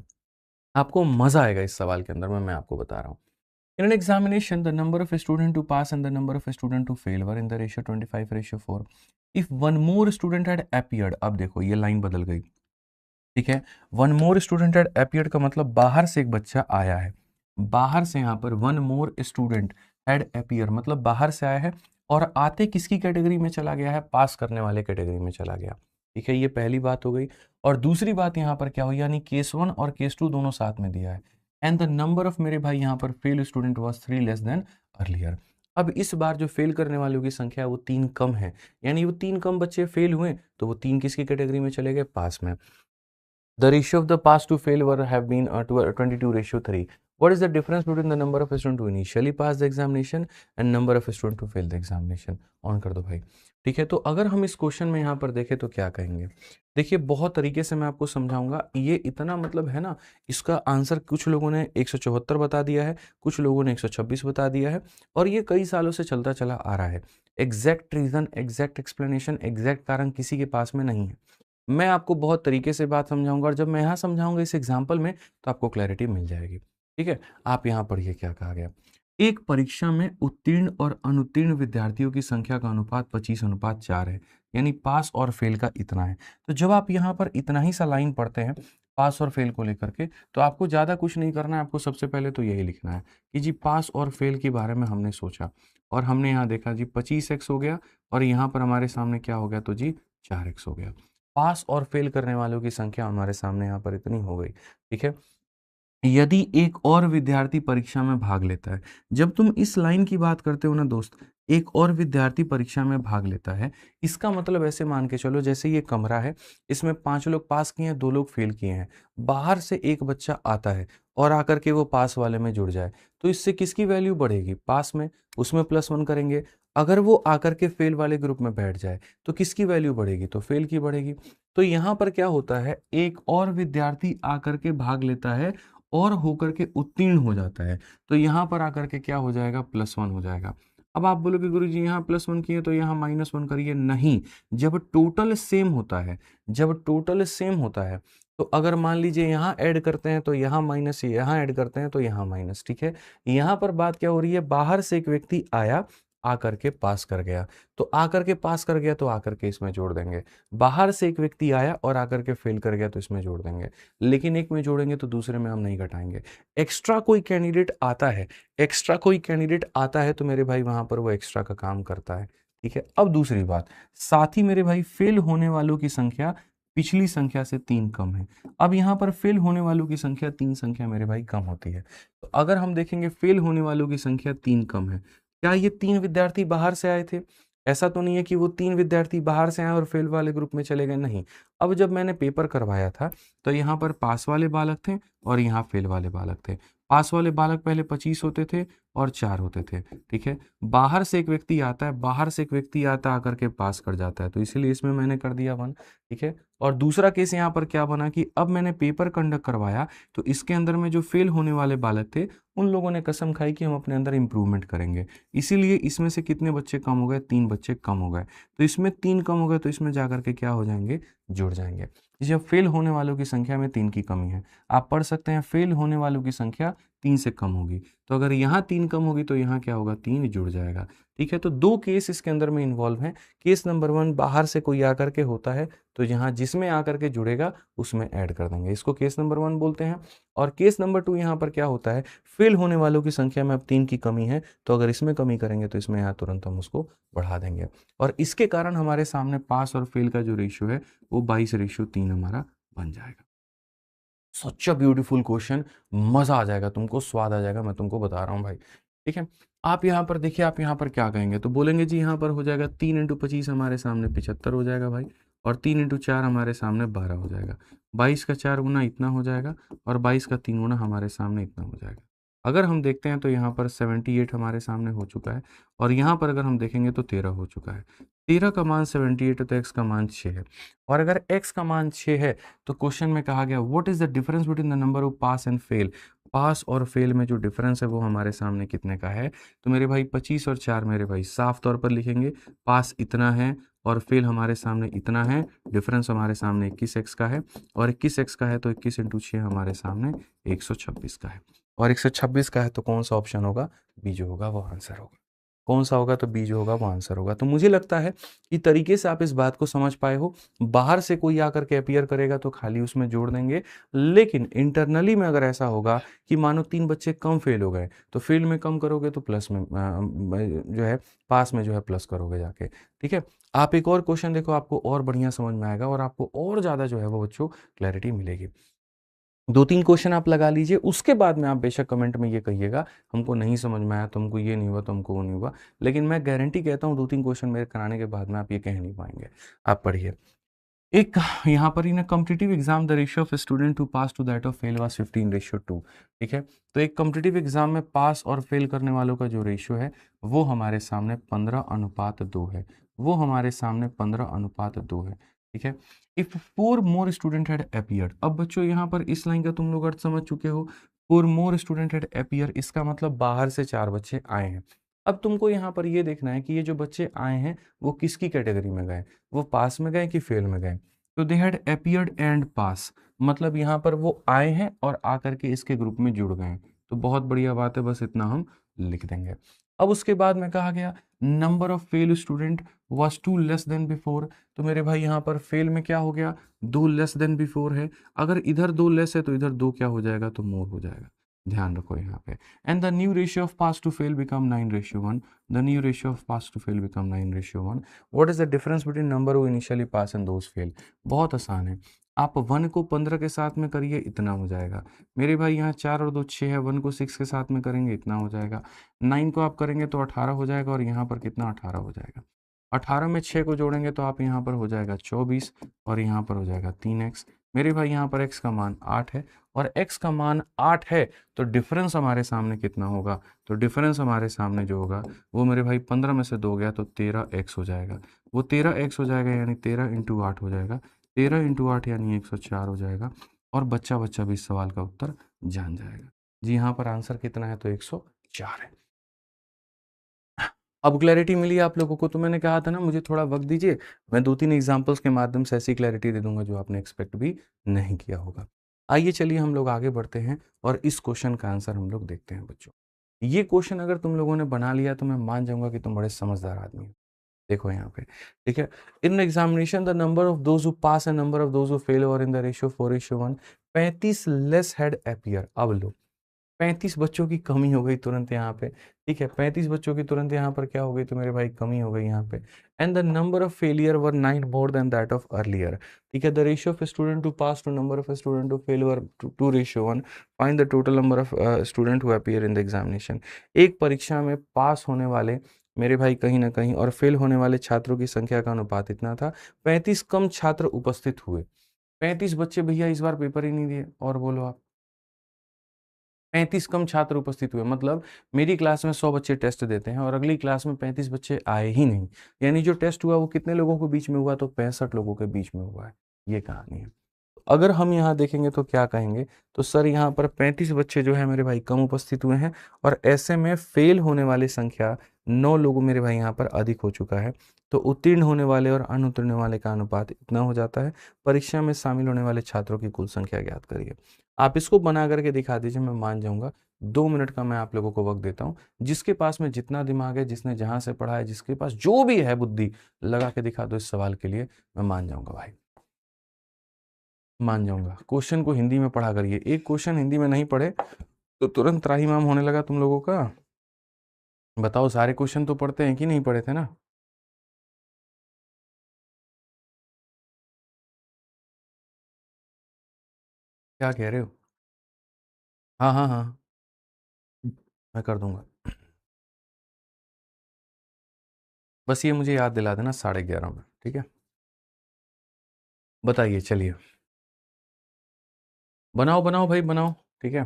आपको मजा आएगा इस सवाल के अंदर में, मैं आपको बता रहा हूँ। In an examination, the number of students to pass and the number of students to fail were in the ratio 25:4. If one more student had appeared, अब देखो ये लाइन बदल गई, ठीक है, one more student had appeared का मतलब बाहर से एक बच्चा आया है, बाहर से यहाँ पर one more student had appeared मतलब बाहर से आया है, और आते किसकी कैटेगरी में चला गया है, पास करने वाले कैटेगरी में चला गया। ठीक है, ये पहली बात हो गई। और दूसरी बात यहाँ पर क्या हुई, यानी केस 1 और केस 2 दोनों साथ में दिया है, एंड द नंबर ऑफ मेरे भाई यहाँ पर fail student was 3 less than earlier. अब इस बार जो फेल करने वालों की संख्या है वो 3 कम है, यानी वो 3 कम बच्चे फेल हुए तो वो 3 किसकी कैटेगरी में चले गए, पास में। The ratio of the pass to fail were have been 22:3. What is the difference between the number of students who initially passed the examination and number of students who failed the examination? On कर दो भाई। ठीक है, तो अगर हम इस question में यहाँ पर देखें तो क्या कहेंगे, देखिए बहुत तरीके से मैं आपको समझाऊंगा, ये इतना मतलब है ना, इसका आंसर कुछ लोगों ने 174 बता दिया है, कुछ लोगों ने 126 बता दिया है, और ये कई सालों से चलता चला आ रहा है। Exact reason, exact explanation, exact कारण किसी के पास में नहीं है। मैं आपको बहुत तरीके से बात समझाऊंगा, और जब मैं यहाँ समझाऊंगा इस एग्जाम्पल में तो आपको क्लैरिटी मिल जाएगी। ठीक है, आप यहाँ पढ़िए क्या कहा गया। एक परीक्षा में उत्तीर्ण और अनुत्तीर्ण विद्यार्थियों की संख्या का अनुपात 25:4 है, यानी पास और फेल का इतना है। तो जब आप यहाँ पर इतना ही सा लाइन पढ़ते हैं पास और फेल को लेकर के, तो आपको ज़्यादा कुछ नहीं करना है, आपको सबसे पहले तो यही लिखना है कि जी पास और फेल के बारे में हमने सोचा, और हमने यहाँ देखा जी 25x हो गया, और यहाँ पर हमारे सामने क्या हो गया, तो जी 4x हो गया। पास और फेल करने वालों की संख्या हमारे सामने यहाँ पर इतनी हो गई। ठीक है, यदि एक और विद्यार्थी परीक्षा में भाग लेता है, जब तुम इस लाइन की बात करते हो ना दोस्त, एक और विद्यार्थी परीक्षा में भाग लेता है, इसका मतलब ऐसे मान के चलो जैसे ये कमरा है, इसमें 5 लोग पास किए हैं, 2 लोग फेल किए हैं, बाहर से एक बच्चा आता है और आकर के वो पास वाले में जुड़ जाए, तो इससे किसकी वैल्यू बढ़ेगी, पास में, उसमें +1 करेंगे। अगर वो आकर के फेल वाले ग्रुप में बैठ जाए तो किसकी वैल्यू बढ़ेगी, तो फेल की बढ़ेगी। तो यहाँ पर क्या होता है, एक और विद्यार्थी आकर के भाग लेता है और होकर के उत्तीर्ण हो जाता है, तो यहाँ पर आकर के क्या हो जाएगा, +1 हो जाएगा। अब आप बोलोगे गुरुजी यहाँ +1 किए तो यहाँ -1 करिए, नहीं, जब टोटल सेम होता है, जब टोटल सेम होता है, तो अगर मान लीजिए यहाँ ऐड करते हैं तो यहाँ माइनस, यहाँ ऐड करते हैं तो यहाँ माइनस। ठीक है, यहाँ पर बात क्या हो रही है, बाहर से एक व्यक्ति आया, आकर के पास कर गया, तो आकर के पास कर गया तो आकर के इसमें जोड़ देंगे, बाहर से एक व्यक्ति आया और आकर के फेल कर गया तो इसमें जोड़ देंगे, लेकिन एक में जोड़ेंगे तो दूसरे में हम नहीं घटाएंगे। एक्स्ट्रा कोई कैंडिडेट आता है, एक्स्ट्रा कोई कैंडिडेट आता है तो मेरे भाई वहां पर वो एक्स्ट्रा का काम करता है। ठीक है, अब दूसरी बात, साथ ही मेरे भाई फेल होने वालों की संख्या पिछली संख्या से 3 कम है। अब यहाँ पर फेल होने वालों की संख्या 3 संख्या मेरे भाई कम होती है, तो अगर हम देखेंगे फेल होने वालों की संख्या 3 कम है, क्या ये 3 विद्यार्थी बाहर से आए थे, ऐसा तो नहीं है कि वो 3 विद्यार्थी बाहर से आए और फेल वाले ग्रुप में चले गए, नहीं। अब जब मैंने पेपर करवाया था तो यहाँ पर पास वाले बालक थे और यहाँ फेल वाले बालक थे। पास वाले बालक पहले 25 होते थे और 4 होते थे। ठीक है, बाहर से एक व्यक्ति आता है, बाहर से एक व्यक्ति आता आकर के पास कर जाता है, तो इसीलिए इसमें मैंने कर दिया 1। ठीक है, और दूसरा केस यहाँ पर क्या बना कि अब मैंने पेपर कंडक्ट करवाया तो इसके अंदर में जो फेल होने वाले बालक थे उन लोगों ने कसम खाई कि हम अपने अंदर इंप्रूवमेंट करेंगे, इसीलिए इसमें से कितने बच्चे कम हो गए, 3 बच्चे कम हो गए, तो इसमें 3 कम हो गए तो इसमें जाकर के क्या हो जाएंगे, जुड़ जाएंगे। जब फेल होने वालों की संख्या में 3 की कमी है, आप पढ़ सकते हैं फेल होने वालों की संख्या 3 से कम होगी, तो अगर यहाँ 3 कम होगी तो यहाँ क्या होगा, 3 जुड़ जाएगा। ठीक है, तो 2 केस इसके अंदर में इन्वॉल्व हैं। केस नंबर 1 बाहर से कोई आकर के होता है तो यहाँ जिसमें आकर के जुड़ेगा उसमें ऐड कर देंगे, इसको केस नंबर 1 बोलते हैं। और केस नंबर 2 यहाँ पर क्या होता है, फेल होने वालों की संख्या में अब 3 की कमी है, तो अगर इसमें कमी करेंगे तो इसमें यहाँ तुरंत हम उसको बढ़ा देंगे, और इसके कारण हमारे सामने पास और फेल का जो रेशियो है वो 22:3 हमारा बन जाएगा। सच अ ब्यूटीफुल क्वेश्चन, मजा आ जाएगा तुमको, स्वाद आ जाएगा, मैं तुमको बता रहा हूँ भाई। ठीक है, आप यहाँ पर देखिए, आप यहाँ पर क्या कहेंगे, तो बोलेंगे जी यहाँ पर हो जाएगा 3 × 25 हमारे सामने 75 हो जाएगा भाई, और 3 × 4 हमारे सामने 12 हो जाएगा, 22 का 4 गुना इतना हो जाएगा, और 22 का 3 गुना हमारे सामने इतना हो जाएगा। अगर हम देखते हैं तो यहाँ पर 78 हमारे सामने हो चुका है, और यहाँ पर अगर हम देखेंगे तो 13 हो चुका है। 13 का मान 78 है तो x का मान 6 है। और अगर x का मान 6 है तो क्वेश्चन में कहा गया what is the difference between the number of pass and fail. Pass और फेल में जो डिफरेंस है वो हमारे सामने कितने का है। तो मेरे भाई 25 और 4 मेरे भाई साफ तौर पर लिखेंगे, पास इतना है और फेल हमारे सामने इतना है। डिफरेंस हमारे सामने 21x का है और 21x का है तो 21 इंटू 6 हमारे सामने 126 का है। और 126 का है तो कौन सा ऑप्शन होगा, बी जो होगा वो आंसर होगा। कौन सा होगा, तो बी जो होगा वो आंसर होगा। तो मुझे लगता है कि तरीके से आप इस बात को समझ पाए हो। बाहर से कोई आकर के अपीयर करेगा तो खाली उसमें जोड़ देंगे, लेकिन इंटरनली में अगर ऐसा होगा कि मानो 3 बच्चे कम फेल हो गए तो फेल में कम करोगे तो प्लस में जो है पास में जो है प्लस करोगे जाके। ठीक है, आप एक और क्वेश्चन देखो, आपको और बढ़िया समझ में आएगा और आपको और ज़्यादा जो है वो बच्चों क्लैरिटी मिलेगी। 2-3 क्वेश्चन आप लगा लीजिए, उसके बाद में आप बेशक कमेंट में ये कहिएगा हमको नहीं समझ में आया, तुमको ये नहीं हुआ, तुमको वो नहीं हुआ। लेकिन मैं गारंटी कहता हूँ 2-3 क्वेश्चन मेरे कराने के बाद में आप ये कह नहीं पाएंगे। आप पढ़िए, एक यहाँ पर in competitive exam the ratio of student to pass to that of fail was 15:2। ठीक है, तो एक कॉम्पिटिटिव एग्जाम में पास और फेल करने वालों का जो रेशियो है वो हमारे सामने 15:2 है। वो हमारे सामने 15:2 है। ठीक है, if 4 more student had appeared. अब बच्चों यहाँ पर इस लाइन का तुम लोग अर्थ समझ चुके हो। 4 मोर स्टूडेंट हैड अपीयर, इसका मतलब बाहर से 4 बच्चे आए हैं। अब तुमको यहाँ पर ये देखना है कि ये जो बच्चे आए हैं वो किसकी कैटेगरी में गए, वो पास में गए कि फेल में गए। तो दे हैड अपीयर्ड एंड पास, मतलब यहाँ पर वो आए हैं और आकर के इसके ग्रुप में जुड़ गए हैं। तो बहुत बढ़िया बात है, बस इतना हम लिख देंगे। अब उसके बाद में कहा गया number of fail student was 2 less than before. तो मेरे भाई यहाँ पर फेल में क्या हो गया, 2 लेस देन बिफोर है। अगर इधर 2 लेस है तो इधर 2 क्या हो जाएगा, तो मोर हो जाएगा। ध्यान रखो यहाँ पे। And the new ratio of pass to fail become 9:1। The new ratio of pass to fail become 9:1। What is the difference between number who initially pass and those fail. बहुत आसान है, आप 1 को 15 के साथ में करिए, इतना हो जाएगा। मेरे भाई यहाँ 4 और 2 6 है, 1 को 6 के साथ में करेंगे, इतना हो जाएगा। 9 को आप करेंगे तो 18 हो जाएगा और यहाँ पर कितना 18 हो जाएगा। 18 में 6 को जोड़ेंगे तो आप यहाँ पर हो जाएगा 24 और यहाँ पर हो जाएगा 3x। मेरे भाई यहाँ पर x का मान 8 है और x का मान 8 है तो डिफरेंस हमारे सामने कितना होगा, तो डिफरेंस हमारे सामने जो होगा वो मेरे भाई 15 में से 2 गया तो 13x हो जाएगा। वो 13x हो जाएगा यानी 13 इंटू 8 हो जाएगा। 13 इंटू 8 यानी 104 हो जाएगा और बच्चा बच्चा भी इस सवाल का उत्तर जान जाएगा। जी यहाँ पर आंसर कितना है, तो 104 है। अब क्लैरिटी मिली आप लोगों को। तो मैंने कहा था ना मुझे थोड़ा वक्त दीजिए, मैं 2-3 एग्जांपल्स के माध्यम से ऐसी क्लैरिटी दे दूंगा जो आपने एक्सपेक्ट भी नहीं किया होगा। आइए चलिए हम लोग आगे बढ़ते हैं और इस क्वेश्चन का आंसर हम लोग देखते हैं बच्चों। ये क्वेश्चन अगर तुम लोगों ने बना लिया तो मैं मान जाऊंगा कि तुम बड़े समझदार आदमी हो। देखो यहाँ पे, ठीक है, in examination the number of those who pass and number of those who fail और in the ratio 4:1। 35 less had appear. अब लो 35 बच्चों की कमी हो गई तुरंत यहाँ पे। ठीक है, 35 बच्चों की तुरंत यहाँ पर क्या हो गई, तो मेरे भाई कमी हो गई यहाँ पे। And the number of failure were 9 more than that of earlier. ठीक है, the ratio of student to pass to number of student to fail were 2:1। Find the total number of student who appear in the examination. एक परीक्षा में पास होने वाले मेरे भाई कहीं ना कहीं और फेल होने वाले छात्रों की संख्या का अनुपात इतना था। 35 कम छात्र उपस्थित हुए। 35 बच्चे भैया इस बार पेपर ही नहीं दिए, और बोलो आप 35 कम छात्र उपस्थित हुए, मतलब मेरी क्लास में 100 बच्चे टेस्ट देते हैं और अगली क्लास में 35 बच्चे आए ही नहीं। यानी जो टेस्ट हुआ वो कितने लोगों के बीच में हुआ, तो 65 लोगों के बीच में हुआ है। ये कहानी है। अगर हम यहाँ देखेंगे तो क्या कहेंगे, तो सर यहाँ पर 35 बच्चे जो है मेरे भाई कम उपस्थित हुए हैं और ऐसे में फेल होने वाली संख्या 9 लोगों मेरे भाई यहाँ पर अधिक हो चुका है। तो उत्तीर्ण होने वाले और अनुत्तीर्ण वाले का अनुपात इतना हो जाता है। परीक्षा में शामिल होने वाले छात्रों की कुल संख्या ज्ञात करिए। आप इसको बना करके दिखा दीजिए, मैं मान जाऊंगा। 2 मिनट का मैं आप लोगों को वक्त देता हूँ। जिसके पास में जितना दिमाग है, जिसने जहां से पढ़ा है, जिसके पास जो भी है बुद्धि, लगा के दिखा दो इस सवाल के लिए, मैं मान जाऊंगा भाई, मान जाऊंगा। क्वेश्चन को हिंदी में पढ़ा करिए, एक क्वेश्चन हिंदी में नहीं पढ़े तो तुरंत त्राहिमाम होने लगा तुम लोगों का। बताओ सारे क्वेश्चन तो पढ़ते हैं कि नहीं पढ़े थे ना। क्या कह रहे हो। हाँ हाँ हाँ, मैं कर दूंगा। बस ये मुझे याद दिला देना 11:30 में, ठीक है। बताइए चलिए, बनाओ बनाओ भाई बनाओ। ठीक है,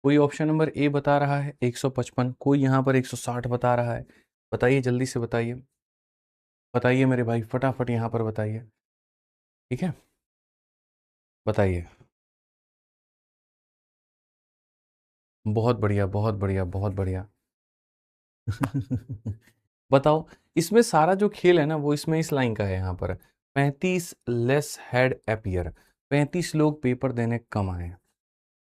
कोई ऑप्शन नंबर ए बता रहा है 155, कोई यहाँ पर 160 बता रहा है। बताइए जल्दी से बताइए। बताइए मेरे भाई, फटाफट यहाँ पर बताइए। ठीक है, बताइए। बहुत बढ़िया, बहुत बढ़िया, बहुत बढ़िया। बताओ, इसमें सारा जो खेल है ना वो इसमें इस लाइन का है यहाँ पर। 35 लेस हेड अपियर, 35 लोग पेपर देने कम आए।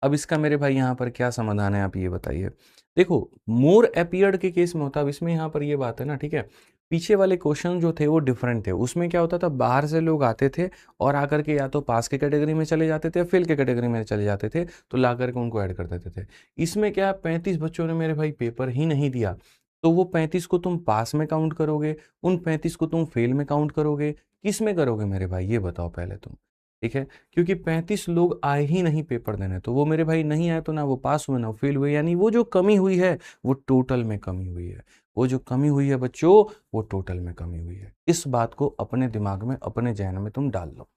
अब इसका मेरे भाई यहाँ पर क्या समाधान है, आप ये बताइए। देखो, मोर अपियर्ड के केस में होता, अब इसमें यहाँ पर ये बात है ना, ठीक है। पीछे वाले क्वेश्चन जो थे वो डिफरेंट थे, उसमें क्या होता था, बाहर से लोग आते थे और आकर के या तो पास के कैटेगरी में चले जाते थे या फेल के कैटेगरी में चले जाते थे, तो ला करके उनको ऐड कर देते थे। इसमें क्या, 35 बच्चों ने मेरे भाई पेपर ही नहीं दिया, तो वो 35 को तुम पास में काउंट करोगे, उन 35 को तुम फेल में काउंट करोगे, किस में करोगे मेरे भाई, ये बताओ पहले तुम। ठीक है, क्योंकि 35 लोग आए ही नहीं पेपर देने, तो वो मेरे भाई नहीं आए, तो ना वो पास हुए ना फेल हुए, यानी वो जो कमी हुई है वो टोटल में कमी हुई है। वो जो कमी हुई है बच्चों, वो टोटल में कमी हुई है। इस बात को अपने दिमाग में, अपने जहन में तुम डाल लो।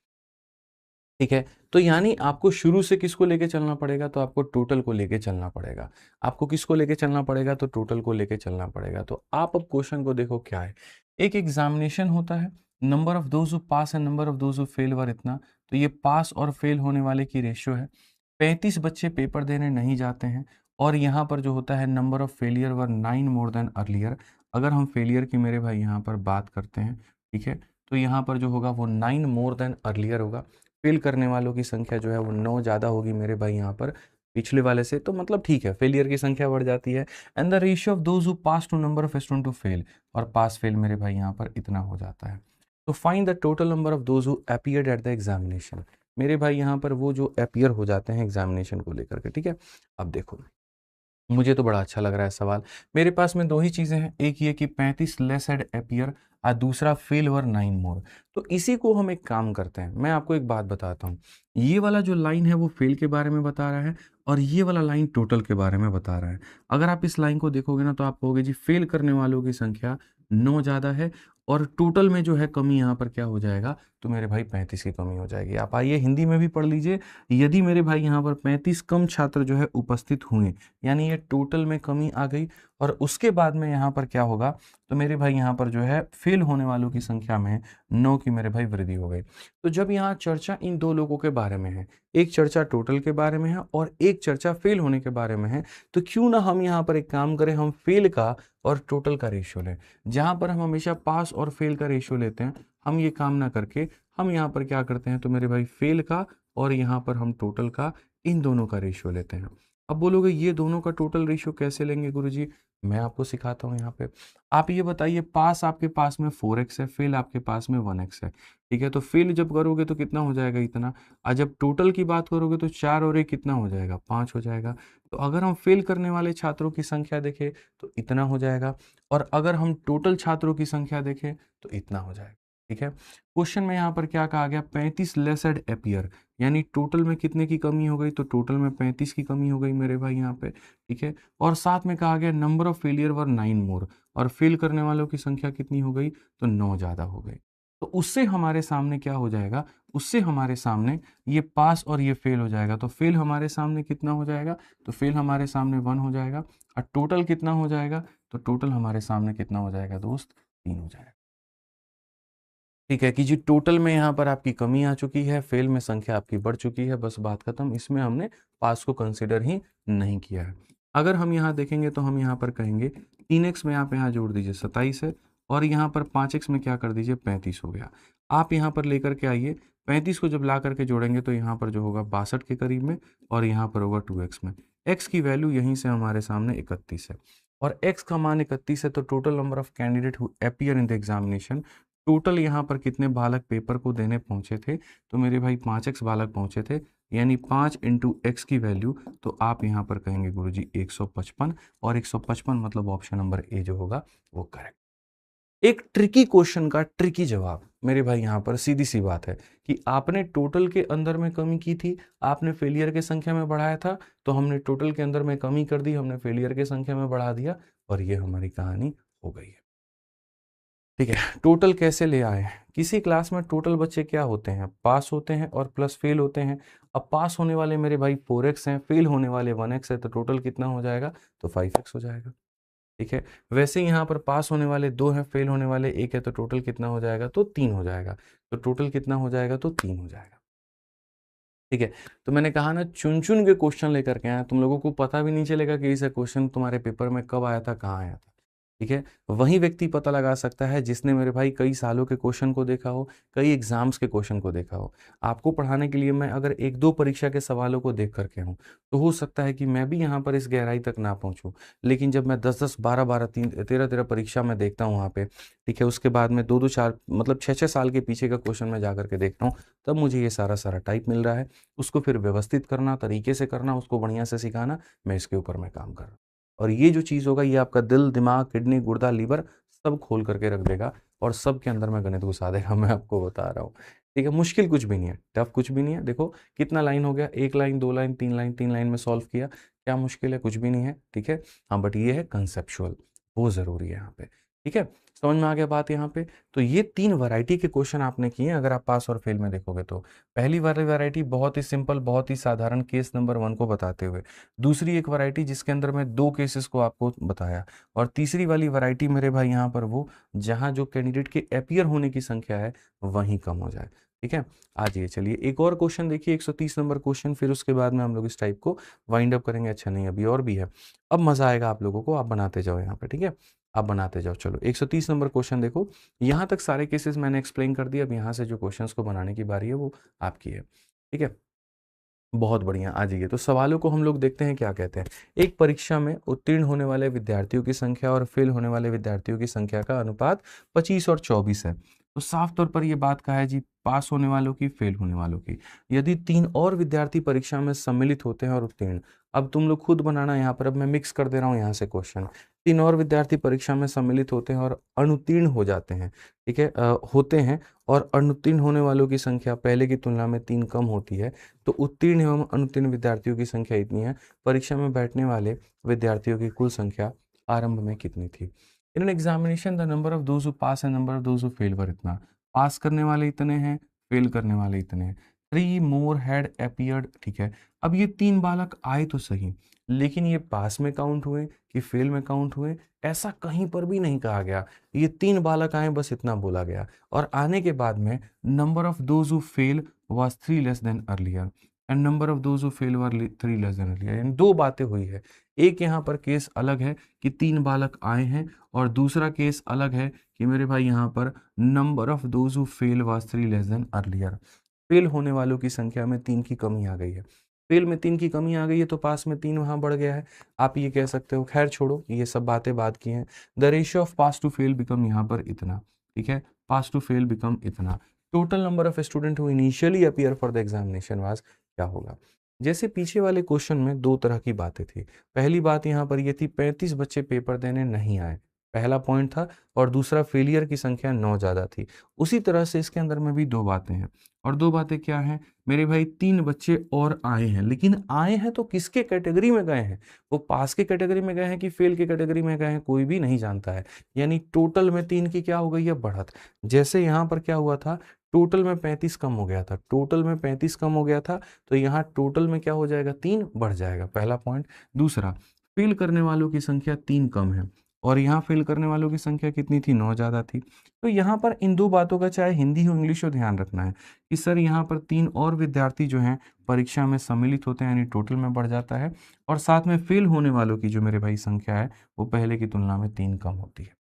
ठीक है, तो यानी आपको शुरू से किसको लेके चलना पड़ेगा, तो आपको टोटल को लेके चलना पड़ेगा। आपको किसको लेके चलना पड़ेगा, तो टोटल को लेके चलना पड़ेगा। तो आप अब क्वेश्चन को देखो क्या है। एक एग्जामिनेशन होता है, number of those who pass and number of those who fail were इतना, तो ये पास और फेल होने वाले की रेशियो है। 35 बच्चे पेपर देने नहीं जाते हैं, और यहाँ पर जो होता है number of failure were 9 more then earlier. अगर हम फेलियर की मेरे भाई यहाँ पर बात करते हैं, ठीक है, तो यहाँ पर जो होगा वो 9 मोर देन अर्लियर होगा। फेल करने वालों की संख्या जो है वो 9 ज़्यादा होगी मेरे भाई यहाँ पर पिछले वाले से, तो मतलब ठीक है, फेलियर की संख्या बढ़ जाती है। And the ratio of those who pass to number of student to fail, और पास फेल मेरे भाई यहाँ पर इतना हो जाता है। तो find the total number of those who appeared at the examination, मेरे भाई यहाँ पर वो जो अपीयर हो जाते हैं एग्जामिनेशन को लेकर के। ठीक है, अब देखो, मुझे तो बड़ा अच्छा लग रहा है सवाल। मेरे पास में दो ही चीज़ें हैं, एक ये कि 35 लेस हेड अपीयर, और दूसरा फेल वर 9 मोर। तो इसी को हम एक काम करते हैं, मैं आपको एक बात बताता हूँ। ये वाला जो लाइन है वो फेल के बारे में बता रहा है, और ये वाला लाइन टोटल के बारे में बता रहा है। अगर आप इस लाइन को देखोगे ना, तो आप कहोगे जी फेल करने वालों की संख्या 9 ज़्यादा है, और टोटल में जो है कमी यहाँ पर क्या हो जाएगा, तो मेरे भाई 35 की कमी हो जाएगी। आप आइए हिंदी में भी पढ़ लीजिए। यदि मेरे भाई यहाँ पर 35 कम छात्र जो है उपस्थित हुए, यानी ये टोटल में कमी आ गई, और उसके बाद में यहाँ पर क्या होगा, तो मेरे भाई यहाँ पर जो है फेल होने वालों की संख्या में 9 की मेरे भाई वृद्धि हो गई। तो जब यहाँ चर्चा इन दो लोगों के बारे में है, एक चर्चा टोटल के बारे में है और एक चर्चा फेल होने के बारे में है, तो क्यों ना हम यहाँ पर एक काम करें, हम फेल का और टोटल का रेशियो लें। जहाँ पर हम हमेशा पास और फेल का रेशियो लेते हैं, हम ये काम ना करके हम यहाँ पर क्या करते हैं, तो मेरे भाई फेल का और यहाँ पर हम टोटल का, इन दोनों का रेशियो लेते हैं। अब बोलोगे ये दोनों का टोटल रेशियो कैसे लेंगे गुरुजी, मैं आपको सिखाता हूँ यहाँ पे। आप ये बताइए, पास आपके पास में 4x है, फेल आपके पास में 1x है। ठीक है, तो फेल जब करोगे तो कितना हो जाएगा, इतना। और जब टोटल की बात करोगे तो 4 और 1 कितना हो जाएगा, 5 हो जाएगा। तो अगर हम फेल करने वाले छात्रों की संख्या देखें तो इतना हो जाएगा, और अगर हम टोटल छात्रों की संख्या देखें तो इतना हो जाएगा। ठीक है, क्वेश्चन में यहाँ पर क्या कहा गया, 35 लेसेड अपीयर, यानी टोटल में कितने की कमी हो गई, तो टोटल में 35 की कमी हो गई मेरे भाई यहाँ पे। ठीक है, और साथ में कहा गया नंबर ऑफ फेलियर वर 9 मोर, और फेल करने वालों की संख्या कितनी हो गई, तो 9 ज़्यादा हो गई। तो उससे हमारे सामने क्या हो जाएगा, उससे हमारे सामने ये पास और ये फेल हो जाएगा। तो फेल हमारे सामने कितना हो जाएगा, तो फेल हमारे सामने 1 हो जाएगा, और टोटल कितना हो जाएगा, तो टोटल हमारे सामने कितना हो जाएगा दोस्त, 3 हो जाएगा। ठीक है, कि जी टोटल में यहाँ पर आपकी कमी आ चुकी है, फेल में संख्या आपकी बढ़ चुकी है, बस बात खत्म। इसमें हमने पास को कंसिडर ही नहीं किया है। अगर हम यहाँ देखेंगे तो हम यहाँ पर कहेंगे 3x में आप यहाँ जोड़ दीजिए 27 है, और यहाँ पर 5x में क्या कर दीजिए 35 हो गया। आप यहाँ पर लेकर के आइए, 35 को जब ला करके जोड़ेंगे तो यहाँ पर जो होगा 62 के करीब में, और यहाँ पर होगा 2x में। x की वैल्यू यहीं से हमारे सामने 31 है, और x का मान 31 है, तो total number of candidate who appear in the examination, total यहाँ पर कितने बालक पेपर को देने पहुंचे थे, तो मेरे भाई 5x बालक पहुंचे थे, यानी 5 इंटू एक्स की वैल्यू, तो आप यहाँ पर कहेंगे गुरुजी 155, और 155 मतलब ऑप्शन नंबर ए जो होगा वो करेक्ट। एक ट्रिकी क्वेश्चन का ट्रिकी जवाब मेरे भाई, यहाँ पर सीधी सी बात है कि आपने टोटल के अंदर में कमी की थी, आपने फेलियर के संख्या में बढ़ाया था, तो हमने टोटल के अंदर में कमी कर दी, हमने फेलियर के संख्या में बढ़ा दिया, और ये हमारी कहानी हो गई है। ठीक है, टोटल कैसे ले आए, किसी क्लास में टोटल बच्चे क्या होते हैं, पास होते हैं और प्लस फेल होते हैं। अब पास होने वाले मेरे भाई 4x हैं, फेल होने वाले 1x है, तो टोटल कितना हो जाएगा, तो 5x हो जाएगा। ठीक है। वैसे ही यहाँ पर पास होने वाले 2 हैं, फेल होने वाले 1 है, तो टोटल कितना हो जाएगा, तो 3 हो जाएगा। तो टोटल कितना हो जाएगा, तो 3 हो जाएगा। ठीक है। तो मैंने कहा ना, चुन चुन के क्वेश्चन लेकर के आया, तुम लोगों को पता भी नहीं चलेगा कि ये क्वेश्चन तुम्हारे पेपर में कब आया था, कहाँ आया था। ठीक है। वही व्यक्ति पता लगा सकता है जिसने मेरे भाई कई सालों के क्वेश्चन को देखा हो, कई एग्जाम्स के क्वेश्चन को देखा हो। आपको पढ़ाने के लिए मैं अगर 1-2 परीक्षा के सवालों को देख करके हूँ, तो हो सकता है कि मैं भी यहाँ पर इस गहराई तक ना पहुँचूँ। लेकिन जब मैं 10-10, 12-12, 13-13 परीक्षा में देखता हूँ वहाँ पे, ठीक है, उसके बाद में 2-2, 4 मतलब 6-6 साल के पीछे का क्वेश्चन मैं जा करके देखता हूँ, तब मुझे ये सारा सारा टाइप मिल रहा है। उसको फिर व्यवस्थित करना, तरीके से करना, उसको बढ़िया से सिखाना, मैं इसके ऊपर मैं काम कर रहा हूँ। और ये जो चीज़ होगा, ये आपका दिल, दिमाग, किडनी, गुर्दा, लीवर सब खोल करके रख देगा और सब के अंदर में गणित घुसा देगा। मैं आपको बता रहा हूँ। ठीक है। मुश्किल कुछ भी नहीं है, टफ कुछ भी नहीं है। देखो कितना लाइन हो गया, 1 लाइन, 2 लाइन, 3 लाइन, 3 लाइन में सॉल्व किया। क्या मुश्किल है, कुछ भी नहीं है। ठीक है। हाँ, बट ये है कंसेप्चुअल, वो ज़रूरी है यहाँ पे। ठीक है। समझ में आ गया बात यहाँ पे। तो ये 3 वैरायटी के क्वेश्चन आपने किए अगर आप पास और फेल में देखोगे तो। पहली वाली वैरायटी बहुत ही सिंपल, बहुत ही साधारण, केस नंबर 1 को बताते हुए। दूसरी एक वैरायटी जिसके अंदर मैं 2 केसेस को आपको बताया। और तीसरी वाली वैरायटी मेरे भाई यहाँ पर वो, जहाँ जो कैंडिडेट के अपीयर होने की संख्या है वहीं कम हो जाए। ठीक है। आज ये चलिए एक और क्वेश्चन देखिए, 130 नंबर क्वेश्चन, फिर उसके बाद में हम लोग इस टाइप को वाइंड अप करेंगे। अच्छा नहीं, अभी और भी है। अब मजा आएगा आप लोगों को, आप बनाते जाओ यहाँ पे। ठीक है। आप बनाते जाओ। चलो 130 नंबर क्वेश्चन देखो। यहाँ तक सारे केसेस मैंने एक्सप्लेन कर दिया। अब यहाँ से जो क्वेश्चंस को बनाने की बारी है वो आपकी है। ठीक है। बहुत बढ़िया, आ जाइए। तो सवालों को हम लोग देखते हैं क्या कहते हैं। एक परीक्षा में उत्तीर्ण होने वाले विद्यार्थियों की संख्या और फेल होने वाले विद्यार्थियों की संख्या का अनुपात 25 और 24 है। तो साफ तौर पर यह बात कहा है जी, पास होने वालों की, फेल होने वालों की। यदि 3 और विद्यार्थी परीक्षा में सम्मिलित होते हैं और उत्तीर्ण, अब तुम लोग खुद बनाना यहाँ पर। अब मैं मिक्स कर दे रहा हूँ यहाँ से क्वेश्चन। 3 और विद्यार्थी परीक्षा में सम्मिलित होते हैं और अनुत्तीर्ण हो जाते हैं। ठीक है, होते हैं और अनुत्तीर्ण होने वालों की संख्या पहले की तुलना में 3 कम होती है। तो उत्तीर्ण एवं अनुत्तीर्ण विद्यार्थियों की संख्या इतनी है, परीक्षा में बैठने वाले विद्यार्थियों की कुल संख्या आरंभ में कितनी थी। In an examination the number of those who pass and number of those who fail were इतना। पास करने वाले इतने हैं, फेल करने वाले इतने हैं। 3 मोर हैड अपीयर्ड। ठीक है। अब ये 3 बालक आए तो सही, लेकिन ये पास में काउंट हुए कि फेल में काउंट हुए, ऐसा कहीं पर भी नहीं कहा गया। ये 3 बालक आए, बस इतना बोला गया। और आने के बाद में number of those who fail was 3 less than earlier and number of those who fail were 3 less than earlier। यानी 2 बातें हुई है। एक यहाँ पर केस अलग है कि 3 बालक आए हैं, और दूसरा केस अलग है कि मेरे भाई यहाँ पर number of those who fail was 3 less than earlier। Fail होने वालों की संख्या में 3 की कमी आ गई है। फेल में 3 की कमी आ गई है तो पास में 3 वहां बढ़ गया है। आप ये कह सकते हो। खैर छोड़ो, ये सब बातें बात की हैं। The ratio of pass to fail become यहाँ पर इतना। ठीक है। पास टू फेल बिकम इतना। Total number of student who initially appear for the examination was, क्या होगा। जैसे पीछे वाले क्वेश्चन में 2 तरह की बातें थी। पहली बात यहाँ पर ये थी, 35 बच्चे पेपर देने नहीं आए, पहला पॉइंट था। और दूसरा, फेलियर की संख्या 9 ज़्यादा थी। उसी तरह से इसके अंदर में भी 2 बातें हैं। और 2 बातें क्या हैं मेरे भाई, 3 बच्चे और आए हैं, लेकिन आए हैं तो किसके कैटेगरी में गए हैं। वो पास के कैटेगरी में गए हैं कि फेल के कैटेगरी में गए हैं, कोई भी नहीं जानता है। यानी टोटल में 3 की क्या हो गई है, बढ़त। जैसे यहाँ पर क्या हुआ था, टोटल में 35 कम हो गया था, टोटल में 35 कम हो गया था, तो यहाँ टोटल में क्या हो जाएगा, 3 बढ़ जाएगा, पहला पॉइंट। दूसरा, फेल करने वालों की संख्या 3 कम है, और यहाँ फेल करने वालों की संख्या कितनी थी, 9 ज़्यादा थी। तो यहाँ पर इन 2 बातों का चाहे हिंदी हो इंग्लिश हो ध्यान रखना है कि सर यहाँ पर 3 और विद्यार्थी जो हैं परीक्षा में सम्मिलित होते हैं, यानी टोटल में बढ़ जाता है। और साथ में फेल होने वालों की जो मेरे भाई संख्या है वो पहले की तुलना में 3 कम होती है।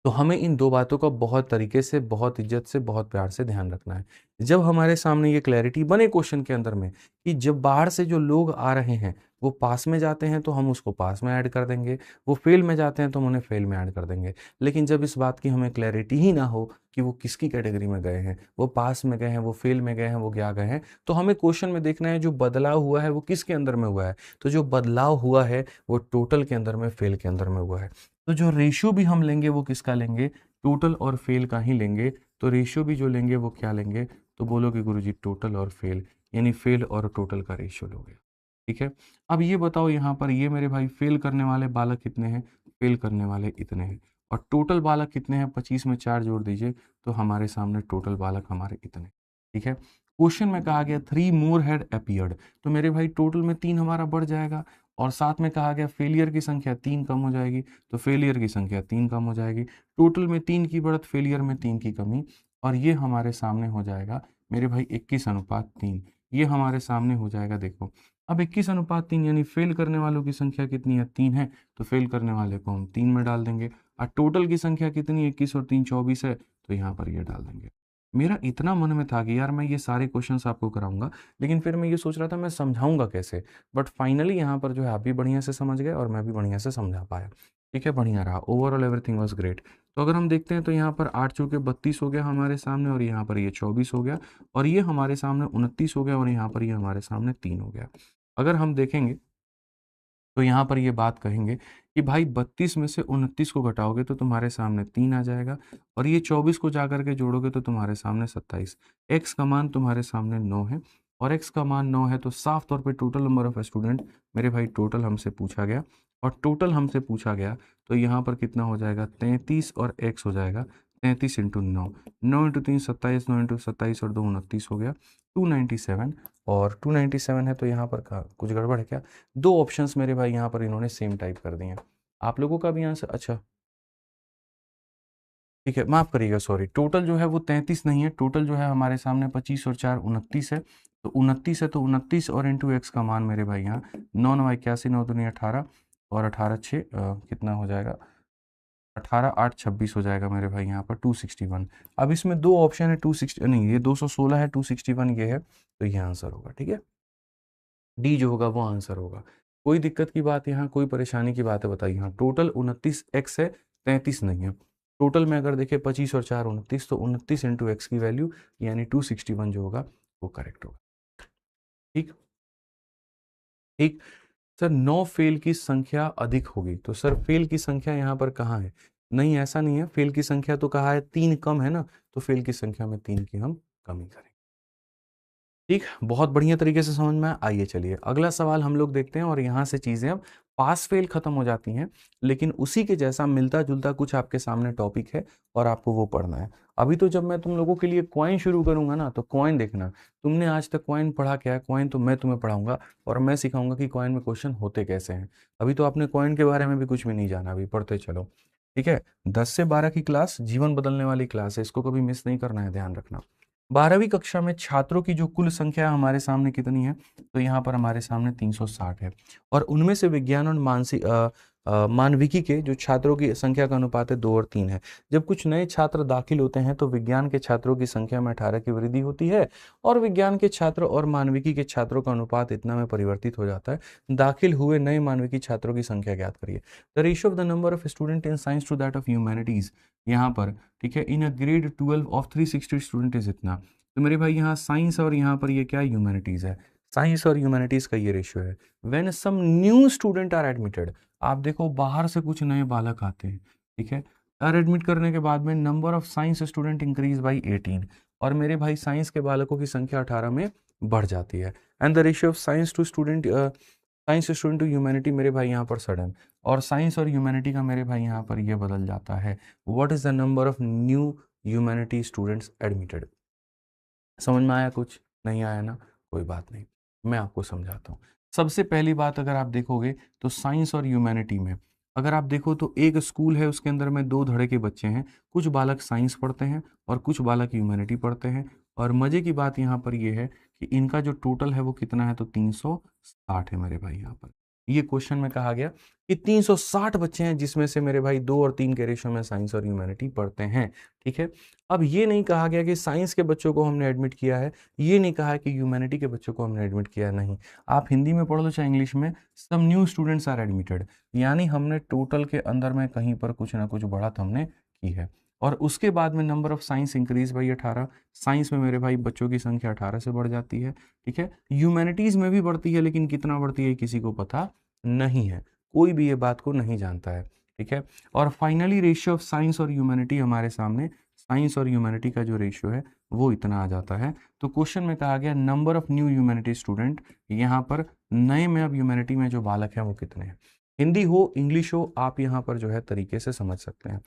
तो हमें इन 2 बातों का बहुत तरीके से, बहुत इज्जत से, बहुत प्यार से ध्यान रखना है। जब हमारे सामने ये क्लैरिटी बने क्वेश्चन के अंदर में कि जब बाहर से जो लोग आ रहे हैं वो पास में जाते हैं तो हम उसको पास में ऐड कर देंगे, वो फेल में जाते हैं तो हम उन्हें फेल में ऐड कर देंगे। लेकिन जब इस बात की हमें क्लैरिटी ही ना हो कि वो किसकी कैटेगरी में गए हैं, वो पास में गए हैं, वो फेल में गए हैं, वो क्या गए हैं, तो हमें क्वेश्चन में देखना है जो बदलाव हुआ है वो किसके अंदर में हुआ है। तो जो बदलाव हुआ है वो टोटल के अंदर में, फेल के अंदर में हुआ है। तो जो रेशियो भी हम लेंगे वो किसका लेंगे, टोटल और फेल का ही लेंगे। तो रेशियो भी जो लेंगे वो क्या लेंगे, तो बोलोगे गुरुजी टोटल और फेल, यानी फेल और टोटल का रेशियो लोगे। ठीक है। अब ये बताओ यहाँ पर, ये मेरे भाई फेल करने वाले बालक कितने हैं, फेल करने वाले इतने हैं, और टोटल बालक कितने हैं, 25 में 4 जोड़ दीजिए तो हमारे सामने टोटल बालक हमारे इतने। ठीक है। क्वेश्चन में कहा गया 3 मोर हैड अपीयर्ड, तो मेरे भाई टोटल में 3 हमारा बढ़ जाएगा, और साथ में कहा गया फेलियर की संख्या 3 कम हो जाएगी, तो फेलियर की संख्या 3 कम हो जाएगी। टोटल में 3 की बढ़त, फेलियर में 3 की कमी, और ये हमारे सामने हो जाएगा मेरे भाई 21/3। ये हमारे सामने हो जाएगा। देखो अब 21/3 यानी फेल करने वालों की संख्या कितनी है, 3 है, तो फेल करने वाले को हम 3 में डाल देंगे। और टोटल की संख्या कितनी है, 21 और 3 24 है, तो यहाँ पर ये डाल देंगे। मेरा इतना मन में था कि यार मैं ये सारे क्वेश्चंस आपको कराऊंगा, लेकिन फिर मैं ये सोच रहा था मैं समझाऊंगा कैसे, बट फाइनली यहाँ पर जो है आप भी बढ़िया से समझ गए और मैं भी बढ़िया से समझा पाया। ठीक है, बढ़िया रहा, ओवरऑल एवरीथिंग वाज ग्रेट। तो अगर हम देखते हैं तो यहाँ पर 8 चौके 32 हो गया हमारे सामने, और यहाँ पर ये 24 हो गया, और ये हमारे सामने 29 हो गया, और यहाँ पर ये हमारे सामने 3 हो गया। अगर हम देखेंगे तो यहाँ पर ये बात कहेंगे कि भाई 32 में से 29 को घटाओगे तो तुम्हारे सामने 3 आ जाएगा, और ये 24 को जा करके जोड़ोगे तो तुम्हारे सामने 27। एक्स का मान तुम्हारे सामने 9 है, और एक्स का मान 9 है, तो साफ तौर पे टोटल नंबर ऑफ स्टूडेंट मेरे भाई टोटल हमसे पूछा गया, और टोटल हमसे पूछा गया तो यहाँ पर कितना हो जाएगा, 33, और एक्स हो जाएगा 33 इंटू 9, 9 इंटू 3 27, 9 इंटू 27 और 2 29 हो गया 297। और 297 है तो यहाँ पर कुछ गड़बड़ है क्या, दो ऑप्शंस मेरे भाई यहाँ पर इन्होंने सेम टाइप कर दिए हैं। आप लोगों का भी आंसर, अच्छा ठीक है, माफ करिएगा, सॉरी, टोटल जो है वो 33 नहीं है, टोटल जो है हमारे सामने 25 और 4 29 है, तो 29 है, तो 29 और इंटू एक्स का मान मेरे भाई यहाँ 9 9 81, 9 दूनी 18, और 18 6 कितना हो जाएगा, 18 8 26 हो जाएगा मेरे भाई यहाँ पर 261। अब इसमें दो ऑप्शन है, 260 नहीं, ये 216 है, 261 ये है, तो ये आंसर होगा। ठीक है, डी जो होगा वो आंसर होगा। कोई दिक्कत की बात यहाँ, कोई परेशानी की बात है बताइए। हाँ, टोटल 29 एक्स है, 33 नहीं है। टोटल में अगर देखें 25 और 4 29, तो 29 इंटू एक्स की वैल्यू यानी 261 जो होगा वो करेक्ट होगा। ठीक ठीक सर, 9 फेल की संख्या अधिक होगी, तो सर फेल की संख्या यहाँ पर कहाँ है, नहीं ऐसा नहीं है, फेल की संख्या तो कहा है 3 कम है ना, तो फेल की संख्या में 3 की हम कमी करें। ठीक, बहुत बढ़िया तरीके से समझ में आया। आइए चलिए अगला सवाल हम लोग देखते हैं, और यहाँ से चीज़ें अब पास फेल खत्म हो जाती हैं, लेकिन उसी के जैसा मिलता जुलता कुछ आपके सामने टॉपिक है और आपको वो पढ़ना है। अभी तो जब मैं तुम लोगों के लिए कॉइन शुरू करूंगा ना, तो कॉइन देखना, तुमने आज तक कॉइन पढ़ा क्या है, कॉइन तो मैं तुम्हें पढ़ाऊंगा और मैं सिखाऊंगा कि कॉइन में क्वेश्चन होते कैसे हैं। अभी तो आपने कॉइन के बारे में भी कुछ भी नहीं जाना, अभी पढ़ते चलो। ठीक है, 10 से 12 की क्लास जीवन बदलने वाली क्लास है, इसको कभी मिस नहीं करना है, ध्यान रखना। 12वीं कक्षा में छात्रों की जो कुल संख्या हमारे सामने कितनी है, तो यहाँ पर हमारे सामने 360 है, और उनमें से विज्ञान और मानविकी के जो छात्रों की संख्या का अनुपात है 2 और 3 है। जब कुछ नए छात्र दाखिल होते हैं तो विज्ञान के छात्रों की संख्या में 18 की वृद्धि होती है, और विज्ञान के छात्र और मानविकी के छात्रों का अनुपात इतना में परिवर्तित हो जाता है। दाखिल हुए नए मानविकी छात्रों की संख्या ज्ञात करिए। The ratio of the number of student in science to that of humanities, यहाँ पर ठीक है, in a grade 12 of 360 student is इतना। तो मेरे भाई यहाँ साइंस और यहाँ पर ये क्या ह्यूमैनिटीज है, साइंस और ह्यूमैनिटीज का ये रेशियो है। When some new student are admitted, आप देखो बाहर से कुछ नए बालक आते हैं, ठीक है, आर एडमिट करने के बाद में number of science student increase by 18, और मेरे भाई साइंस के बालकों की संख्या 18 में बढ़ जाती है। And the ratio of science to student, science student to humanity मेरे भाई यहाँ पर सडन, और साइंस और ह्यूमैनिटी का मेरे भाई यहाँ पर ये बदल जाता है। What is the number of new humanity students admitted. समझ में आया, कुछ नहीं आया ना, कोई बात नहीं, मैं आपको समझाता हूँ। सबसे पहली बात अगर आप देखोगे तो साइंस और ह्यूमैनिटी में अगर आप देखो तो एक स्कूल है, उसके अंदर में 2 धड़े के बच्चे हैं, कुछ बालक साइंस पढ़ते हैं और कुछ बालक ह्यूमैनिटी पढ़ते हैं। और मजे की बात यहाँ पर ये है कि इनका जो टोटल है वो कितना है, तो 360 है मेरे भाई। यहाँ पर ये क्वेश्चन में कहा गया कि 360 बच्चे हैं, जिसमें से मेरे भाई 2 और 3 के रेशियो में साइंस और ह्यूमैनिटी पढ़ते हैं। ठीक है, अब ये नहीं कहा गया कि साइंस के बच्चों को हमने एडमिट किया है, ये नहीं कहा है कि ह्यूमैनिटी के बच्चों को हमने एडमिट किया है, नहीं। आप हिंदी में पढ़ लो चाहे इंग्लिश में, some new students are admitted, यानी हमने टोटल के अंदर में कहीं पर कुछ ना कुछ बढ़त हमने की है। और उसके बाद में number of science increase by 18, science में मेरे भाई बच्चों की संख्या 18 से बढ़ जाती है। ठीक है, ह्यूमैनिटीज में भी बढ़ती है, लेकिन कितना बढ़ती है किसी को पता नहीं है, कोई भी ये बात को नहीं जानता है। ठीक है, और फाइनली रेशियो ऑफ साइंस और ह्यूमैनिटी हमारे सामने, साइंस और ह्यूमैनिटी का जो रेशियो है वो इतना आ जाता है। तो क्वेश्चन में कहा गया number of new humanity student, यहाँ पर नए में अब ह्यूमैनिटी में जो बालक हैं वो कितने हैं। हिंदी हो इंग्लिश हो, आप यहाँ पर जो है तरीके से समझ सकते हैं।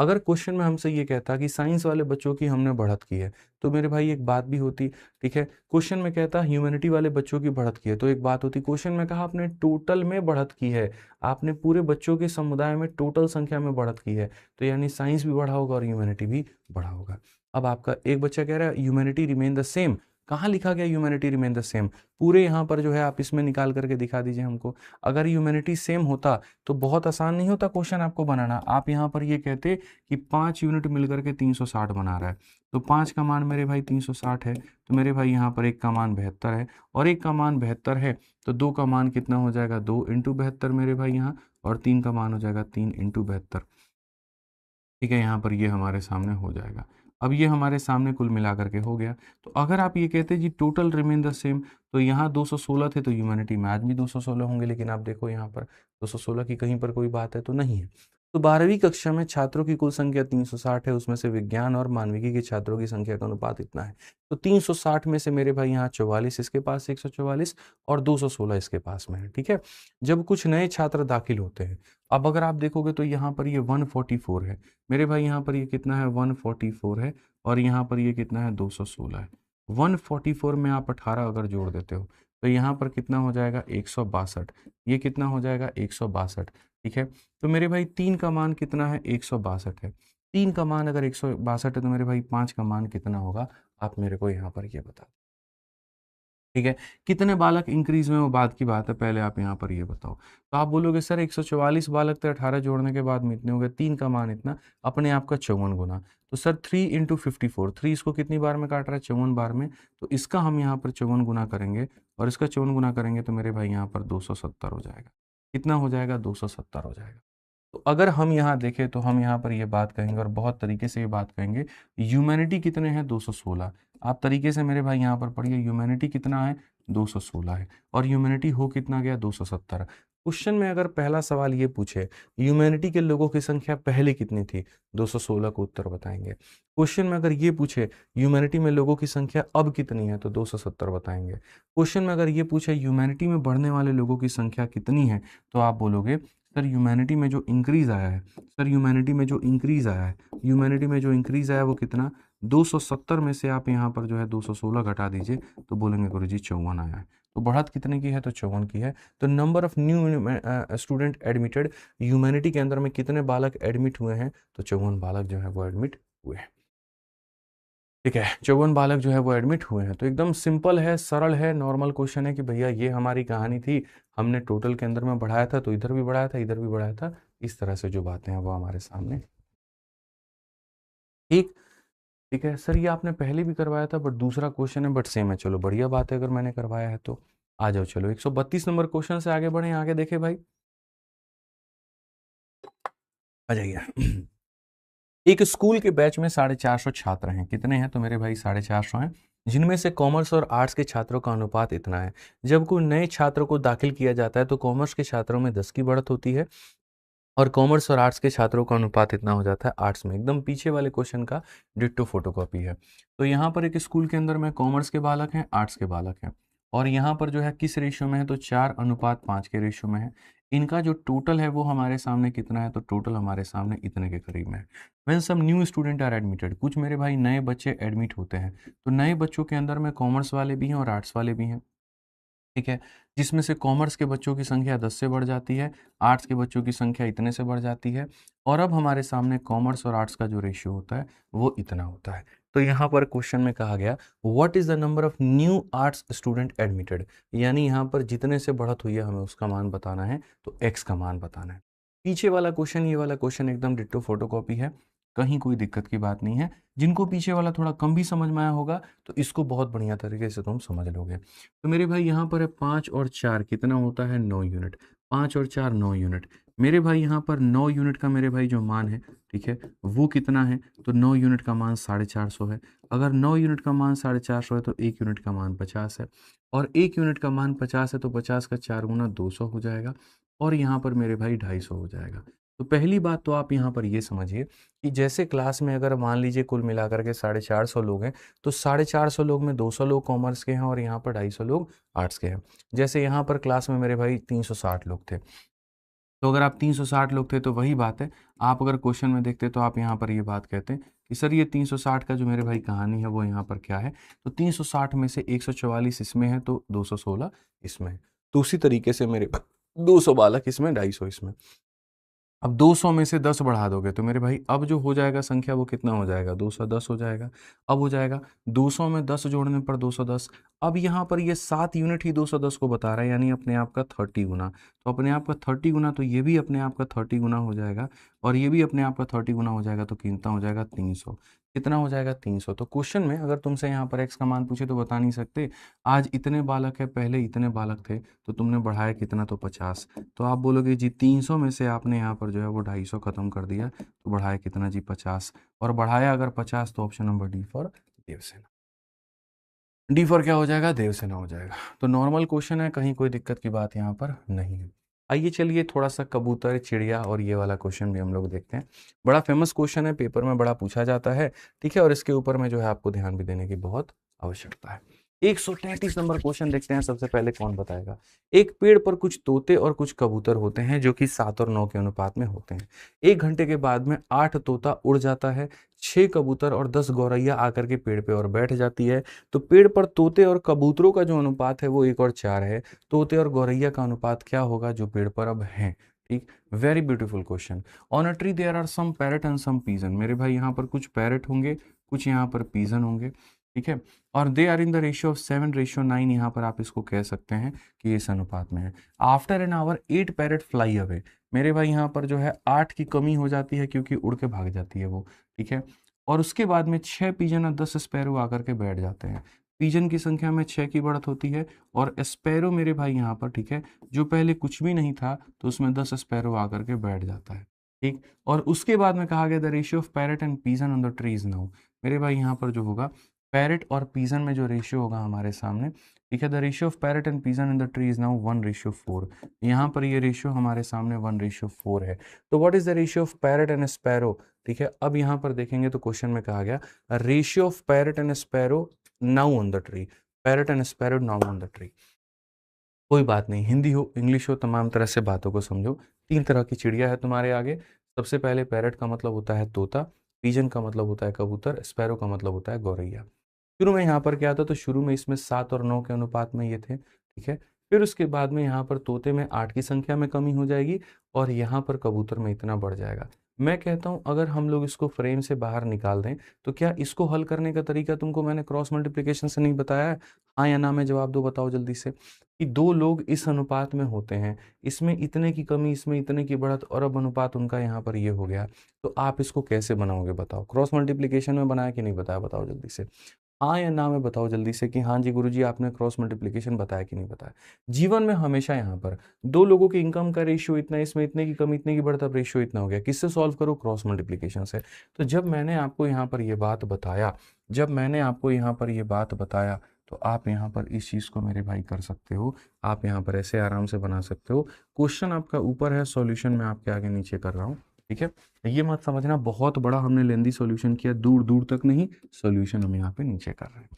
अगर क्वेश्चन में हमसे ये कहता कि साइंस वाले बच्चों की हमने बढ़त की है, तो मेरे भाई एक बात भी होती, ठीक है। क्वेश्चन में कहता ह्यूमैनिटी वाले बच्चों की बढ़त की है, तो एक बात होती। क्वेश्चन में कहा आपने टोटल में बढ़त की है, आपने पूरे बच्चों के समुदाय में टोटल संख्या में बढ़त की है, तो यानी साइंस भी बढ़ा होगा और ह्यूमैनिटी भी बढ़ा होगा। अब आपका एक बच्चा कह रहा है ह्यूमैनिटी रिमेन द सेम। कहाँ लिखा गया ह्यूमैनिटी रिमेन द सेम? पूरे यहाँ पर जो है आप इसमें निकाल करके दिखा दीजिए हमको। अगर ह्यूमैनिटी सेम होता तो बहुत आसान नहीं होता क्वेश्चन आपको बनाना। आप यहाँ पर ये कहते कि 5 यूनिट मिलकर के 360 बना रहा है, तो 5 का मान मेरे भाई 360 है, तो मेरे भाई यहाँ पर एक का मान 72 है, और एक का मान 72 है, तो 2 का मान कितना हो जाएगा, 2 इंटू 72 मेरे भाई यहाँ, और 3 का मान हो जाएगा 3 इंटू 72। ठीक है, यहाँ पर ये हमारे सामने हो जाएगा। अब ये हमारे सामने कुल मिला करके हो गया। तो अगर आप ये कहते हैं जी टोटल रिमेन द सेम, तो यहाँ 216 थे, तो ह्यूमैनिटी में आज भी 216 होंगे। लेकिन आप देखो यहाँ पर 216 की कहीं पर कोई बात है तो नहीं है। तो 12वीं कक्षा में छात्रों की कुल संख्या 360 है, उसमें से विज्ञान और मानविकी के छात्रों की संख्या का अनुपात इतना है। तो 360 में से मेरे भाई यहाँ 44 इसके पास 144 और 216 इसके पास में है। ठीक है, जब कुछ नए छात्र दाखिल होते हैं, अब अगर आप देखोगे तो यहाँ पर ये 144 है मेरे भाई, यहाँ पर ये कितना है 144 है, और यहाँ पर ये कितना है 216 है। 144 में आप 18 अगर जोड़ देते हो तो यहाँ पर कितना हो जाएगा 162, ये कितना हो जाएगा 162। ठीक है, तो मेरे भाई 3 का मान कितना है 162 है। 3 का मान अगर 162 है तो मेरे भाई 5 का मान कितना होगा, आप मेरे को यहाँ पर ये बता। ठीक है, कितने बालक इंक्रीज में वो बात की बात है, पहले आप यहाँ पर ये बताओ। तो आप बोलोगे सर 144 बालक थे, 18 जोड़ने के बाद में इतने हो गए, 3 का मान इतना, अपने आप का 54 गुना। तो सर 3 इंटू 54, 3 इसको कितनी बार में काट रहा है 54 बार में, तो इसका हम यहाँ पर 54 गुना करेंगे, और इसका 54 गुना करेंगे तो मेरे भाई यहाँ पर 270 हो जाएगा। कितना हो जाएगा 270 हो जाएगा। तो अगर हम यहाँ देखें तो हम यहाँ पर ये बात कहेंगे, और बहुत तरीके से ये बात कहेंगे, ह्यूमैनिटी कितने हैं 216। आप तरीके से मेरे भाई यहाँ पर पढ़िए, ह्यूमैनिटी कितना है 216 है, और ह्यूमैनिटी हो कितना गया 270। क्वेश्चन में अगर पहला सवाल ये पूछे ह्यूमैनिटी के लोगों की संख्या पहले कितनी थी, 216 को उत्तर बताएंगे। क्वेश्चन में अगर ये पूछे ह्यूमैनिटी में लोगों की संख्या अब कितनी है, तो 270 बताएंगे। क्वेश्चन में अगर ये पूछे ह्यूमैनिटी में बढ़ने वाले लोगों की संख्या कितनी है, तो आप बोलोगे सर ह्यूमैनिटी में जो इंक्रीज आया है, सर ह्यूमैनिटी में जो इंक्रीज आया है, ह्यूमैनिटी में जो इंक्रीज आया है वो कितना, 270 में से आप यहाँ पर जो है 216 घटा दीजिए, तो बोलेंगे गुरुजी 54 आया है। तो बढ़त कितने की है, तो 54 की है। तो number of new student admitted, humanity के अंदर में कितने बालक एडमिट हुए हैं, तो 54 बालक जो है वो एडमिट हुए हैं। ठीक है, 54 बालक जो है वो एडमिट हुए हैं। तो एकदम सिंपल है, सरल है, नॉर्मल क्वेश्चन है कि भैया ये हमारी कहानी थी, हमने टोटल के अंदर में बढ़ाया था, तो इधर भी बढ़ाया था, इधर भी बढ़ाया था, इस तरह से जो बातें हैं वो हमारे सामने। ठीक, ठीक है सर, ये आपने पहले भी करवाया था बट दूसरा क्वेश्चन है, बट सेम है। चलो बढ़िया बात है, अगर मैंने करवाया है तो आ जाओ। चलो 132 नंबर क्वेश्चन से आगे बढ़े, आगे देखे भाई, आ जाइए। एक स्कूल के बैच में 450 छात्र हैं। कितने हैं, तो मेरे भाई 450 हैं, जिनमें से कॉमर्स और आर्ट्स के छात्रों का अनुपात इतना है। जब कोई नए छात्र को दाखिल किया जाता है तो कॉमर्स के छात्रों में 10 की बढ़त होती है, और कॉमर्स और आर्ट्स के छात्रों का अनुपात इतना हो जाता है आर्ट्स में। एकदम पीछे वाले क्वेश्चन का डिट्टो फोटोकॉपी है। तो यहाँ पर एक स्कूल के अंदर में कॉमर्स के बालक हैं, आर्ट्स के बालक हैं, और यहाँ पर जो है किस रेशियो में है, तो 4:5 के रेशियो में है। इनका जो टोटल है वो हमारे सामने कितना है, तो टोटल हमारे सामने इतने के करीब में है। When some new student are admitted, कुछ मेरे भाई नए बच्चे एडमिट होते हैं, तो नए बच्चों के अंदर में कॉमर्स वाले भी हैं और आर्ट्स वाले भी हैं। ठीक है, जिसमें से कॉमर्स के बच्चों की संख्या 10 से बढ़ जाती है, आर्ट्स के बच्चों की संख्या इतने से बढ़ जाती है, और अब हमारे सामने कॉमर्स और आर्ट्स का जो रेशियो होता है वो इतना होता है। तो यहाँ पर क्वेश्चन में कहा गया what is the number of new arts student admitted, यानी यहाँ पर जितने से बढ़त हुई है हमें उसका मान बताना है, तो एक्स का मान बताना है। पीछे वाला क्वेश्चन, ये वाला क्वेश्चन एकदम डिट्टो फोटोकॉपी है, कहीं कोई दिक्कत की बात नहीं है। जिनको पीछे वाला थोड़ा कम भी समझ में आया होगा तो इसको बहुत बढ़िया तरीके से तुम समझ लोगे। तो मेरे भाई यहाँ पर है 5 और 4 कितना होता है 9 यूनिट, 5 और 4 9 यूनिट। मेरे भाई यहाँ पर 9 यूनिट का मेरे भाई जो मान है, ठीक है, वो कितना है, तो 9 यूनिट का मान 450 है। अगर 9 यूनिट का मान 450 है तो 1 यूनिट का मान 50 है, और 1 यूनिट का मान 50 है तो 50 का 4 गुना 200 हो जाएगा, और यहाँ पर मेरे भाई 250 हो जाएगा। तो पहली बात तो आप यहाँ पर ये समझिए कि जैसे क्लास में अगर मान लीजिए कुल मिलाकर के 450 लोग हैं, तो 450 लोग में 200 लोग कॉमर्स के हैं और यहाँ पर 250 लोग आर्ट्स के हैं। जैसे यहाँ पर क्लास में मेरे भाई 360 लोग थे, तो अगर आप 360 लोग थे तो वही बात है। आप अगर क्वेश्चन में देखते तो आप यहाँ पर ये बात कहते कि सर ये 360 का जो मेरे भाई कहानी है वो यहाँ पर क्या है, तो 360 में से 144 इसमें है तो 216 इसमें है। तो उसी तरीके से मेरे 200 बालक इसमें, 250 इसमें। अब 200 में से 10 बढ़ा दोगे तो मेरे भाई अब जो हो जाएगा संख्या वो कितना हो जाएगा, 210 हो जाएगा। अब हो जाएगा 200 में 10 जोड़ने पर 210। अब यहाँ पर ये 7 यूनिट ही 210 को बता रहा है, यानी अपने आप का 30 गुना। तो अपने आप का 30 गुना, तो ये भी अपने आप का 30 गुना हो जाएगा और ये भी अपने आप का 30 गुना हो जाएगा। तो कितना हो जाएगा, 300। कितना हो जाएगा, 300। तो क्वेश्चन में अगर तुमसे यहाँ पर x का मान पूछे तो बता नहीं सकते। आज इतने बालक है, पहले इतने बालक थे, तो तुमने बढ़ाया कितना, तो 50। तो आप बोलोगे जी 300 में से आपने यहाँ पर जो है वो 250 खत्म कर दिया, तो बढ़ाया कितना जी, 50। और बढ़ाया अगर 50 तो option number D for Devsena. D for क्या हो जाएगा, देवसेना हो जाएगा। तो नॉर्मल क्वेश्चन है, कहीं कोई दिक्कत की बात यहाँ पर नहीं है। आइए चलिए थोड़ा सा कबूतर, चिड़िया और ये वाला क्वेश्चन भी हम लोग देखते हैं। बड़ा फेमस क्वेश्चन है, पेपर में बड़ा पूछा जाता है, ठीक है, और इसके ऊपर में जो है आपको ध्यान भी देने की बहुत आवश्यकता है। 133 नंबर क्वेश्चन देखते हैं। सबसे पहले कौन बताएगा। एक पेड़ पर कुछ तोते और कुछ कबूतर होते हैं जो कि 7 और 9 के अनुपात में होते हैं। 1 घंटे के बाद में 8 तोता उड़ जाता है, 6 कबूतर और 10 गौरैया आकर के पेड़ पे और बैठ जाती है। तो पेड़ पर तोते और कबूतरों का जो अनुपात है वो 1 और 4 है। तोते और गौरैया का अनुपात क्या होगा जो पेड़ पर अब है। ठीक, very beautiful question. On a tree there are some parrot and some pigeon. मेरे भाई यहाँ पर कुछ पैरट होंगे, कुछ यहाँ पर पीजन होंगे, ठीक है, और they are in the ratio of 7:9। यहाँ पर आप इसको कह सकते हैं कि इस अनुपात में है। After an hour 8 parrot fly away. मेरे भाई यहाँ पर जो है 8 की कमी हो जाती है क्योंकि उड़ के भाग जाती है वो, ठीक है। और उसके बाद में 6 पीजन और 10 स्पैरो आकर के बैठ जाते हैं। पीजन की संख्या में 6 की बढ़त होती है और स्पैरो मेरे भाई यहाँ पर, ठीक है, जो पहले कुछ भी नहीं था तो उसमें 10 स्पैरो आकर के बैठ जाता है, ठीक। और उसके बाद में कहा गया the ratio of parrot and pigeon on the trees now. मेरे भाई यहाँ पर जो होगा पैरट और पीजन में जो रेशियो होगा हमारे सामने, ठीक है, the ratio of parrot and pigeon in the tree is now 1:4। यहाँ पर ये रेशियो हमारे सामने 1:4 है। तो what is the ratio of parrot and sparrow, ठीक है। अब यहाँ पर देखेंगे तो क्वेश्चन में कहा गया ratio of parrot and sparrow now on the tree, parrot and sparrow now on the tree. कोई बात नहीं, हिंदी हो इंग्लिश हो तमाम तरह से बातों को समझो। 3 तरह की चिड़िया है तुम्हारे आगे। सबसे पहले पैरट का मतलब होता है तोता, पीजन का मतलब होता है कबूतर, स्पैरो का मतलब होता है गौरैया। शुरू में यहाँ पर क्या था, तो शुरू में इसमें 7 और 9 के अनुपात में ये थे, ठीक है। फिर उसके बाद में यहाँ पर तोते में 8 की संख्या में कमी हो जाएगी और यहाँ पर कबूतर में इतना बढ़ जाएगा। मैं कहता हूँ अगर हम लोग इसको फ्रेम से बाहर निकाल दें तो क्या इसको हल करने का तरीका तुमको मैंने क्रॉस मल्टीप्लिकेशन से नहीं बताया है? हाँ या ना में जवाब दो, बताओ जल्दी से। कि 2 लोग इस अनुपात में होते हैं, इसमें इतने की कमी, इसमें इतने की बढ़त, और अब अनुपात उनका यहाँ पर ये हो गया, तो आप इसको कैसे बनाओगे बताओ। क्रॉस मल्टीप्लिकेशन में बनाया कि नहीं बताया, बताओ जल्दी से। हाँ या ना में बताओ जल्दी से कि हाँ जी गुरुजी आपने क्रॉस मल्टीप्लिकेशन बताया कि नहीं बताया। जीवन में हमेशा यहाँ पर 2 लोगों की इनकम का रेशियो इतना, इसमें इतने की कमी, इतने की बढ़त, अब रेशियो इतना हो गया, किससे सॉल्व करो, क्रॉस मल्टीप्लिकेशन से। तो जब मैंने आपको यहाँ पर ये बात बताया, जब मैंने आपको यहाँ पर ये बात बताया, तो आप यहाँ पर इस चीज़ को मेरे भाई कर सकते हो। आप यहाँ पर ऐसे आराम से बना सकते हो। क्वेश्चन आपका ऊपर है, सॉल्यूशन मैं आपके आगे नीचे कर रहा हूँ, ठीक है। ये मत समझना बहुत बड़ा हमने लेंदी सॉल्यूशन किया, दूर दूर तक नहीं, सॉल्यूशन हम यहाँ पे नीचे कर रहे हैं।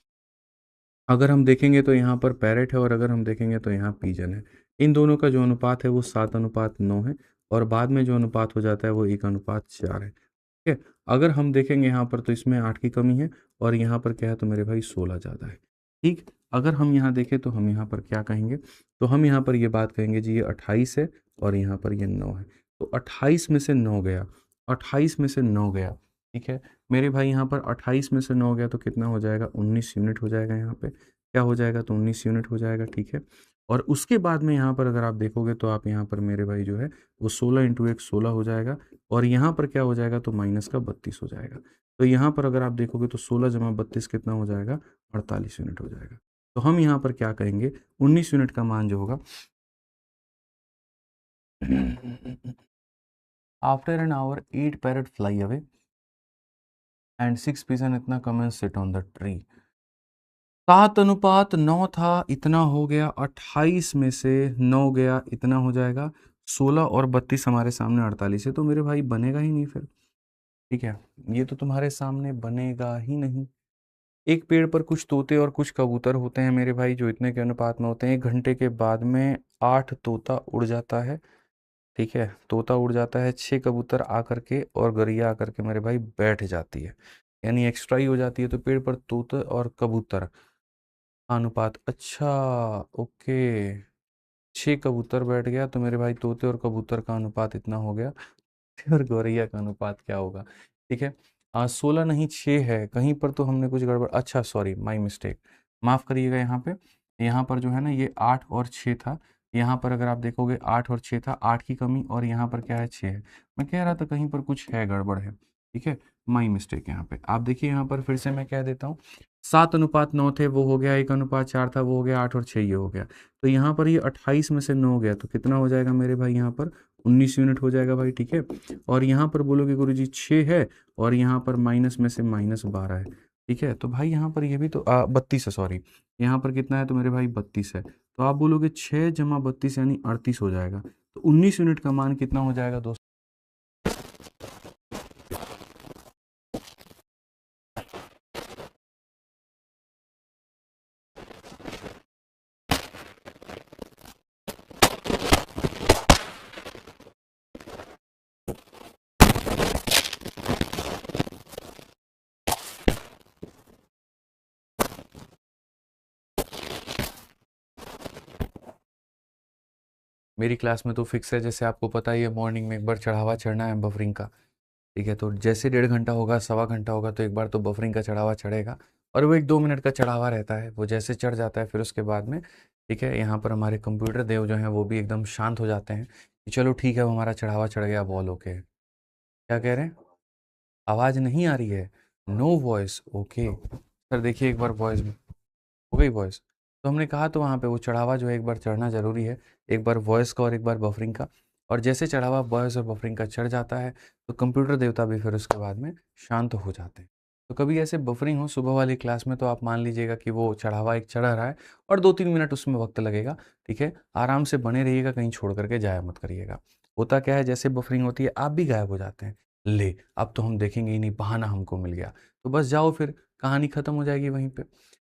अगर हम देखेंगे तो यहाँ पर पैरेट है और अगर हम देखेंगे तो यहाँ पीजन है। इन दोनों का जो अनुपात है वो 7:9 है और बाद में जो अनुपात हो जाता है वो 1:4 है, ठीक है। अगर हम देखेंगे यहाँ पर तो इसमें 8 की कमी है और यहाँ पर क्या है, तो मेरे भाई 16 ज़्यादा है, ठीक। अगर हम यहाँ देखें तो हम यहाँ पर क्या कहेंगे, तो हम यहाँ पर ये बात कहेंगे जी ये 28 है और यहाँ पर ये 9 है। तो 28 में से 9 गया, 28 में से 9 गया, ठीक है। मेरे भाई यहाँ पर 28 में से 9 गया तो कितना हो जाएगा, 19 यूनिट हो जाएगा। यहाँ पे क्या हो जाएगा, तो 19 यूनिट हो जाएगा, ठीक है। और उसके बाद में यहाँ पर अगर आप देखोगे तो आप यहाँ पर मेरे भाई जो है वो 16 × 1 16 हो जाएगा और यहाँ पर क्या हो जाएगा, तो माइनस का 32 हो जाएगा। तो यहाँ पर अगर आप देखोगे तो 16 × 32 कितना हो जाएगा, 48 यूनिट हो जाएगा। तो हम यहाँ पर क्या कहेंगे, 19 यूनिट का मान जो होगा after an hour 8 parrot fly away and 6 pigeon इतना come and sit on the tree. 7:9 था, इतना हो गया, 28 में से 9 गया, इतना हो जाएगा 16 और 32 हमारे सामने 48 है, तो मेरे भाई बनेगा ही नहीं फिर, ठीक है। ये तो तुम्हारे सामने बनेगा ही नहीं। एक पेड़ पर कुछ तोते और कुछ कबूतर होते हैं मेरे भाई जो इतने के अनुपात में होते हैं। 1 घंटे के बाद में 8 तोता उड़ जाता है, ठीक है, तोता उड़ जाता है, 6 कबूतर आकर के और गौरैया आकर के मेरे भाई बैठ जाती है, यानी एक्स्ट्रा ही हो जाती है। तो पेड़ पर तोता और कबूतर का अनुपात, अच्छा, ओके, 6 कबूतर बैठ गया तो मेरे भाई तोते और कबूतर का अनुपात इतना हो गया। और गौरैया का अनुपात क्या होगा? ठीक है, 16 नहीं 6 है, कहीं पर तो हमने कुछ गड़बड़, अच्छा सॉरी माय मिस्टेक, माफ़ करिएगा। यहाँ पर जो है ना ये 8 और 6 था, यहाँ पर अगर आप देखोगे 8 और 6 था, 8 की कमी, और यहाँ पर क्या है 6 है। मैं कह रहा था कहीं पर कुछ है, गड़बड़ है। ठीक है, माय मिस्टेक। यहाँ पे आप देखिए, यहाँ पर फिर से मैं कह देता हूँ, 7:9 थे, वो हो गया, 1:4 था, वो हो गया, 8 और 6 ये हो गया। तो यहाँ पर ये 28 में से 9 गया तो कितना हो जाएगा मेरे भाई? यहाँ पर 19 यूनिट हो जाएगा भाई। ठीक है, और यहाँ पर बोलोगे गुरुजी 6 है, और यहाँ पर माइनस में से -12 है। ठीक है, तो भाई यहाँ पर ये भी तो 32 है, सॉरी, यहाँ पर कितना है तो मेरे भाई 32 है। तो आप बोलोगे 6 जमा 32 यानी 38 हो जाएगा। तो 19 यूनिट का मान कितना हो जाएगा दोस्तों? मेरी क्लास में तो फिक्स है, जैसे आपको पता ही है, मॉर्निंग में एक बार चढ़ावा चढ़ना है बफरिंग का। ठीक है, तो जैसे 1.5 घंटा होगा, सवा घंटा होगा, तो एक बार तो बफरिंग का चढ़ावा चढ़ेगा, और वो 1-2 मिनट का चढ़ावा रहता है। वो जैसे चढ़ जाता है फिर उसके बाद में, ठीक है, यहाँ पर हमारे कंप्यूटर देव जो हैं वो भी एकदम शांत हो जाते हैं कि चलो ठीक है, अब हमारा चढ़ावा चढ़ गया, बॉल ओके है। क्या कह रहे हैं? आवाज़ नहीं आ रही है, नो वॉइस, ओके सर। देखिए एक बार वॉइस में हो गई वॉइस। तो हमने कहा तो वहाँ पे वो चढ़ावा जो है एक बार चढ़ना ज़रूरी है, एक बार वॉइस का और एक बार बफरिंग का। और जैसे चढ़ावा वॉइस और बफरिंग का चढ़ जाता है तो कंप्यूटर देवता भी फिर उसके बाद में शांत हो जाते हैं। तो कभी ऐसे बफरिंग हो सुबह वाली क्लास में, तो आप मान लीजिएगा कि वो चढ़ावा एक चढ़ रहा है और 2-3 मिनट उसमें वक्त लगेगा। ठीक है, आराम से बने रहिएगा, कहीं छोड़ करके जाया मत करिएगा। होता क्या है, जैसे बफरिंग होती है आप भी गायब हो जाते हैं, ले अब तो हम देखेंगे ही नहीं, बहाना हमको मिल गया। तो बस जाओ, फिर कहानी ख़त्म हो जाएगी वहीं पे।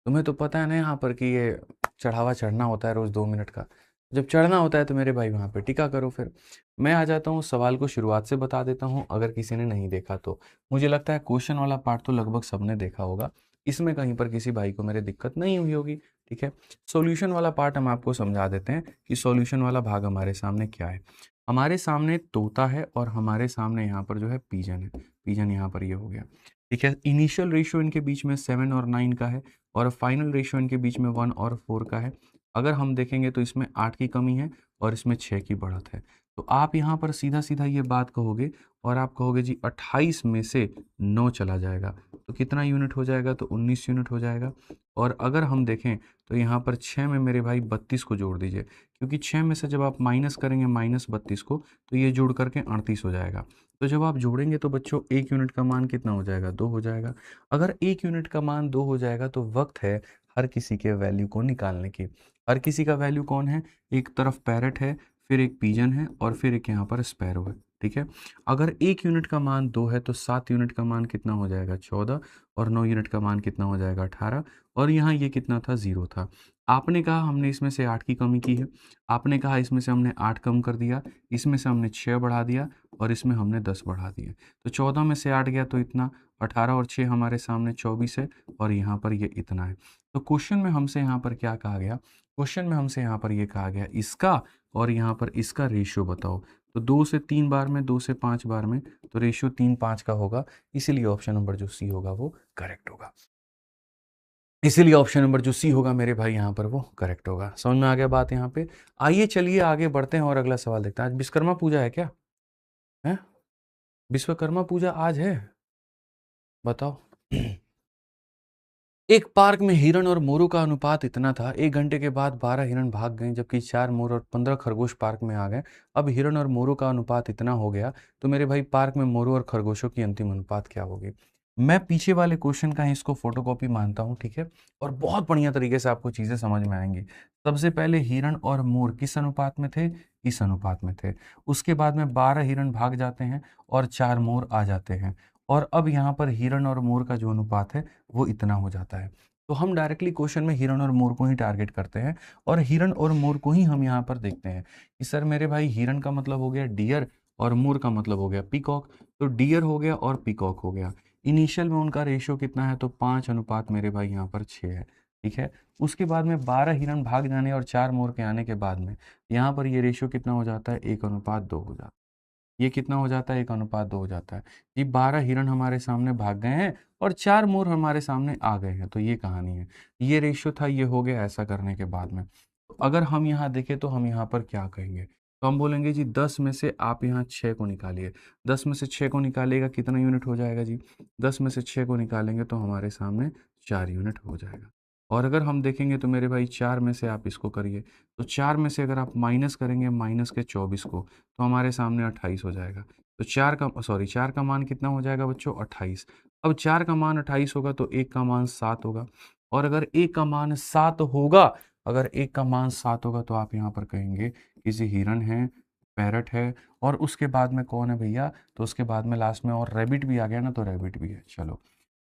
तुम्हें तो पता है ना यहाँ पर कि ये चढ़ावा चढ़ना होता है रोज़ 2 मिनट का। जब चढ़ना होता है तो मेरे भाई वहाँ पे टिका करो। फिर मैं आ जाता हूँ, सवाल को शुरुआत से बता देता हूँ, अगर किसी ने नहीं देखा तो। मुझे लगता है क्वेश्चन वाला पार्ट तो लगभग सबने देखा होगा, इसमें कहीं पर किसी भाई को मेरे दिक्कत नहीं हुई होगी। ठीक है, सॉल्यूशन वाला पार्ट हम आपको समझा देते हैं कि सॉल्यूशन वाला भाग हमारे सामने क्या है। हमारे सामने तोता है और हमारे सामने यहाँ पर जो है पिजन है। पिजन यहाँ पर ये हो गया। ठीक है, इनिशियल रेशियो इनके बीच में 7 और 9 का है, और फाइनल रेशियो इनके बीच में 1 और 4 का है। अगर हम देखेंगे तो इसमें 8 की कमी है और इसमें 6 की बढ़त है। तो आप यहाँ पर सीधा-सीधा ये बात कहोगे, और आप कहोगे जी 28 में से 9 चला जाएगा, तो कितना यूनिट हो जाएगा? तो 19 यूनिट हो जाएगा। और अगर हम देखें तो यहाँ पर 6 में मेरे भाई 32 को जोड़ दीजिए, क्योंकि 6 में से जब आप माइनस करेंगे -32 को, तो ये जोड़ करके 38 हो जाएगा। तो जब आप जोड़ेंगे तो बच्चों 1 यूनिट का मान कितना हो जाएगा? 2 हो जाएगा। अगर 1 यूनिट का मान 2 हो जाएगा तो वक्त है हर किसी के वैल्यू को निकालने की। हर किसी का वैल्यू कौन है? एक तरफ पैरट है, फिर एक पिजन है, और फिर एक यहाँ पर स्पैरो है। ठीक है, अगर 1 यूनिट का मान 2 है तो 7 यूनिट का मान कितना हो जाएगा? 14, और 9 यूनिट का मान कितना हो जाएगा? 18, और यहाँ ये कितना था? 0 था। आपने कहा हमने इसमें से 8 की कमी की है, आपने कहा इसमें से हमने 8 कम कर दिया, इसमें से हमने 6 बढ़ा दिया, और इसमें हमने 10 बढ़ा दिए। तो 14 में से 8 गया तो इतना, 18 और 6 हमारे सामने 24 है, और यहाँ पर ये इतना है। तो क्वेश्चन में हमसे यहाँ पर क्या कहा गया? क्वेश्चन में हमसे यहाँ पर ये कहा गया, इसका और यहाँ पर इसका रेशियो बताओ। तो 2 से 3 बार में, 2 से 5 बार में, तो रेशियो 3-5 का होगा, इसीलिए ऑप्शन नंबर जो सी होगा वो करेक्ट होगा। इसीलिए ऑप्शन नंबर जो सी होगा मेरे भाई यहाँ पर वो करेक्ट होगा। समझ में आ गया बात यहाँ पे? आइए चलिए आगे बढ़ते हैं और अगला सवाल देखते हैं। आज विश्वकर्मा पूजा है क्या? है? विश्वकर्मा पूजा आज है? बताओ। एक पार्क में हिरण और मोरों का अनुपात इतना था, 1 घंटे के बाद 12 हिरण भाग गए, जबकि 4 मोर और 15 खरगोश पार्क में आ गए। अब हिरण और मोरों का अनुपात इतना हो गया, तो मेरे भाई पार्क में मोरों और खरगोशों की अंतिम अनुपात क्या होगी? मैं पीछे वाले क्वेश्चन का ही इसको फोटोकॉपी मानता हूँ, ठीक है, और बहुत बढ़िया तरीके से आपको चीज़ें समझ में आएंगी। सबसे पहले हिरण और मोर किस अनुपात में थे? इस अनुपात में थे। उसके बाद में 12 हिरण भाग जाते हैं और 4 मोर आ जाते हैं, और अब यहाँ पर हिरण और मोर का जो अनुपात है वो इतना हो जाता है। तो हम डायरेक्टली क्वेश्चन में हिरन और मोर को ही टारगेट करते हैं और हिरन और मोर को ही हम यहाँ पर देखते हैं कि सर मेरे भाई हिरन का मतलब हो गया डियर और मोर का मतलब हो गया पीकॉक। तो डियर हो गया और पीकॉक हो गया। इनिशियल में उनका रेशियो कितना है, तो 5 अनुपात मेरे भाई यहाँ पर 6 है। ठीक है। उसके बाद में 12 हिरन भाग जाने और 4 मोर के आने के बाद में यहाँ पर ये रेशियो कितना हो जाता है, 1:2 हो जाता है। ये कितना हो जाता है, 1:2 हो जाता है। ये 12 हिरन हमारे सामने भाग गए हैं और 4 मोर हमारे सामने आ गए हैं। तो ये कहानी है, ये रेशियो था, ये हो गया ऐसा करने के बाद में। तो अगर हम यहाँ देखें तो हम यहाँ पर क्या कहेंगे, तो हम बोलेंगे जी 10 में से आप यहाँ 6 को निकालिए। 10 में से 6 को निकालिएगा कितना यूनिट हो जाएगा जी, 10 में से 6 को निकालेंगे तो हमारे सामने 4 यूनिट हो जाएगा। और अगर हम देखेंगे तो मेरे भाई 4 में से आप इसको करिए, तो 4 में से अगर आप माइनस करेंगे माइनस के 24 को, तो हमारे सामने 28 हो जाएगा। तो 4 का मान कितना हो जाएगा बच्चों, 28। अब 4 का मान 28 होगा तो 1 का मान 7 होगा। और अगर 1 का मान 7 होगा, अगर 1 का मान 7 होगा तो आप यहाँ पर कहेंगे किसी हिरन है, पैरट है, और उसके बाद में कौन है भैया, तो उसके बाद में लास्ट में और रैबिट भी आ गया ना, तो रैबिट भी है। चलो,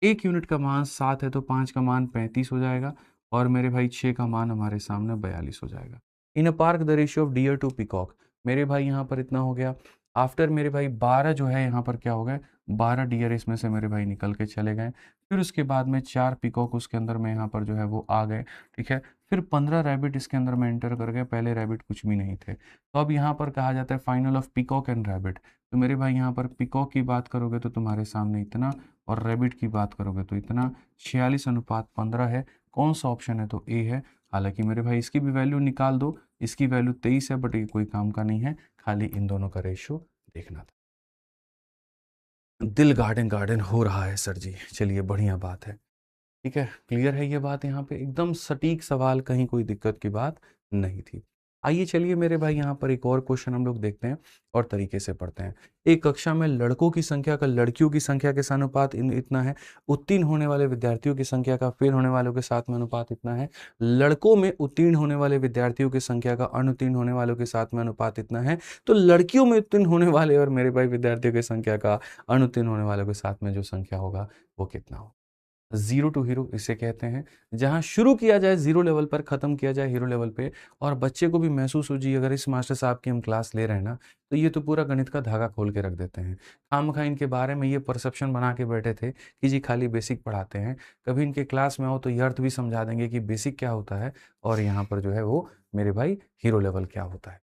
1 यूनिट का मान 7 है तो 5 का मान 35 हो जाएगा और मेरे भाई 6 का मान हमारे सामने 42 हो जाएगा। In a park the ratio of deer to peacock, मेरे भाई यहाँ पर इतना हो गया। आफ्टर मेरे भाई 12 जो है यहाँ पर क्या हो गए, 12 डियर इसमें से मेरे भाई निकल के चले गए। फिर उसके बाद में 4 पीकॉक उसके अंदर में यहाँ पर जो है वो आ गए। ठीक है। फिर 15 रैबिट इसके अंदर में एंटर कर गए, पहले रैबिट कुछ भी नहीं थे। तो अब यहाँ पर कहा जाता है final of peacock and rabbit. तो मेरे भाई यहाँ पर पीकॉक की बात करोगे तो तुम्हारे सामने इतना, और रैबिट की बात करोगे तो इतना। 46:15 है। कौन सा ऑप्शन है, तो ए है। हालांकि मेरे भाई इसकी भी वैल्यू निकाल दो, इसकी वैल्यू 23 है, बट ये कोई काम का नहीं है, खाली इन दोनों का रेशियो देखना था। दिल गार्डन गार्डन हो रहा है सर जी, चलिए बढ़िया बात है। ठीक है, क्लियर है ये बात, यहाँ पे एकदम सटीक सवाल, कहीं कोई दिक्कत की बात नहीं थी। आइए चलिए मेरे भाई यहाँ पर एक और क्वेश्चन हम लोग देखते हैं और तरीके से पढ़ते हैं। एक कक्षा में लड़कों की संख्या का लड़कियों की संख्या के साथ अनुपात इतना है। उत्तीर्ण होने वाले विद्यार्थियों की संख्या का फेल होने वालों के साथ में अनुपात इतना है। लड़कों में उत्तीर्ण होने वाले विद्यार्थियों की संख्या का अनुत्तीर्ण होने वालों के साथ में अनुपात इतना है। तो लड़कियों में उत्तीर्ण होने वाले और मेरे भाई विद्यार्थियों की संख्या का अनुत्तीर्ण होने वालों के साथ में जो संख्या होगा वो कितना होगा। जीरो टू हीरो इसे कहते हैं, जहां शुरू किया जाए जीरो लेवल पर, खत्म किया जाए हीरो लेवल पे। और बच्चे को भी महसूस हो जी अगर इस मास्टर साहब की हम क्लास ले रहे हैं ना, तो ये तो पूरा गणित का धागा खोल के रख देते हैं। खामखा इनके बारे में ये परसेप्शन बना के बैठे थे कि जी खाली बेसिक पढ़ाते हैं। कभी इनके क्लास में आओ तो ये अर्थ भी समझा देंगे कि बेसिक क्या होता है और यहाँ पर जो है वो मेरे भाई हीरो लेवल क्या होता है।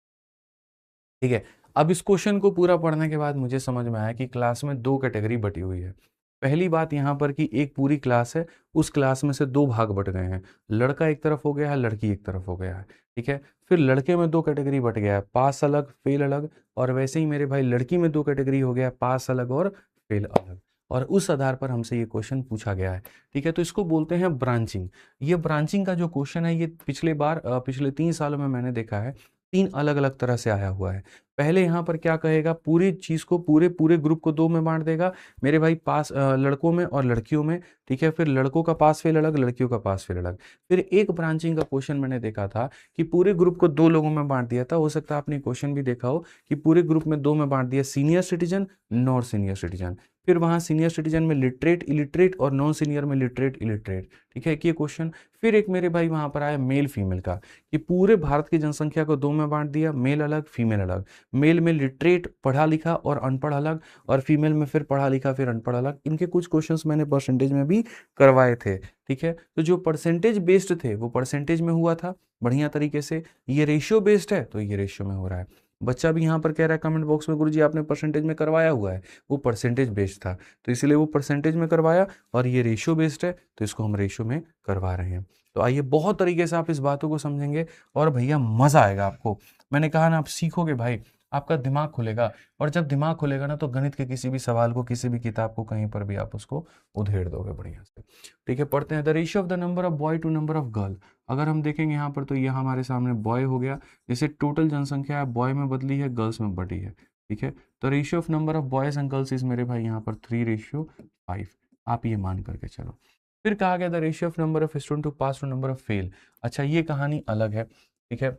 ठीक है। अब इस क्वेश्चन को पूरा पढ़ने के बाद मुझे समझ में आया कि क्लास में 2 कैटेगरी बटी हुई है। पहली बात यहाँ पर कि एक पूरी क्लास है, उस क्लास में से 2 भाग बट गए हैं। लड़का एक तरफ हो गया है, लड़की एक तरफ हो गया है। ठीक है। फिर लड़के में 2 कैटेगरी बट गया है, पास अलग फेल अलग। और वैसे ही मेरे भाई लड़की में 2 कैटेगरी हो गया है, पास अलग और फेल अलग। और उस आधार पर हमसे ये क्वेश्चन पूछा गया है। ठीक है। तो इसको बोलते हैं ब्रांचिंग। ये ब्रांचिंग का जो क्वेश्चन है ये पिछले 3 सालों में मैंने देखा है 3 अलग अलग तरह से आया हुआ है। पहले यहाँ पर क्या कहेगा, पूरी चीज को पूरे पूरे ग्रुप को 2 में बांट देगा मेरे भाई, पास लड़कों में और लड़कियों में। ठीक है। फिर लड़कों का पास फेल अलग, लड़कियों का पास फेल अलग। फिर एक ब्रांचिंग का क्वेश्चन मैंने देखा था कि पूरे ग्रुप को 2 लोगों में बांट दिया था। हो सकता है आपने क्वेश्चन भी देखा हो कि पूरे ग्रुप में 2 में बांट दिया, senior citizen, non senior citizen. फिर वहां सीनियर सिटीजन में लिटरेट इलिटरेट और नॉन सीनियर में लिटरेट इलिटरेट। ठीक है, ये क्वेश्चन। फिर एक मेरे भाई वहां पर आया मेल फीमेल का, कि पूरे भारत की जनसंख्या को 2 में बांट दिया, मेल अलग फीमेल अलग। मेल में लिटरेट पढ़ा लिखा और अनपढ़ अलग, और फीमेल में फिर पढ़ा लिखा फिर अनपढ़ अलग। इनके कुछ क्वेश्चंस मैंने परसेंटेज में भी करवाए थे। ठीक है। तो जो परसेंटेज बेस्ड थे वो परसेंटेज में हुआ था बढ़िया तरीके से। ये रेशियो बेस्ड है तो ये रेशियो में हो रहा है। बच्चा भी यहाँ पर कह रहा है कमेंट बॉक्स में, गुरुजी आपने परसेंटेज में करवाया हुआ है। वो परसेंटेज बेस्ड था तो इसलिए वो परसेंटेज में करवाया, और ये रेशियो बेस्ड है तो इसको हम रेशियो में करवा रहे हैं। तो आइए बहुत तरीके से आप इस बातों को समझेंगे और भैया मजा आएगा आपको। मैंने कहा ना, आप सीखोगे भाई, आपका दिमाग खुलेगा। और जब दिमाग खुलेगा ना तो गणित के किसी भी सवाल को, किसी भी किताब को कहीं पर भी आप उसको उधेड़ दोगे बढ़िया से। ठीक है, पढ़ते हैं। The ratio of the number of boy to number of girl. अगर हम देखेंगे यहाँ पर तो ये हमारे सामने बॉय हो गया, जैसे टोटल जनसंख्या है बॉय में बदली है, गर्ल्स में बढ़ी है। ठीक है। तो ratio of number of boys and girls is मेरे भाई यहाँ पर 3:5। आप ये मान करके चलो। फिर कहा गया the ratio of number of student to pass to number of fail. अच्छा, ये कहानी अलग है। ठीक है।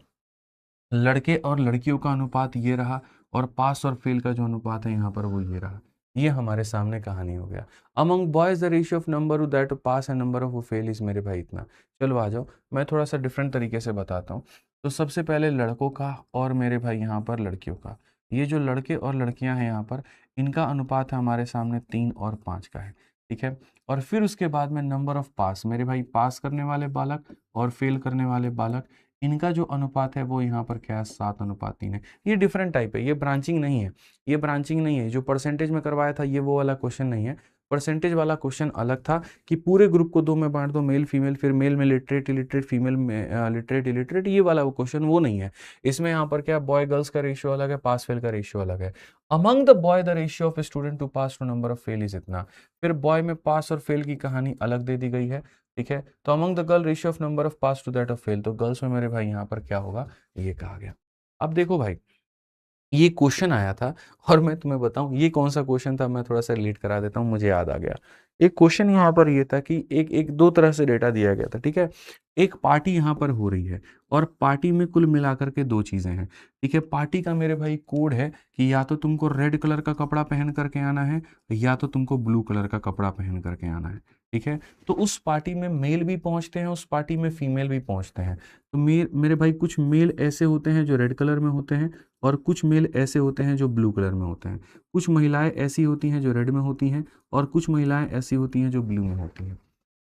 लड़के और लड़कियों का अनुपात ये रहा, और पास और फेल का जो अनुपात है यहाँ पर वो ये रहा। ये हमारे सामने कहानी हो गया। Among boys the ratio of number that pass and number of fail is मेरे भाई इतना। चलो आ जाओ, मैं थोड़ा सा डिफरेंट तरीके से बताता हूँ। तो सबसे पहले लड़कों का और मेरे भाई यहाँ पर लड़कियों का, ये जो लड़के और लड़कियां हैं यहाँ पर, इनका अनुपात है हमारे सामने 3 और 5 का है, ठीक है। और फिर उसके बाद में नंबर ऑफ पास, मेरे भाई पास करने वाले बालक और फेल करने वाले बालक, इनका जो अनुपात है वो यहाँ पर क्या है, 7:3 है। ये डिफरेंट टाइप है, ये ब्रांचिंग नहीं है, ये ब्रांचिंग नहीं है। जो परसेंटेज में करवाया था ये वो वाला क्वेश्चन नहीं है। परसेंटेज वाला क्वेश्चन अलग था कि पूरे ग्रुप को 2 में बांट दो, मेल फीमेल, फिर मेल में लिटरेट इलिटरेट, फीमेल में लिटरेट इलिटरेट, ये वाला वो क्वेश्चन वो नहीं है। इसमें यहाँ पर क्या, बॉय गर्ल्स का रेशियो अलग है, पास फेल का रेशियो अलग है। Among the boy the ratio of student to pass to number of fail is इतना। फिर बॉय में पास और फेल की कहानी अलग दे दी गई है, ठीक है। तो among the girl ratio of number of pass to that of fail, तो गर्ल्स में मेरे भाई यहाँ पर क्या होगा, ये कहा गया। अब देखो भाई, ये क्वेश्चन आया था और मैं तुम्हें बताऊं ये कौन सा क्वेश्चन था, मैं थोड़ा सा रिलेट करा देता हूं, मुझे याद आ गया। एक क्वेश्चन यहाँ पर ये था कि एक एक दो तरह से डेटा दिया गया था, ठीक है। एक पार्टी यहाँ पर हो रही है और पार्टी में कुल मिलाकर के 2 चीजें हैं, ठीक है। पार्टी का मेरे भाई कोड है कि या तो तुमको रेड कलर का कपड़ा पहन करके आना है या तो तुमको ब्लू कलर का कपड़ा पहन करके आना है, ठीक है। तो उस पार्टी में मेल भी पहुंचते हैं, उस पार्टी में फीमेल भी पहुंचते हैं। तो मेरे भाई कुछ मेल ऐसे होते हैं जो रेड कलर में होते हैं और कुछ मेल ऐसे होते हैं जो ब्लू कलर में होते हैं। कुछ महिलाएं ऐसी होती हैं जो रेड में होती हैं और कुछ महिलाएं ऐसी होती हैं जो ब्लू में होती हैं।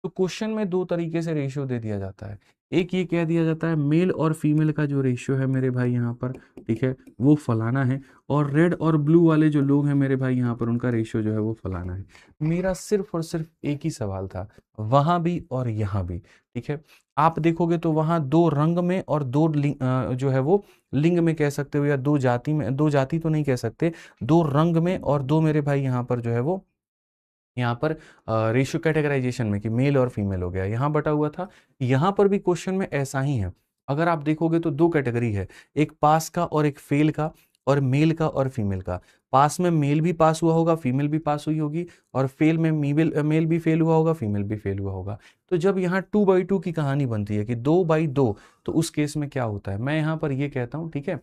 तो क्वेश्चन में 2 तरीके से रेशियो दे दिया जाता है। एक ये कह दिया जाता है मेल और फीमेल का जो रेशियो है मेरे भाई यहाँ पर, ठीक है, वो फलाना है, और रेड और ब्लू वाले जो लोग हैं मेरे भाई यहाँ पर, उनका रेशियो जो है वो फलाना है। मेरा सिर्फ और सिर्फ एक ही सवाल था, वहां भी और यहाँ भी, ठीक है। आप देखोगे तो वहां 2 रंग में और 2 जो है वो लिंग में कह सकते हो, या 2 जाति में, 2 जाति तो नहीं कह सकते, 2 रंग में और 2 मेरे भाई यहाँ पर जो है वो, यहाँ पर रेशियो कैटेगराइजेशन में कि मेल और फीमेल हो गया, यहाँ बटा हुआ था। यहाँ पर भी क्वेश्चन में ऐसा ही है। अगर आप देखोगे तो 2 कैटेगरी है, एक पास का और एक फेल का, और मेल का और फीमेल का। पास में मेल भी पास हुआ होगा, फीमेल भी पास हुई होगी, और फेल में मेल भी फेल हुआ होगा, फीमेल भी फेल हुआ होगा। तो जब यहाँ 2/2 की कहानी बनती है कि 2/2, तो उस केस में क्या होता है, मैं यहाँ पर ये कहता हूँ, ठीक है।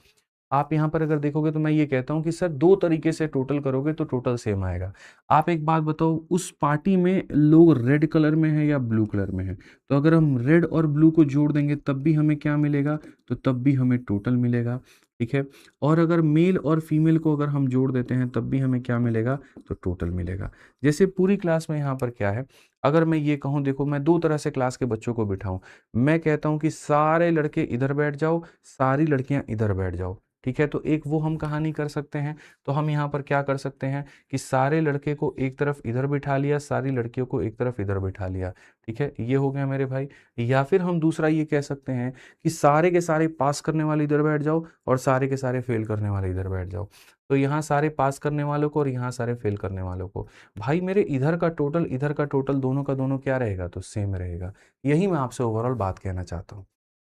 आप यहाँ पर अगर देखोगे तो मैं ये कहता हूँ कि सर 2 तरीके से टोटल करोगे तो टोटल सेम आएगा। आप एक बात बताओ, उस पार्टी में लोग रेड कलर में है या ब्लू कलर में है? तो अगर हम रेड और ब्लू को जोड़ देंगे तब भी हमें क्या मिलेगा, तो तब भी हमें टोटल मिलेगा, ठीक है। और अगर मेल और फीमेल को अगर हम जोड़ देते हैं तब भी हमें क्या मिलेगा, तो टोटल मिलेगा। जैसे पूरी क्लास में यहाँ पर क्या है, अगर मैं ये कहूँ, देखो मैं 2 तरह से क्लास के बच्चों को बिठाऊं। मैं कहता हूँ कि सारे लड़के इधर बैठ जाओ, सारी लड़कियां इधर बैठ जाओ, ठीक है। तो एक वो हम कहानी कर सकते हैं। तो हम यहाँ पर क्या कर सकते हैं कि सारे लड़के को एक तरफ इधर बिठा लिया, सारी लड़कियों को एक तरफ इधर बिठा लिया, ठीक है, ये हो गया मेरे भाई। या फिर हम दूसरा ये कह सकते हैं कि सारे के सारे पास करने वाले इधर बैठ जाओ और सारे के सारे फेल करने वाले इधर बैठ जाओ। तो यहाँ सारे पास करने वालों को और यहाँ सारे फेल करने वालों को, भाई मेरे इधर का टोटल इधर का टोटल दोनों का दोनों क्या रहेगा, तो सेम रहेगा। यही मैं आपसे ओवरऑल बात कहना चाहता हूँ,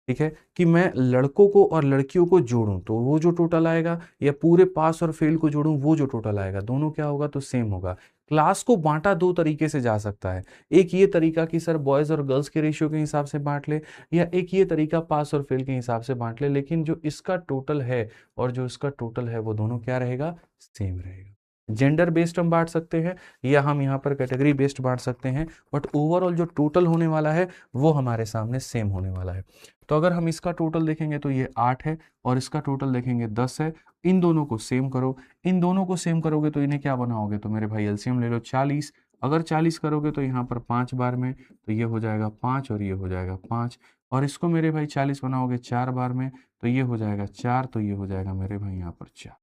ठीक है, कि मैं लड़कों को और लड़कियों को जोड़ूं तो वो जो टोटल आएगा, या पूरे पास और फेल को जोड़ूं वो जो टोटल आएगा, दोनों क्या होगा, तो सेम होगा। क्लास को बांटा 2 तरीके से जा सकता है। एक ये तरीका कि सर बॉयज और गर्ल्स के रेशियो के हिसाब से बांट ले, या एक ये तरीका पास और फेल के हिसाब से बांट ले, लेकिन जो इसका टोटल है और जो इसका टोटल है वो दोनों क्या रहेगा, सेम रहेगा। जेंडर बेस्ड हम बांट सकते हैं या हम यहाँ पर कैटेगरी बेस्ड बांट सकते हैं, बट ओवरऑल जो टोटल होने वाला है वो हमारे सामने सेम होने वाला है। तो अगर हम इसका टोटल देखेंगे तो ये 8 है और इसका टोटल देखेंगे 10 है। इन दोनों को सेम करो, इन दोनों को सेम करोगे तो इन्हें क्या बनाओगे, तो मेरे भाई एलसीएम ले लो 40। अगर 40 करोगे तो यहाँ पर 5 बार में, तो ये हो जाएगा 5 और ये हो जाएगा 5। और इसको मेरे भाई 40 बनाओगे 4 बार में, तो ये हो जाएगा 4, तो ये हो जाएगा मेरे भाई यहाँ पर 4।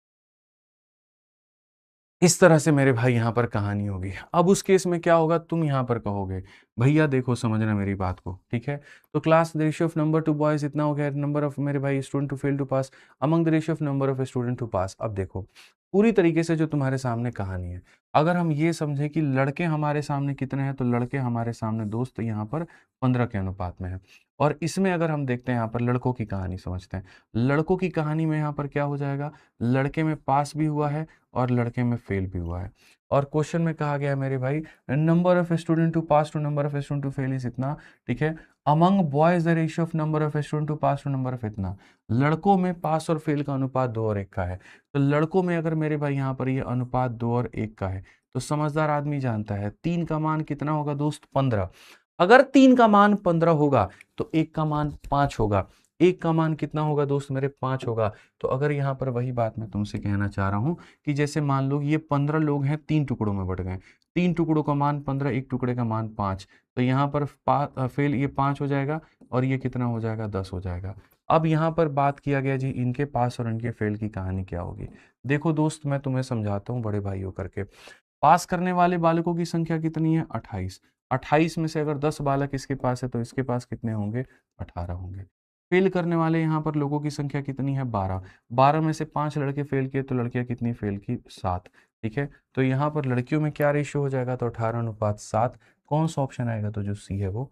इस तरह से मेरे भाई यहाँ पर कहानी होगी। अब उस केस में क्या होगा, तुम यहाँ पर कहोगे भैया देखो समझना मेरी बात को, ठीक है। तो class the ratio of number to boys इतना हो गया, नंबर ऑफ मेरे भाई student to fail to pass among the ratio of number of student to pass. अब देखो पूरी तरीके से जो तुम्हारे सामने कहानी है, अगर हम ये समझे कि लड़के हमारे सामने कितने हैं, तो लड़के हमारे सामने दोस्त यहाँ पर 15 के अनुपात में है। और इसमें अगर हम देखते हैं यहाँ पर लड़कों की कहानी समझते हैं, लड़कों की कहानी में यहाँ पर क्या हो जाएगा, लड़के में पास भी हुआ है और लड़के में फेल भी हुआ है। और क्वेश्चन में कहा गया है मेरे भाई number of student to pass to number of student to fail is इतना, ठीक है। Among boys the ratio of number of student to pass to number of इतना, लड़कों में पास और फेल का अनुपात 2 और 1 का है। तो लड़कों में अगर मेरे भाई यहाँ पर ये अनुपात 2 और 1 का है, तो समझदार आदमी जानता है 3 का मान कितना होगा दोस्त, 15। अगर 3 का मान 15 होगा तो 1 का मान 5 होगा। 1 का मान कितना होगा दोस्त मेरे, 5 होगा। तो अगर यहाँ पर वही बात मैं तुमसे कहना चाह रहा हूँ कि जैसे मान लो ये 15 लोग हैं, 3 टुकड़ों में बट गए, 3 टुकड़ों का मान 15, एक टुकड़े का मान 5, तो यहाँ पर फेल ये 5 हो जाएगा और ये कितना हो जाएगा, 10 हो जाएगा। अब यहाँ पर बात किया गया जी इनके पास और इनके फेल की कहानी क्या होगी। देखो दोस्त मैं तुम्हें समझाता हूँ बड़े भाइयों करके। पास करने वाले बालकों की संख्या कितनी है, 28। 28 में से अगर 10 बालक इसके पास है तो इसके पास कितने होंगे, 18 होंगे। फेल करने वाले यहाँ पर लोगों की संख्या कितनी है, 12। 12 में से 5 लड़के फेल किए तो लड़कियां कितनी फेल की, 7। ठीक है, तो यहाँ पर लड़कियों में क्या रेशियो हो जाएगा, तो 18:7। कौन सा ऑप्शन आएगा, तो जो सी है वो।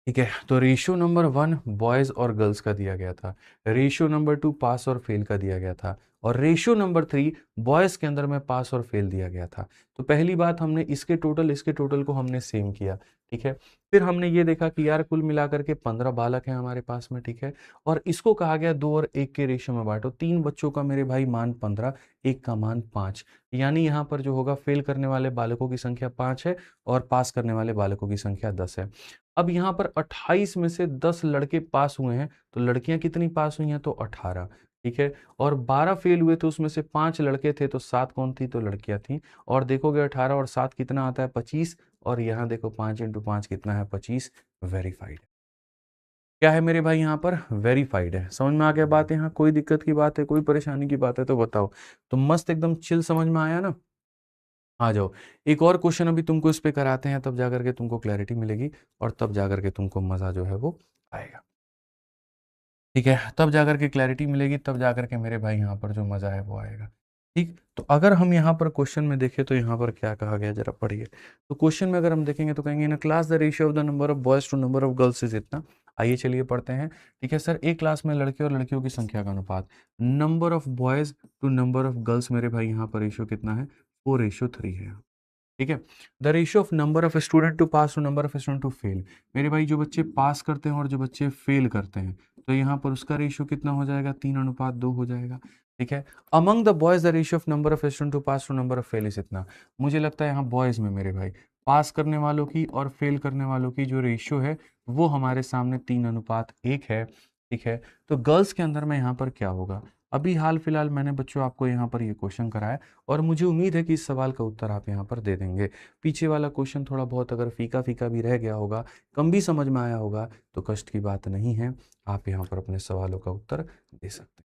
ठीक है, तो रेशियो नंबर 1 बॉयज और गर्ल्स का दिया गया था, रेशियो नंबर 2 पास और फेल का दिया गया था, और रेशियो नंबर 3 बॉयज के अंदर में पास और फेल दिया गया था। तो पहली बात हमने इसके टोटल को हमने सेम किया। ठीक है, फिर हमने ये देखा कि यार कुल मिलाकर के 15 बालक हैं हमारे पास में। ठीक है, और इसको कहा गया 2 और 1 के रेशियो में बांटो। 3 बच्चों का मेरे भाई मान 15, 1 का मान 5, यानी यहाँ पर जो होगा फेल करने वाले बालकों की संख्या 5 है और पास करने वाले बालकों की संख्या 10 है। अब यहाँ पर 28 में से 10 लड़के पास हुए हैं, तो लड़कियां कितनी पास हुई हैं, तो 18। ठीक है, और 12 फेल हुए तो उसमें से 5 लड़के थे, तो 7 कौन थी, तो लड़कियां थी। और देखोगे 18 और 7 कितना आता है, 25, और यहाँ देखो 5 × 5 कितना है, 25। वेरीफाइड। क्या है मेरे भाई यहाँ पर, वेरीफाइड है। समझ में आ गया बात, यहाँ कोई दिक्कत की बात है, कोई परेशानी की बात है तो बताओ। तो मस्त एकदम चिल समझ में आया ना। आ जाओ, एक और क्वेश्चन अभी तुमको इस पे कराते हैं, तब जाकर के तुमको क्लैरिटी मिलेगी और तब जाकर के तुमको मजा जो है वो आएगा। ठीक है, तब जाकर के क्लैरिटी मिलेगी, तब जाकर के मेरे भाई यहाँ पर जो मजा है वो आएगा। ठीक, तो अगर हम यहाँ पर क्वेश्चन में देखें तो यहाँ पर क्या कहा गया, जरा पढ़िए। तो क्वेश्चन में अगर हम देखेंगे तो कहेंगे in class the ratio of the number of boys to number of girls is इतना। आइए चलिए पढ़ते हैं। ठीक है सर, एक क्लास में लड़के और लड़कियों की संख्या का अनुपात, number of boys to number of girls, मेरे भाई यहाँ पर रेशियो कितना है, 4:3 है। ठीक है, the ratio of number of student to pass to number of student to fail, मेरे भाई जो बच्चे पास करते हैं और जो बच्चे फेल करते हैं, तो यहाँ पर उसका रेशियो कितना हो जाएगा, 3:2 हो जाएगा। ठीक है, among the boys the ratio of number of student to pass to number of fail is इतना। मुझे लगता है यहाँ बॉयज में मेरे भाई पास करने वालों की और फेल करने वालों की जो रेशियो है वो हमारे सामने 3:1 है। ठीक है, तो गर्ल्स के अंदर में यहाँ पर क्या होगा, अभी हाल फिलहाल मैंने बच्चों आपको यहाँ पर ये क्वेश्चन कराया और मुझे उम्मीद है कि इस सवाल का उत्तर आप यहाँ पर दे देंगे। पीछे वाला क्वेश्चन थोड़ा बहुत अगर फीका फीका भी रह गया होगा, कम भी समझ में आया होगा, तो कष्ट की बात नहीं है, आप यहाँ पर अपने सवालों का उत्तर दे सकते हैं।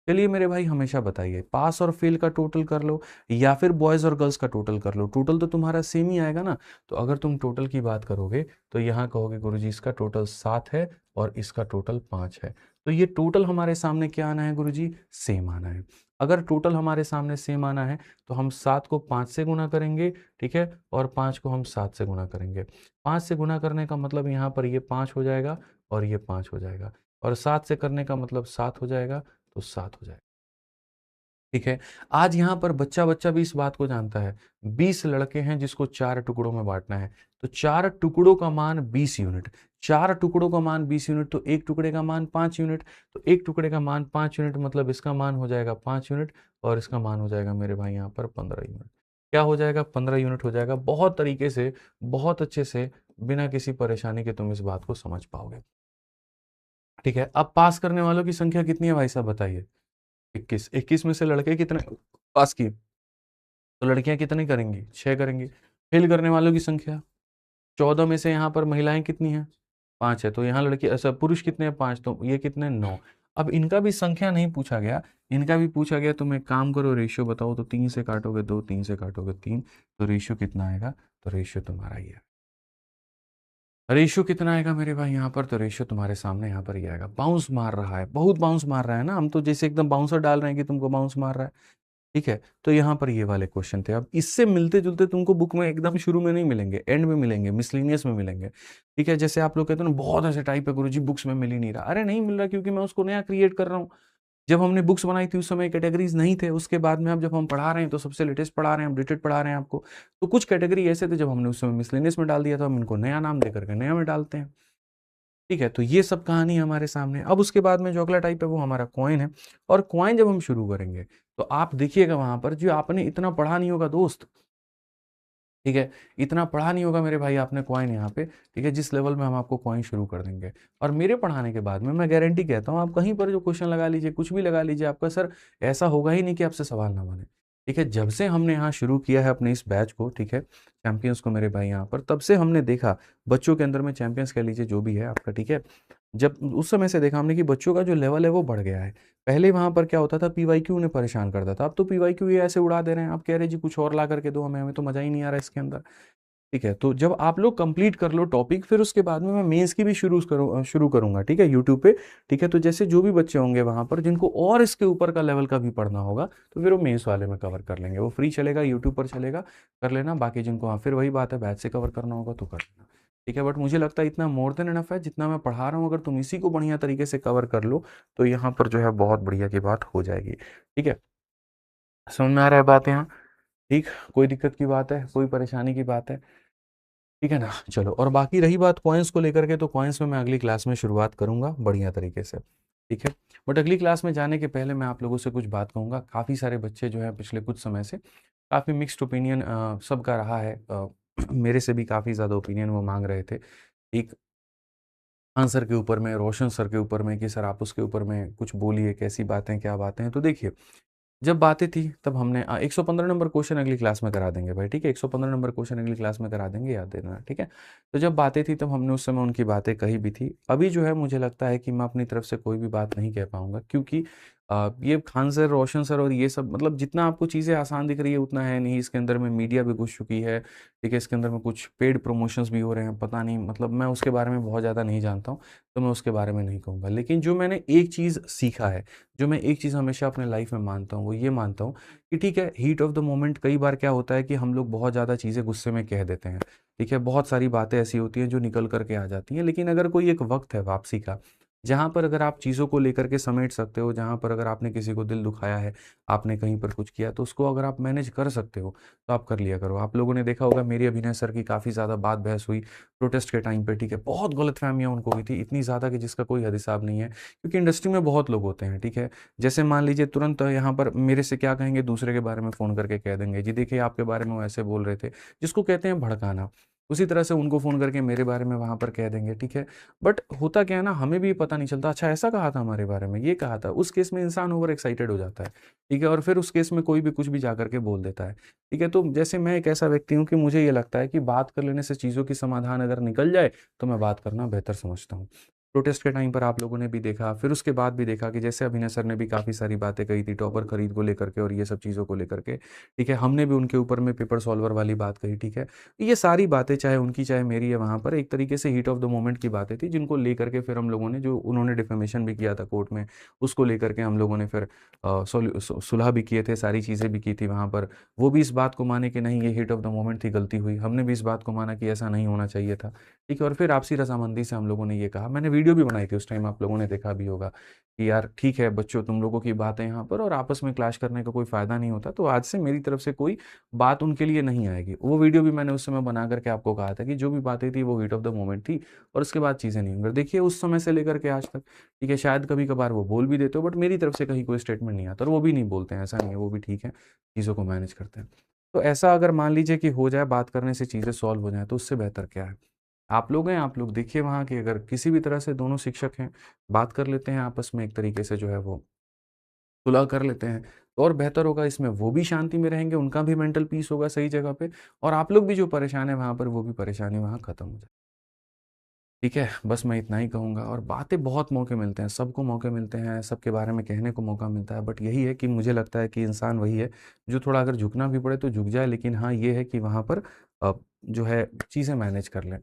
चलिए मेरे भाई हमेशा बताइए, पास और फेल का टोटल कर लो या फिर बॉयज और गर्ल्स का टोटल कर लो, टोटल तो तुम्हारा सेम ही आएगा ना। तो अगर तुम टोटल की बात करोगे तो यहाँ कहोगे गुरुजी इसका टोटल 7 है और इसका टोटल 5 है। तो ये टोटल हमारे सामने क्या आना है गुरुजी, सेम आना है। अगर टोटल हमारे सामने सेम आना है तो हम 7 को 5 से गुना करेंगे। ठीक है, और 5 को हम 7 से गुना करेंगे। 5 से गुना करने का मतलब यहाँ पर ये 5 हो जाएगा और ये 5 हो जाएगा, और 7 से करने का मतलब 7 हो जाएगा, तो 7 हो जाएगा। ठीक है, आज यहाँ पर बच्चा बच्चा भी इस बात को जानता है, 20 लड़के हैं जिसको 4 टुकड़ों में बांटना है, तो 4 टुकड़ों का मान 20 यूनिट। 4 टुकड़ों का मान 20 यूनिट, तो एक टुकड़े का मान 5 यूनिट, तो एक टुकड़े का मान 5 यूनिट मतलब इसका मान हो जाएगा 5 यूनिट और इसका मान हो जाएगा मेरे भाई यहाँ पर 15 यूनिट। क्या हो जाएगा, 15 यूनिट हो जाएगा। बहुत तरीके से, बहुत अच्छे से, बिना किसी परेशानी के तुम इस बात को समझ पाओगे। ठीक है, अब पास करने वालों की संख्या कितनी है भाई साहब बताइए, 21। 21 में से लड़के कितने पास किए, तो लड़कियां कितनी करेंगी, 6 करेंगी। फेल करने वालों की संख्या, 14 में से यहाँ पर महिलाएं कितनी हैं, 5 है, तो यहाँ लड़के ऐसा पुरुष कितने हैं, 5, तो ये कितने, 9। अब इनका भी संख्या नहीं पूछा गया, इनका भी पूछा गया, तुम एक काम करो रेशियो बताओ, तो 3 से काटोगे 2, 3 से काटोगे 3, तो रेशियो कितना आएगा, तो रेशियो तुम्हारा ये है। रेशियो कितना आएगा मेरे भाई यहाँ पर, तो रेशियो तुम्हारे सामने यहाँ पर ये आएगा। बाउंस मार रहा है, बहुत बाउंस मार रहा है ना, हम तो जैसे एकदम बाउंसर डाल रहे हैं कि तुमको बाउंस मार रहा है। ठीक है, तो यहाँ पर ये वाले क्वेश्चन थे। अब इससे मिलते जुलते तुमको बुक में एकदम शुरू में नहीं मिलेंगे, एंड में मिलेंगे, मिसलिनियस में मिलेंगे। ठीक है, जैसे आप लोग कहते हो ना बहुत ऐसे टाइप है गुरुजी बुक्स में मिल ही नहीं रहा, अरे नहीं मिल रहा क्योंकि मैं उसको नया क्रिएट कर रहा हूँ। जब हमने बुक्स बनाई थी उस समय कैटेगरीज नहीं थे, उसके बाद में अब जब हम पढ़ा रहे हैं तो सबसे लेटेस्ट पढ़ा रहे हैं, अपडेटेड पढ़ा रहे हैं आपको। तो कुछ कैटेगरी ऐसे थे जब हमने उस समय मिसलेनियस में डाल दिया था, हम इनको नया नाम दे करके नया में डालते हैं। ठीक है, तो ये सब कहानी है हमारे सामने। अब उसके बाद में जो अगला टाइप है वो हमारा कॉइन है, और कॉइन जब हम शुरू करेंगे तो आप देखिएगा वहां पर जो आपने इतना पढ़ा नहीं होगा दोस्त, ठीक है, इतना पढ़ा नहीं होगा मेरे भाई आपने कॉइन यहाँ पे, ठीक है, जिस लेवल में हम आपको कॉइन शुरू कर देंगे। और मेरे पढ़ाने के बाद में मैं गारंटी कहता हूँ, आप कहीं पर जो क्वेश्चन लगा लीजिए, कुछ भी लगा लीजिए, आपका सर ऐसा होगा ही नहीं कि आपसे सवाल ना बने। ठीक है, जब से हमने यहाँ शुरू किया है अपने इस बैच को, ठीक है, चैंपियंस को मेरे भाई यहाँ पर, तब से हमने देखा बच्चों के अंदर में, चैंपियंस कह लीजिए जो भी है आपका, ठीक है, जब उस समय से देखा हमने कि बच्चों का जो लेवल है वो बढ़ गया है। पहले वहां पर क्या होता था, पीवाईक्यू ने परेशान करता था, अब तो पीवाईक्यू ये ऐसे उड़ा दे रहे हैं, आप कह रहे जी कुछ और ला करके दो हमें, हमें तो मजा ही नहीं आ रहा इसके अंदर। ठीक है, तो जब आप लोग कंप्लीट कर लो टॉपिक, फिर उसके बाद में मैं मेंस की भी शुरू करूंगा, ठीक है, यूट्यूब पे। ठीक है, तो जैसे जो भी बच्चे होंगे वहां पर जिनको और इसके ऊपर का लेवल का भी पढ़ना होगा, तो फिर वो मेंस वाले में कवर कर लेंगे, वो फ्री चलेगा, यूट्यूब पर चलेगा, कर लेना। बाकी जिनको, हाँ फिर वही बात है, बैच से कवर करना होगा तो कर लेना। ठीक है, बट मुझे लगता है इतना मोर देन इनफ है, जितना मैं पढ़ा रहा हूँ, अगर तुम इसी को बढ़िया तरीके से कवर कर लो तो यहाँ पर जो है बहुत बढ़िया की बात हो जाएगी। ठीक है, समझ में आ रहा है बात यहाँ? ठीक, कोई दिक्कत की बात है, कोई परेशानी की बात है? ठीक है ना, चलो। और बाकी रही बात कॉइन्स को लेकर के, तो कॉइन्स में मैं अगली क्लास में शुरुआत करूंगा बढ़िया तरीके से। ठीक है, बट अगली क्लास में जाने के पहले मैं आप लोगों से कुछ बात कहूंगा। काफ़ी सारे बच्चे जो है पिछले कुछ समय से काफ़ी मिक्स्ड ओपिनियन सबका रहा है, मेरे से भी काफ़ी ज़्यादा ओपिनियन वो मांग रहे थे, एक आंसर के ऊपर में, रोशन सर के ऊपर में, कि सर आप उसके ऊपर में कुछ बोलिए, कैसी बातें क्या बातें हैं। तो देखिए, जब बातें थी तब हमने 115 नंबर क्वेश्चन अगली क्लास में करा देंगे भाई, ठीक है, 115 नंबर क्वेश्चन अगली क्लास में करा देंगे, याद देना, ठीक है। तो जब बातें थी तब हमने उस समय उनकी बातें कही भी थी। अभी जो है मुझे लगता है कि मैं अपनी तरफ से कोई भी बात नहीं कह पाऊंगा, क्योंकि ये खान सर, रोशन सर और ये सब, मतलब जितना आपको चीज़ें आसान दिख रही है उतना है नहीं। इसके अंदर में मीडिया भी घुस चुकी है, ठीक है, इसके अंदर में कुछ पेड प्रमोशंस भी हो रहे हैं, पता नहीं, मतलब मैं उसके बारे में बहुत ज़्यादा नहीं जानता हूँ, तो मैं उसके बारे में नहीं कहूँगा। लेकिन जो मैंने एक चीज़ सीखा है, जो मैं एक चीज़ हमेशा अपने लाइफ में मानता हूँ, वो ये मानता हूँ कि ठीक है, हीट ऑफ द मोमेंट, कई बार क्या होता है कि हम लोग बहुत ज़्यादा चीज़ें गुस्से में कह देते हैं। ठीक है, बहुत सारी बातें ऐसी होती हैं जो निकल करके आ जाती हैं, लेकिन अगर कोई एक वक्त है वापसी का, जहाँ पर अगर आप चीज़ों को लेकर के समेट सकते हो, जहाँ पर अगर आपने किसी को दिल दुखाया है, आपने कहीं पर कुछ किया, तो उसको अगर आप मैनेज कर सकते हो तो आप कर लिया करो। आप लोगों ने देखा होगा मेरी अभिनय सर की काफ़ी ज़्यादा बात बहस हुई प्रोटेस्ट के टाइम पे, ठीक है, बहुत गलतफहमियाँ उनको हुई थी, इतनी ज़्यादा कि जिसका कोई हद हिसाब नहीं है, क्योंकि इंडस्ट्री में बहुत लोग होते हैं, ठीक है। जैसे मान लीजिए तुरंत यहाँ पर मेरे से क्या कहेंगे, दूसरे के बारे में फ़ोन करके कह देंगे जी देखिए आपके बारे में वो ऐसे बोल रहे थे, जिसको कहते हैं भड़काना। उसी तरह से उनको फ़ोन करके मेरे बारे में वहाँ पर कह देंगे, ठीक है। बट होता क्या है ना, हमें भी पता नहीं चलता, अच्छा ऐसा कहा था हमारे बारे में, ये कहा था, उस केस में इंसान ओवर एक्साइटेड हो जाता है, ठीक है, और फिर उस केस में कोई भी कुछ भी जा करके बोल देता है। ठीक है, तो जैसे मैं एक ऐसा व्यक्ति हूँ कि मुझे ये लगता है कि बात कर लेने से चीज़ों की समाधान अगर निकल जाए तो मैं बात करना बेहतर समझता हूँ। प्रोटेस्ट के टाइम पर आप लोगों ने भी देखा, फिर उसके बाद भी देखा कि जैसे अभिनय सर ने भी काफ़ी सारी बातें कही थी टॉपर खरीद को लेकर के और ये सब चीज़ों को लेकर के, ठीक है, हमने भी उनके ऊपर में पेपर सॉल्वर वाली बात कही, ठीक है। ये सारी बातें चाहे उनकी चाहे मेरी है, वहाँ पर एक तरीके से हीट ऑफ द मोमेंट की बातें थी, जिनको लेकर के फिर हम लोगों ने, जो उन्होंने डिफेमेशन भी किया था कोर्ट में, उसको लेकर के हम लोगों ने फिर सुलह भी किए थे, सारी चीज़ें भी की थी वहाँ पर। वो भी इस बात को माने कि नहीं ये हीट ऑफ द मोमेंट थी, गलती हुई, हमने भी इस बात को माना कि ऐसा नहीं होना चाहिए था, ठीक है। और फिर आपसी रजामंदी से हम लोगों ने ये कहा, मैंने वीडियो भी बनाई थी उस टाइम, आप लोगों ने देखा भी होगा कि यार ठीक है बच्चों, तुम लोगों की बात है यहाँ पर और आपस में क्लैश करने का कोई फ़ायदा नहीं होता, तो आज से मेरी तरफ से कोई बात उनके लिए नहीं आएगी। वो वीडियो भी मैंने उस समय बना करके आपको कहा था कि जो भी बातें थी वो हीट ऑफ द मोमेंट थी, और उसके बाद चीज़ें नहीं होंगी। देखिए उस समय से लेकर के आज तक, ठीक है, शायद कभी कभार वो बोल भी देते हो, बट मेरी तरफ से कहीं कोई स्टेटमेंट नहीं आता, और वो भी नहीं बोलते हैं, ऐसा नहीं है, वो भी ठीक है, चीज़ों को मैनेज करते हैं। तो ऐसा अगर मान लीजिए कि हो जाए, बात करने से चीज़ें सॉल्व हो जाए, तो उससे बेहतर क्या है। आप लोग हैं, आप लोग देखिए वहाँ की, अगर किसी भी तरह से दोनों शिक्षक हैं, बात कर लेते हैं आपस में, एक तरीके से जो है वो सुलह कर लेते हैं, तो और बेहतर होगा। इसमें वो भी शांति में रहेंगे, उनका भी मेंटल पीस होगा सही जगह पे, और आप लोग भी जो परेशान है वहाँ पर, वो भी परेशानी वहाँ खत्म हो जाए। ठीक है, बस मैं इतना ही कहूँगा। और बातें बहुत मौके मिलते हैं, सबको मौके मिलते हैं, सबके बारे में कहने को मौका मिलता है, बट यही है कि मुझे लगता है कि इंसान वही है जो थोड़ा अगर झुकना भी पड़े तो झुक जाए, लेकिन हाँ ये है कि वहाँ पर जो है चीज़ें मैनेज कर लें।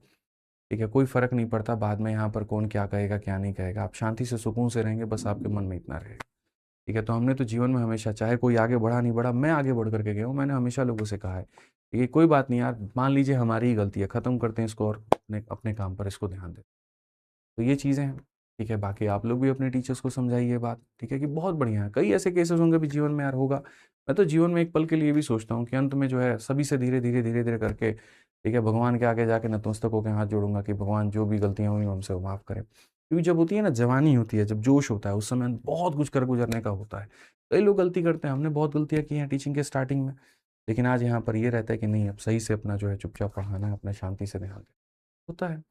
ठीक है, कोई फ़र्क नहीं पड़ता बाद में यहाँ पर कौन क्या कहेगा क्या नहीं कहेगा, आप शांति से सुकून से रहेंगे, बस आपके मन में इतना रहेगा। ठीक है, तो हमने तो जीवन में हमेशा, चाहे कोई आगे बढ़ा नहीं बढ़ा, मैं आगे बढ़ करके गया हूँ, मैंने हमेशा लोगों से कहा है कि कोई बात नहीं यार, मान लीजिए हमारी ही गलती है, ख़त्म करते हैं इसको और अपने अपने काम पर इसको ध्यान दें। तो ये चीज़ें हैं। ठीक है, बाकी आप लोग भी अपने टीचर्स को समझाइए बात, ठीक है, कि बहुत बढ़िया है। कई ऐसे केसेस होंगे भी जीवन में यार होगा। मैं तो जीवन में एक पल के लिए भी सोचता हूँ कि अंत में जो है सभी से धीरे धीरे धीरे धीरे करके, ठीक है, भगवान के आगे जाके नतमस्तक होकर हाथ जोड़ूंगा कि भगवान जो भी गलतियां हुई हमसे वो माफ़ करें। क्योंकि जब होती है ना, जवानी होती है, जब जोश होता है, उस समय बहुत कुछ कर गुजरने का होता है। कई लोग गलती करते हैं, हमने बहुत गलतियां की हैं टीचिंग के स्टार्टिंग में, लेकिन आज यहाँ पर ये रहता है कि नहीं, अब सही से अपना जो है चुपचाप पढ़ाना है, अपना शांति से ध्यान देना होता है।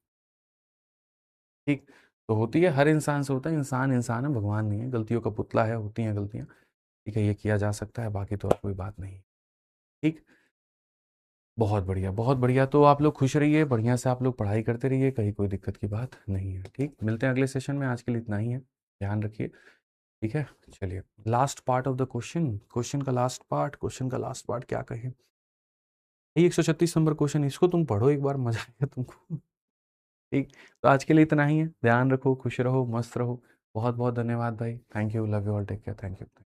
ठीक, तो होती है, हर इंसान से होता है, इंसान इंसान है, भगवान नहीं है, गलतियों का पुतला है, होती हैं गलतियां, ठीक है, ये किया जा सकता है, बाकी तो और कोई बात नहीं। ठीक, बहुत बढ़िया बहुत बढ़िया। तो आप लोग खुश रहिए, बढ़िया से आप लोग पढ़ाई करते रहिए, कहीं कोई दिक्कत की बात नहीं है। ठीक, मिलते हैं अगले सेशन में, आज के लिए इतना ही है, ध्यान रखिए। ठीक है, चलिए, last part of the question, question का लास्ट पार्ट क्या कहें। ये 136 नंबर क्वेश्चन, इसको तुम पढ़ो एक बार, मजा आएगा तुमको। ठीक, तो आज के लिए इतना ही है, ध्यान रखो, खुश रहो, मस्त रहो। बहुत बहुत धन्यवाद भाई, thank you, love you all, take care, thank you.